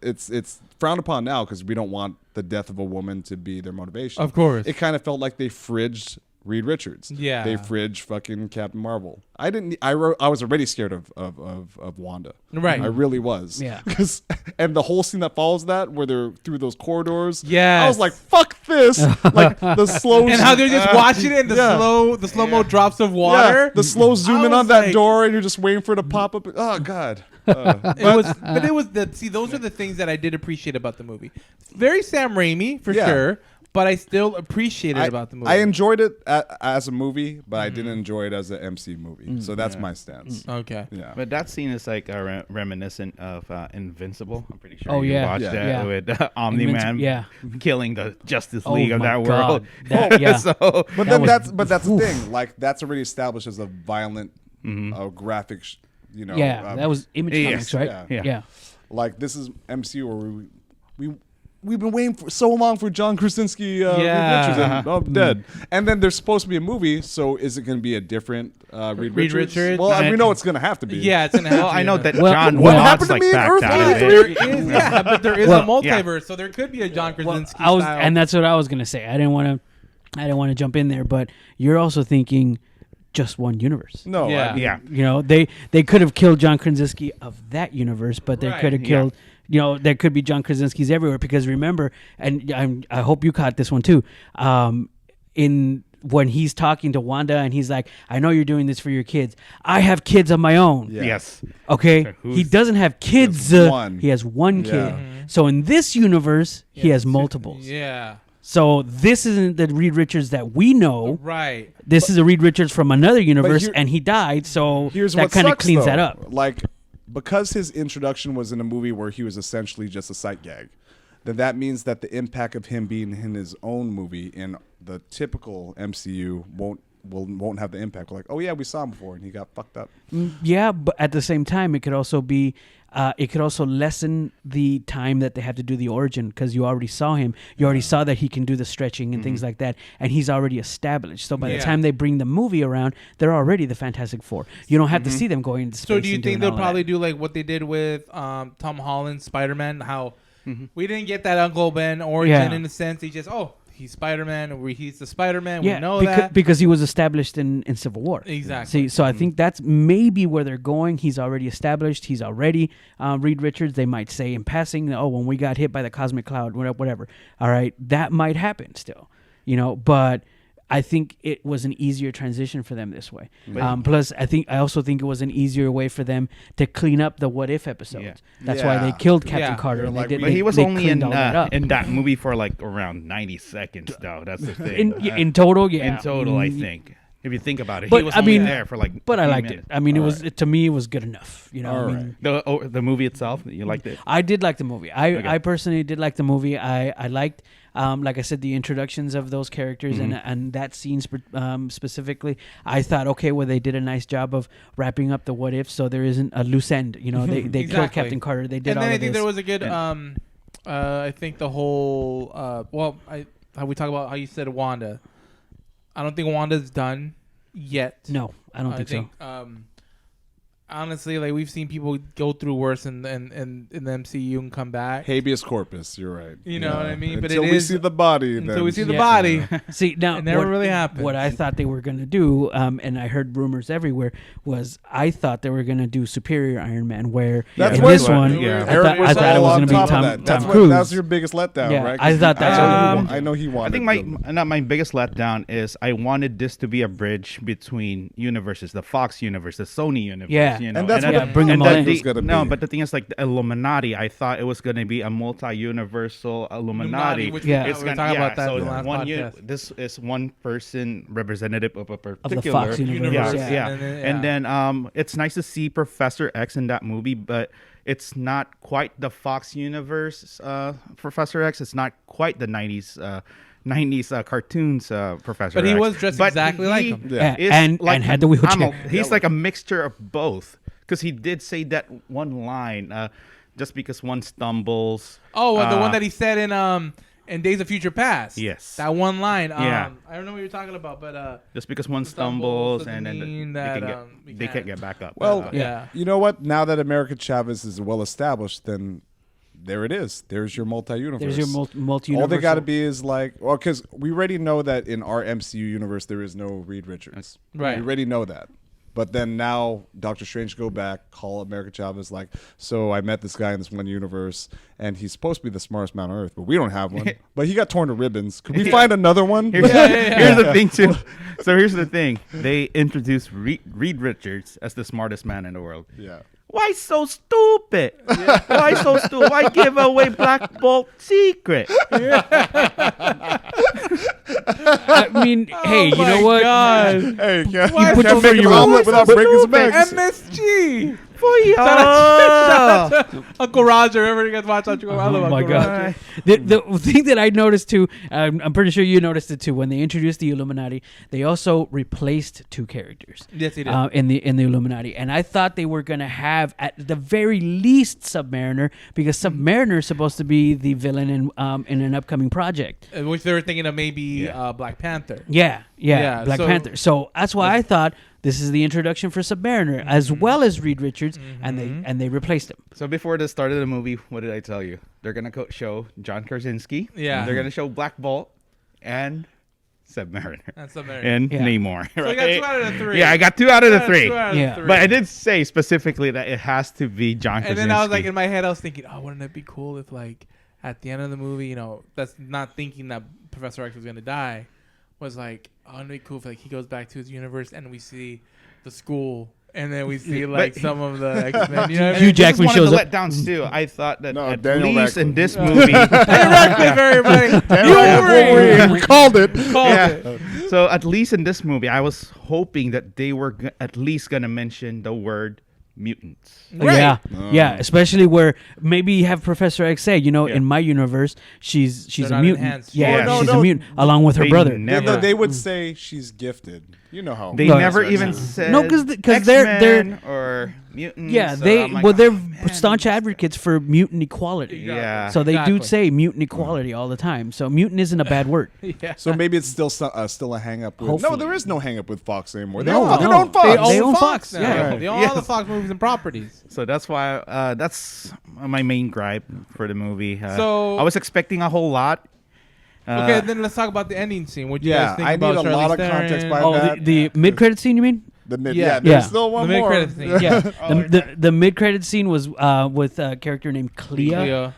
it's frowned upon now because we don't want the death of a woman to be their motivation. Of course. It kind of felt like they fridged Reed Richards. Yeah. They fridged fucking Captain Marvel. I was already scared of Wanda. Right. I really was. Yeah. And the whole scene that follows that, where they're through those corridors. Yes. I was like, fuck this. Like the slow And how they're just watching it in the slow-mo drops of water. Yeah, the slow zoom I in on was that like- door, and you're just waiting for it to pop up. Oh god. It was those are the things that I did appreciate about the movie. Very Sam Raimi for Yeah. sure, but I still appreciated about the movie. I enjoyed it as a movie, but I didn't enjoy it as an MC movie. So that's my stance. Okay. Yeah. But that scene is like reminiscent of Invincible. I'm pretty sure Oh, you yeah. watched Yeah. that Yeah. with Omni-Man yeah. killing the Justice Oh League of my that God. world. That- yeah. So, But That then was- that's the thing. Like that's already established as a violent, graphic. That was Image Yes. Comics, right? Yeah. Yeah. Like this is MCU where we've been waiting for so long for John Krasinski Reed Yeah. Richards and dead. And then there's supposed to be a movie, so is it going to be a different Reed Richards? Richards? Well, we know it's going to have to be. Yeah, it's gonna have well, to I be know in that there. Well, John what Watts happened to like me in backed Earth out of Day? it. There is, but there is Well, a multiverse, so there could be a John Krasinski Well, style. and that's what I was gonna say. I didn't want to jump in there, but you're also thinking just one universe. No. Yeah. I mean, Yeah. You know, they could have killed John Krasinski of that universe, but they Right. could have killed. You know, there could be John Krasinski's everywhere because remember, and I hope you caught this one too. In when he's talking to Wanda and he's like, "I know you're doing this for your kids. I have kids of my own." Yeah. Yes. Okay, So he who's- doesn't have kids. He has one. He has one kid. Yeah. So in this universe, he has multiples. yeah, So this isn't the Reed Richards that we know. right. This is a Reed Richards from another universe, here- and he died. So Here's that what kind of sucks, cleans though. that up. Like, because his introduction was in a movie where he was essentially just a sight gag, then that means that the impact of him being in his own movie in the typical MCU won't won't have the impact. We're like, oh yeah, we saw him before and he got fucked up. Yeah, but at the same time, it could also be, it could also lessen the time that they have to do the origin because you already saw him. You already saw that he can do the stretching and things like that, and he's already established. So by the time they bring the movie around, they're already the Fantastic Four. You don't have to see them going into space. So do you and think doing they'll all of probably that. do like what they did with Tom Holland's Spider-Man? How we didn't get that Uncle Ben origin in a sense. He just he's Spider-Man, or he's the Spider-Man. Yeah, we know that because he was established in Civil War. Exactly. See, so I think that's maybe where they're going. He's already established. He's already Reed Richards. They might say in passing, "Oh, when we got hit by the cosmic cloud, whatever." All right, that might happen still, but I think it was an easier transition for them this way. Plus, I also think it was an easier way for them to clean up the What If episodes. Yeah. That's why they killed Captain Yeah. Carter. And Like, they did, But he was they only cleaned all that up. in that movie for like around 90 seconds, though. That's the thing. In total, yeah. In total, I think. If you think about it, But, he was I only mean, there for like. But I 3 liked minutes. it. I mean, to me, it was good enough. All I mean, The movie itself, you liked it? I did like the movie. I personally did like the movie. I liked, like I said, the introductions of those characters and that scene specifically. I thought, okay, well, they did a nice job of wrapping up the what if, so there isn't a loose end. They Exactly. killed Captain Carter. They did and all then I of think this. there was a good. I think the whole. How we talk about how you said Wanda. I don't think Wanda's done yet. No, I don't think so. Honestly, like we've seen people go through worse in the MCU and come back. Habeas corpus, you're right. You know what I mean? But Until it we is see the body. until then- we see the body. See, now It never what, really happened. What I thought they were going to do, and I heard rumors everywhere, was I thought they were going to do Superior Iron Man, where That's in what- this one, yeah. I thought it was going to be Tom Cruise. That's your biggest letdown, Yeah, right? I thought that's what he wanted. I know he wanted. I think my biggest letdown is I wanted this to be a bridge between universes, the Fox universe, the Sony universe. Yeah. And that's what bring them all in. was gonna No, be. but the thing is, like the Illuminati, I thought it was going to be a multi-universal Illuminati. which Yeah. we were talking about that so in the last one podcast. this is one person representative of a particular Fox universe, Yeah. yeah. And then it's nice to see Professor X in that movie, but it's not quite the Fox universe. Professor X, it's not quite the 90s cartoons Professor But he X. was dressed exactly like him. Yeah. is And had the wheelchair. He's like a mixture of both because he did say that one line. Just because one stumbles. Oh, the one that he said in Days of Future Past. Yes. That one line. Yeah. I don't know what you're talking about, but Just because one stumbles stumbles and doesn't then mean they, that, they can't get back up. Well, yeah. you know what? Now that America Chavez is well established, then there it is. There's your multi-universe. There's your multi-universal. All they got to be is like, well, because we already know that in our MCU universe there is no Reed Richards. Right. We already know that. But then now Doctor Strange go back, call America Chavez like, so I met this guy in this one universe, and he's supposed to be the smartest man on earth, but we don't have one. But he got torn to ribbons. Could we find another one? Here's the thing, too. So here's the thing. They introduced Reed Richards as the smartest man in the world. Yeah. Why so stupid? Why so stupid? Why give away Black Bolt secret? I mean, hey, you know what? Hey, yeah. Why You can't so make an stupid? omelet without breaking some eggs. MSG. For Shout out to Uncle Roger. Remember you guys watch Uncle Roger? I love Oh my Uncle God! Roger. The thing that I noticed too, I'm pretty sure you noticed it too. When they introduced the Illuminati, they also replaced 2 characters. Yes, they did. In the Illuminati, and I thought they were gonna have at the very least Submariner, because Submariner is supposed to be the villain in an upcoming project. Which they were thinking of maybe Black Panther. Yeah, Yeah, Black so- Panther. So that's why I thought this is the introduction for Submariner as well as Reed Richards, and they replaced him. So before the start of the movie, what did I tell you? They're going to show John Krasinski. Yeah. They're going to show Black Bolt and Submariner. And Submariner. And Yeah. Namor. So you got 2 out of the 3. Yeah, I got 2 out of the Yeah, 3. 2 out of the Yeah. 3. But I did say specifically that it has to be John And Krasinski. then I was like, in my head, I was thinking, oh, wouldn't it be cool if, like, at the end of the movie, that's not thinking that Professor X was going to die, was like, oh, it'd be cool if, like, he goes back to his universe and we see the school, and then we see, like, some of the X-Men. You know what I Hugh mean? Jackman this is shows one up. of the letdowns, too. I thought that No, at Daniel least in Radcliffe. this movie... We called it. Yeah. So at least in this movie, I was hoping that they were at least going to mention the word mutants. Yeah, yeah. Especially where maybe you have Professor X say, in my universe, she's They're a not mutant. enhanced. Yeah, Oh, she's no. a mutant along with her They brother. never- They would say she's gifted. You know how They No, never Professor even X is. said No, 'cause they're X-Men or mutants. Yeah, so they I'm like, well they're oh, man. staunch advocates for mutant equality. Yeah. So they do Exactly. say mutant equality all the time. So mutant isn't a bad word. Yeah. So maybe it's still a hang up with. No, Hopefully. there is no hang up with Fox anymore. They No, own no. own Fox. They own Fox, Fox now. yeah. They own all the Yes. Fox movies and properties. So that's why that's my main gripe for the movie. So- I was expecting a whole lot. Okay, then let's talk about the ending scene. What do you Yeah, guys think I about need a Charlize lot of Theron? context by Oh, that. the mid-credit scene, you mean? The mid, Yeah. yeah, there's Yeah. still one The more. mid-credit scene. Yeah, the mid-credit scene was with a character named Clea,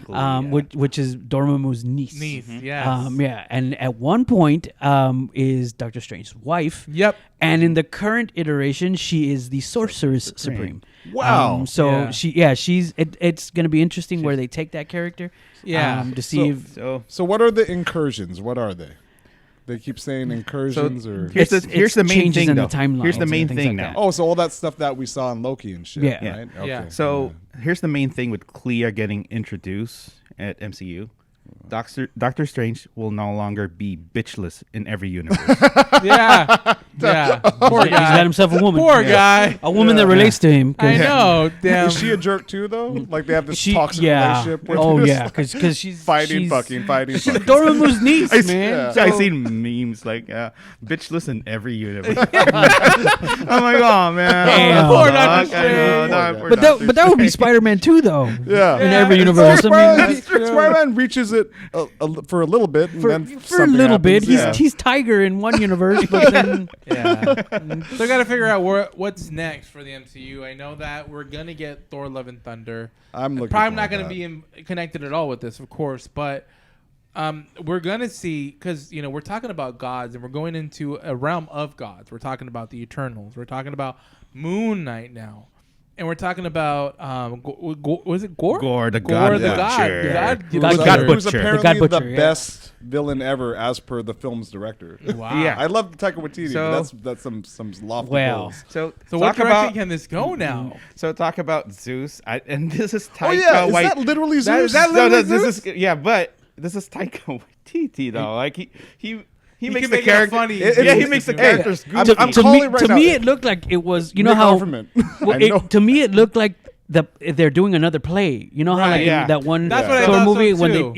which is Dormammu's niece. Yes. Yeah, and at one point is Doctor Strange's wife. Yep. And in the current iteration, she is the Sorceress Supreme. Wow. So Yeah. she's it's going to be interesting where they take that character. Yeah. To see if So what are the incursions? What are they? They keep saying incursions or Here's the it's main changes thing in though. the timelines Here's the and main things thing like now. oh, so all that stuff that we saw in Loki and shit. Yeah. Right? Yeah. Okay. So here's the main thing with Clea getting introduced at MCU. Doctor Strange will no longer be bitchless in every universe. Yeah. Yeah. Poor he's got guy. himself a woman. Poor guy. A woman that relates to him. 'cause I know. Damn. Is she a jerk too, though? Like they have this She, toxic yeah. relationship. With Oh this, yeah, like, because she's fighting, she's, fucking. She's Dormammu's niece, man. I seen memes like bitchless in every universe. I'm like, oh man, Damn. Poor Doc, Doctor I know, Strange. Doc, poor But Doctor that would be Strange. Spider-Man too, though. Yeah. In every universe. I mean, Spider-Man reaches it for a little bit, and then for a something little bit, happens. he's Tiger in one universe, but then Yeah. So I got to figure out what's next for the MCU. I know that we're going to get Thor Love and Thunder. I'm looking Probably not forward going to to be connected at all with this, of course, but we're going to see, because, we're talking about gods and we're going into a realm of gods. We're talking about the Eternals. We're talking about Moon Knight now. And we're talking about, was it Gore? Gore the Gore God the God. Butcher. God God Butcher. Who's Butcher. apparently The God the Butcher, yeah. best villain ever, as per the film's director. Wow. Yeah. I love Taika Waititi. So- but that's some lofty Wow. goals. So So what talk direction about can this go now? so talk about Zeus. And this is Taika Oh yeah, is Wait- that literally That- Zeus? that No, literally this Zeus? is but this is Taika Waititi though. Like he makes can the make it character funny. Yeah, he makes the characters I'm goofy. calling to me, it right to now. me, it looked like it was. You know Nick how Offerman. well, I know. to me it looked like they're doing another play. You know how Right, like in yeah. that one That's what I Thor thought movie so when too.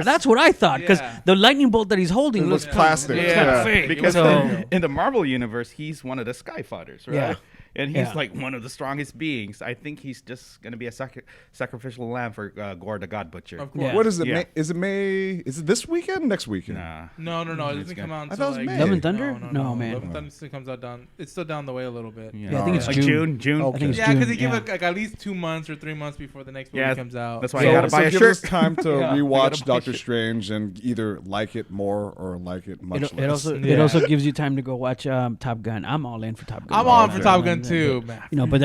that's what I thought because Yeah. the lightning bolt that he's holding It looks looks plastic. It's kind Yeah. of fake. Because So- in the Marvel universe, he's one of the Skyfighters, right? Yeah. And he's Yeah. like one of the strongest beings. I think he's just gonna be a sacrificial lamb for Gore the God Butcher. Of course. Yeah. What is it? Yeah. May? Is it May? Is it this weekend? Next weekend? Nah. No, it doesn't come out I until thought it was like May. Love and Thunder? No, No, man. Love and Thunder still comes out down. It's still down the way a little bit. Yeah, I think it's Like June. June. Okay. I think it's Yeah, June. because they give yeah. like at least 2 months or 3 months before the next movie Yeah, comes out. that's why you gotta buy a give shirt. us time to Yeah. You rewatch gotta buy a Doctor shirt. Strange and either like it more or like it much It less. also Yeah. it also gives you time to go watch Top Gun. I'm all in for Top Gun. I'm on for Top Gun too, man. But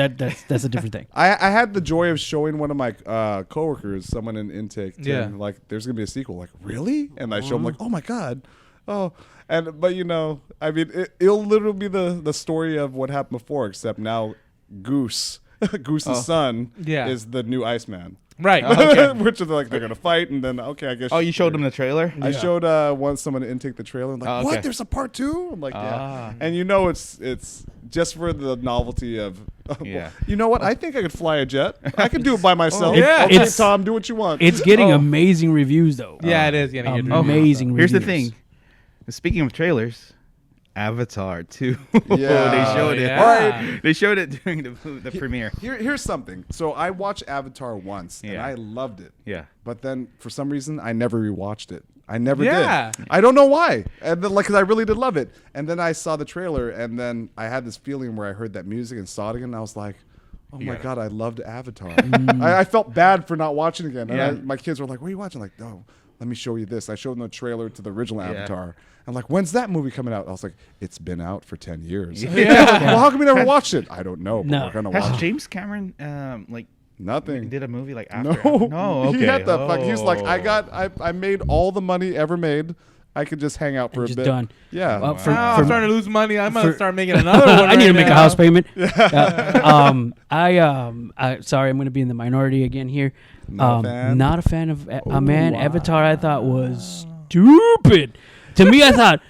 that's a different thing. I had the joy of showing one of my coworkers, someone in intake, Yeah. like there's gonna be a sequel. Like really? And I show him like, oh my god, oh. And but I mean, it'll literally be the story of what happened before, except now Goose's son Yeah. is the new Iceman. Right. Which is like they're gonna fight, and then okay, I guess. Oh, you showed him the trailer? I showed someone to intake the trailer. And like, Oh, okay. what? There's a part 2? I'm like, Ah. yeah. And it's just for the novelty of. Yeah. You know what? I think I could fly a jet. I could do it by myself. yeah. Okay, It's- Tom, do what you want. It's getting amazing reviews though. Yeah, it is getting good. Amazing Here's reviews. the thing. Speaking of trailers, Avatar 2. Yeah. they showed it. Yeah. All right. They showed it during the premiere. Here's something. So I watched Avatar once, and Yeah. I loved it. Yeah. But then for some reason, I never rewatched it. I never Yeah. did. I don't know why. And then, because I really did love it. And then I saw the trailer, and then I had this feeling where I heard that music and saw it again. And I was like, oh my God, I loved Avatar. I felt bad for not watching it again. And Yeah. my kids were like, what are you watching? I'm like, oh, let me show you this. I showed them the trailer to the original Yeah. Avatar. I'm like, when's that movie coming out? I was like, it's been out for 10 years. Yeah. Well, how come you never watched it? I don't know, but No. we're going to Has watch it. James Cameron Nothing. did a movie like after? No. No. Okay. He had the fuck. He's like, Oh. I made all the money ever made. I could just hang out for a just bit. done. Yeah. Well, I'm starting to lose money. I'm gonna start making another one. I need to make a house payment. Sorry, I'm going to be in the minority again here. Not a fan? Not a fan of Avatar. I thought was stupid. To me, I thought,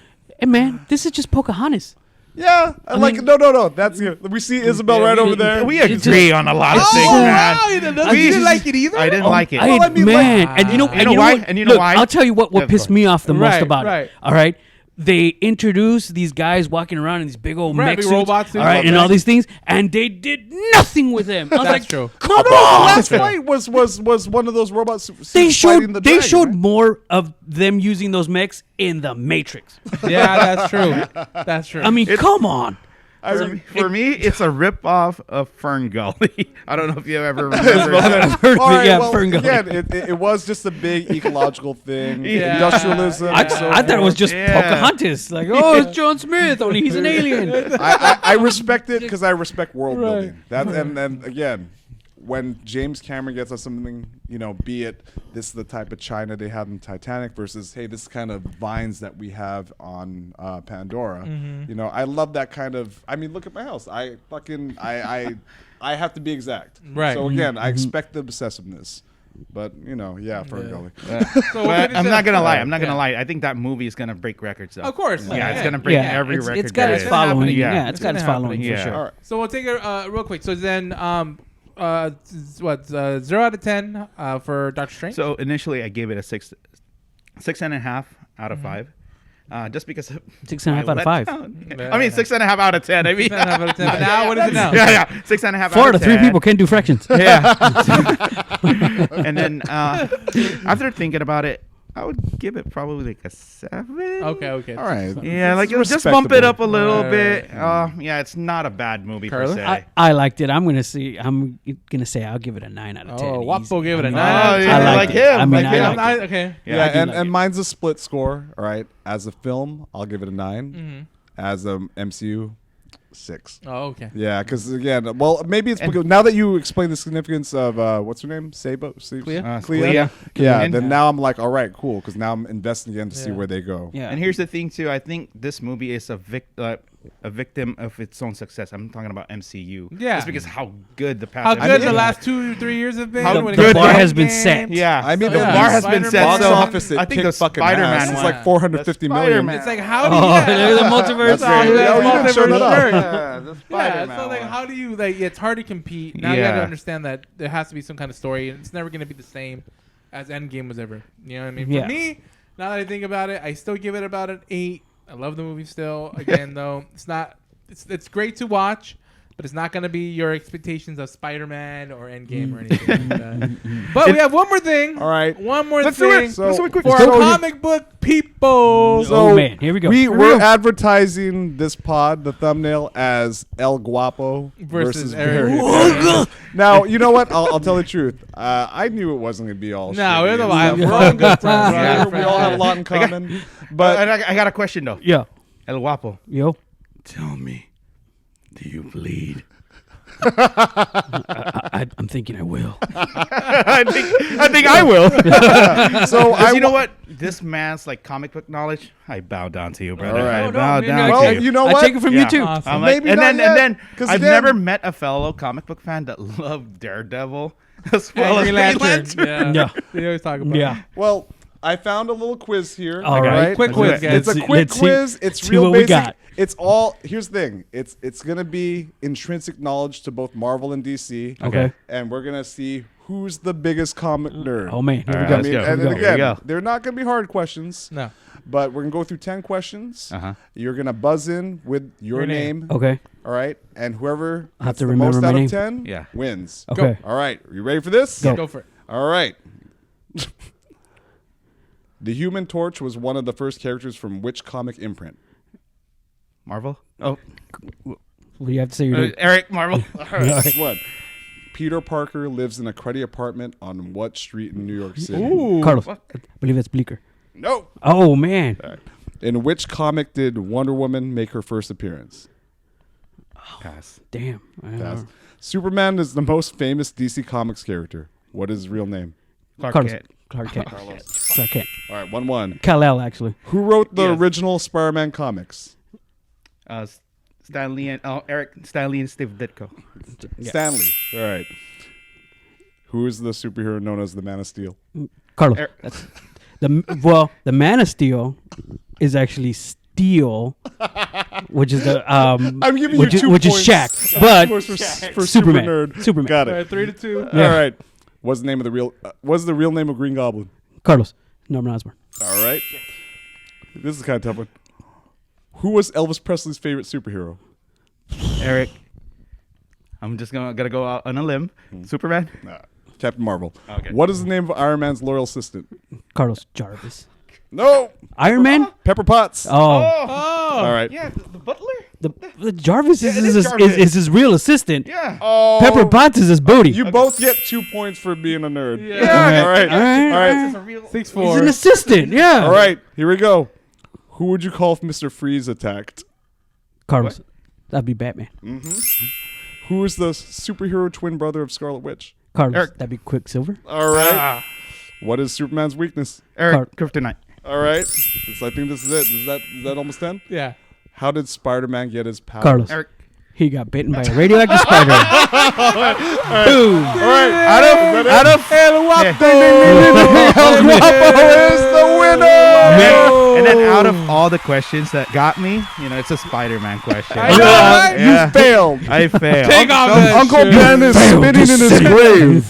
hey man, this is just Pocahontas. Yeah, I mean, no. That's good. We see Isabel right over there. We agree on a lot of things, man. You didn't like it either? I didn't like it. And you know why? And you know why? I'll tell you what pissed me off the most about right. it. All right. They introduced these guys walking around in these big old mech big suits, robot suits. all right, and all these things, and they did nothing with them. I was That's like, true. come The on! last fight was one of those robots. They fighting the they dragon, showed right? more of them using those mechs in the Matrix. Yeah, that's true. That's true. I mean, come on. For me, it's a rip-off of Fern Gully. I don't know if you ever remember that. All right, Yeah, well, Fern Gully. again, it was just a big ecological thing. Yeah. Industrialism. I and so thought it was forth. just Pocahontas. Like, oh, it's John Smith, only he's an alien. I respect it because I respect world building. That and again, when James Cameron gets us something, be it this is the type of China they have in Titanic versus hey, this kind of vines that we have on Pandora. I love that kind of. I mean, look at my house. I have to be exact. Right. So again, I expect the obsessiveness. But Fern Gully. But I'm not gonna lie. I think that movie is gonna break records. Though. Of course. Yeah, it's gonna break every record. It's got its there is. following. Yeah, Yeah, it's got its following for Yeah. sure. All right. So we'll take it real quick. So then, 0 out of 10 for Doctor Strange? So initially, I gave it a 6.5 out of 5. Just because 6.5 out of 5. I mean, 6.5 out of 10. I mean, 6.5 out of 10. But now, what is it now? Yeah, 6.5 4 out out of of 3 10. people can do fractions. Yeah. And then after thinking about it, I would give it probably like a 7. Okay. All right. Yeah, like just bump it up a little bit. Yeah, it's not a bad movie per se. I liked it. I'm gonna say I'll give it a 9 out of 10. Oh, Guapo gave it a I 9. mean, I like him. I mean, Like him. liked it. Okay. Yeah, I do like and it. mine's a split score. All right, as a film, I'll give it a 9. As a MCU, 6. Oh, okay. Yeah, because again, well, maybe it's because now that you explain the significance of what's her name, Clea. Yeah, And- then now I'm like, all right, cool, because now I'm investing again to see where they go. Yeah. And here's the thing too. I think this movie is a victim of its own success. I'm talking about MCU. Yeah. Just because how good the past. How good the MCU last 2-3 years have been. How when it good comes to the bar has Endgame. been set. Yeah, I mean, the the bar has been set. box So office. I think the fucking Spider-Man ass. It's one. like 450 million. Spider-Man. It's like, how do Oh, you... there's a multiverse. That's right. Yeah, Oh, you didn't show that up. Yeah, the Yeah, Spider-Man so like, one. how do you it's hard to compete. Now you got to Yeah. understand that there has to be some kind of story, and it's never going to be the same as Endgame was ever. You know what I mean? Yeah. For me, now that I think about it, I still give it about an 8. I love the movie still. Again, though, it's not. It's great to watch, but it's not going to be your expectations of Spider-Man or Endgame or anything like that. But we have one more thing. All right. One more Let's do thing it. Let's do it quick. for So- comic book people. Oh, man. Here we go. We're advertising this pod, the thumbnail, as El Guapo versus Eric. Barry. Now, you know what? I'll tell the truth. I knew it wasn't going to be all No, shitty we're the and live. stuff. We're all good friends. Yeah. We all have a lot in common. But But I got a question though. Yeah. El Guapo. Yo. Tell me, do you bleed? I'm thinking I will. I think I will. so You know what? This man's like comic book knowledge. I bow down to you, brother. All right. I No, bow man, down no, to well, you. you know I what? take it from Yeah. you too. Awesome. I'm like, Maybe and not then yet, 'cause I've then- never met a fellow comic book fan that loved Daredevil as well as Green Green Lantern. Lantern. Yeah. We always talk about Yeah. Well, I found a little quiz here. All right. Quick quiz, guys. It's a quick quiz. It's see real what we basic. got. It's all. Here's the thing. It's gonna be intrinsic knowledge to both Marvel and DC. Okay. And we're gonna see who's the biggest comic nerd. Oh man. Here we All right, go. let's go. And Here we again, go. they're not gonna be hard questions. No. But we're gonna go through 10 questions. Uh-huh. You're gonna buzz in with your Your name. name. Okay. All right. And whoever I'll have gets to the remember most my out name. of 10 Yeah. wins. Okay. All right. Are you ready for this? Go. Go for it. All right. The Human Torch was one of the first characters from which comic imprint? Marvel. Oh, What do you have to say? Your name? Eric Marvel. Next one. Peter Parker lives in a cruddy apartment on what street in New York City? Ooh. Carlos. I believe that's Bleecker. No. Oh man. In which comic did Wonder Woman make her first appearance? Pass. Damn. I don't Pass. know. Superman is the most famous DC Comics character. What is his real name? Clark Carlos. Kent. Clark Kent. Carlos. Clark Kent. All right, 1-1. Kal-El, actually. Who wrote the Yes. original Spider-Man comics? Stan Lee and Stan Lee and Steve Ditko. Stanley. All right. Who is the superhero known as the Man of Steel? Carlos. That's the Man of Steel is actually Steel, which is the I'm giving which you is, 2 which points. is Shaq, but for Superman. Super Nerd. Superman. Got All it. right, 3-2. Yeah. All right. What's the name of the real? What's the real name of Green Goblin? Carlos. Norman Osborn. All right. This is kind of tough one. Who was Elvis Presley's favorite superhero? Eric. I'm just gotta go out on a limb. Superman. Captain Marvel. Okay. What is the name of Iron Man's loyal assistant? Carlos Jarvis. No. Iron Man. Pepper Potts. Oh. All right. Yeah, the butler. The Jarvis Yeah, is, it is, is his, Jarvis. is his real assistant. Yeah. Oh. Pepper Potts is his booty. You both get 2 points for being a nerd. Yeah. All right. All right. All right. 6-4. He's an assistant. Yeah. All right. Here we go. Who would you call if Mr. Freeze attacked? Carlos. That'd be Batman. Who is the superhero twin brother of Scarlet Witch? Carlos. Eric. That'd be Quicksilver. All right. What is Superman's weakness? Eric. Kryptonite. All right. I think this is it. Is that almost 10? Yeah. How did Spider-Man get his powers? Carlos. Eric. He got bitten by a radioactive spider. Boom. All right. Out of El Guapo. El Guapo is the winner. And then out of all the questions that got me, it's a Spider-Man question. I know, right? You failed. I failed. Take off that Uncle shirt. Ben is spinning in his grave.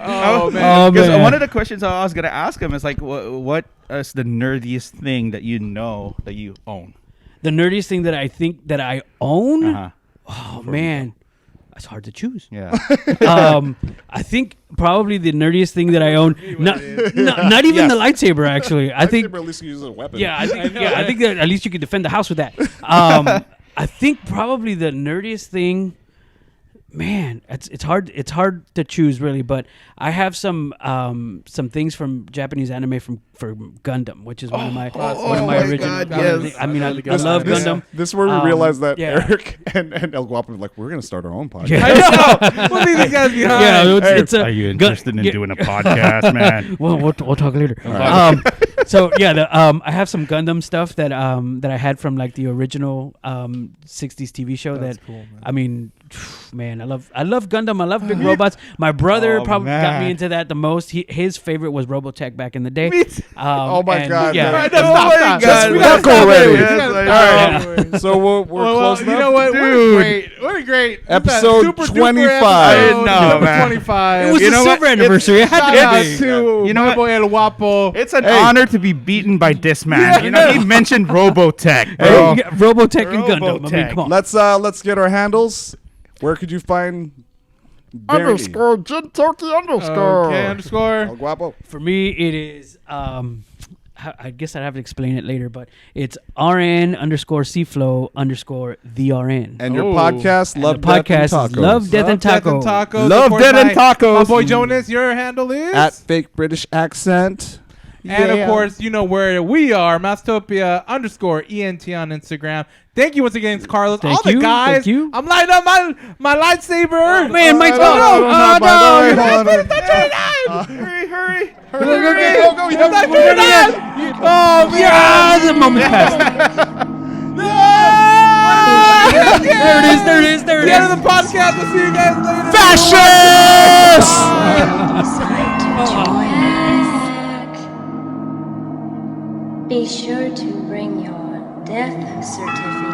Oh, man. Because one of the questions I was gonna ask him is like, what is the nerdiest thing that you know that you own? The nerdiest thing that I think that I own? Uh-huh. Oh, man. It's hard to choose. Yeah. I think probably the nerdiest thing that I own, not even the lightsaber, actually. I think at least you use a weapon. Yeah, I think that at least you could defend the house with that. I think probably the nerdiest thing, man, it's hard to choose really, but I have some things from Japanese anime for Gundam, which is one of my original. God, yes. I mean, I love Gundam. This is where we realized that yeah. Eric and El Guapo were like, we're going to start our own podcast. Yeah. I know. We'll leave these guys behind. Yeah, it's Are you interested in doing a podcast, man? Well, we'll talk later. So yeah, I have some Gundam stuff that I had from like the original 60s TV show. That's that cool, man. I mean, man, I love Gundam. I love big robots. My brother probably got me into that the most. His favorite was Robotech back in the day. Oh my God! Yeah. man. Right, stop. Just We fuck gotta stop already. it. All right. So we're closing you up. know what? Dude. What a great Episode super 25. Episode, No, number man. 25. It was You a know silver what? anniversary. It had Shout to out be. to You know my what? boy El Guapo. It's an honor to be beaten by this man. Yeah. He mentioned Robotech, Hey, bro. Robotech and Gundam. I mean, Robotech. come on. Let's get our handles. Where could you find Barry? Okay, underscore. El Guapo. For me, it is. I guess I'd have to explain it later, but it's RN_CFlow_the RN. And your Oh. podcast, And Love the podcast Death is and Tacos. Love, Death, and Taco. Tacos. Love Of course, Dead and my Tacos. boy Jonas, your handle is? At fake British accent. And Yeah. of course, you know where we are, Mousetopia _ENT on Instagram. Thank you once again, Carlos. Thank All the you, guys. thank you. I'm lighting up my lightsaber. Man, Mike's gone. Oh, no. Hurry. Go. You have that 39. Oh, man. Yeah, the moment passed. There it is. The end of the podcast. We'll see you guys later. Fascist! Be sure to bring your death certificate.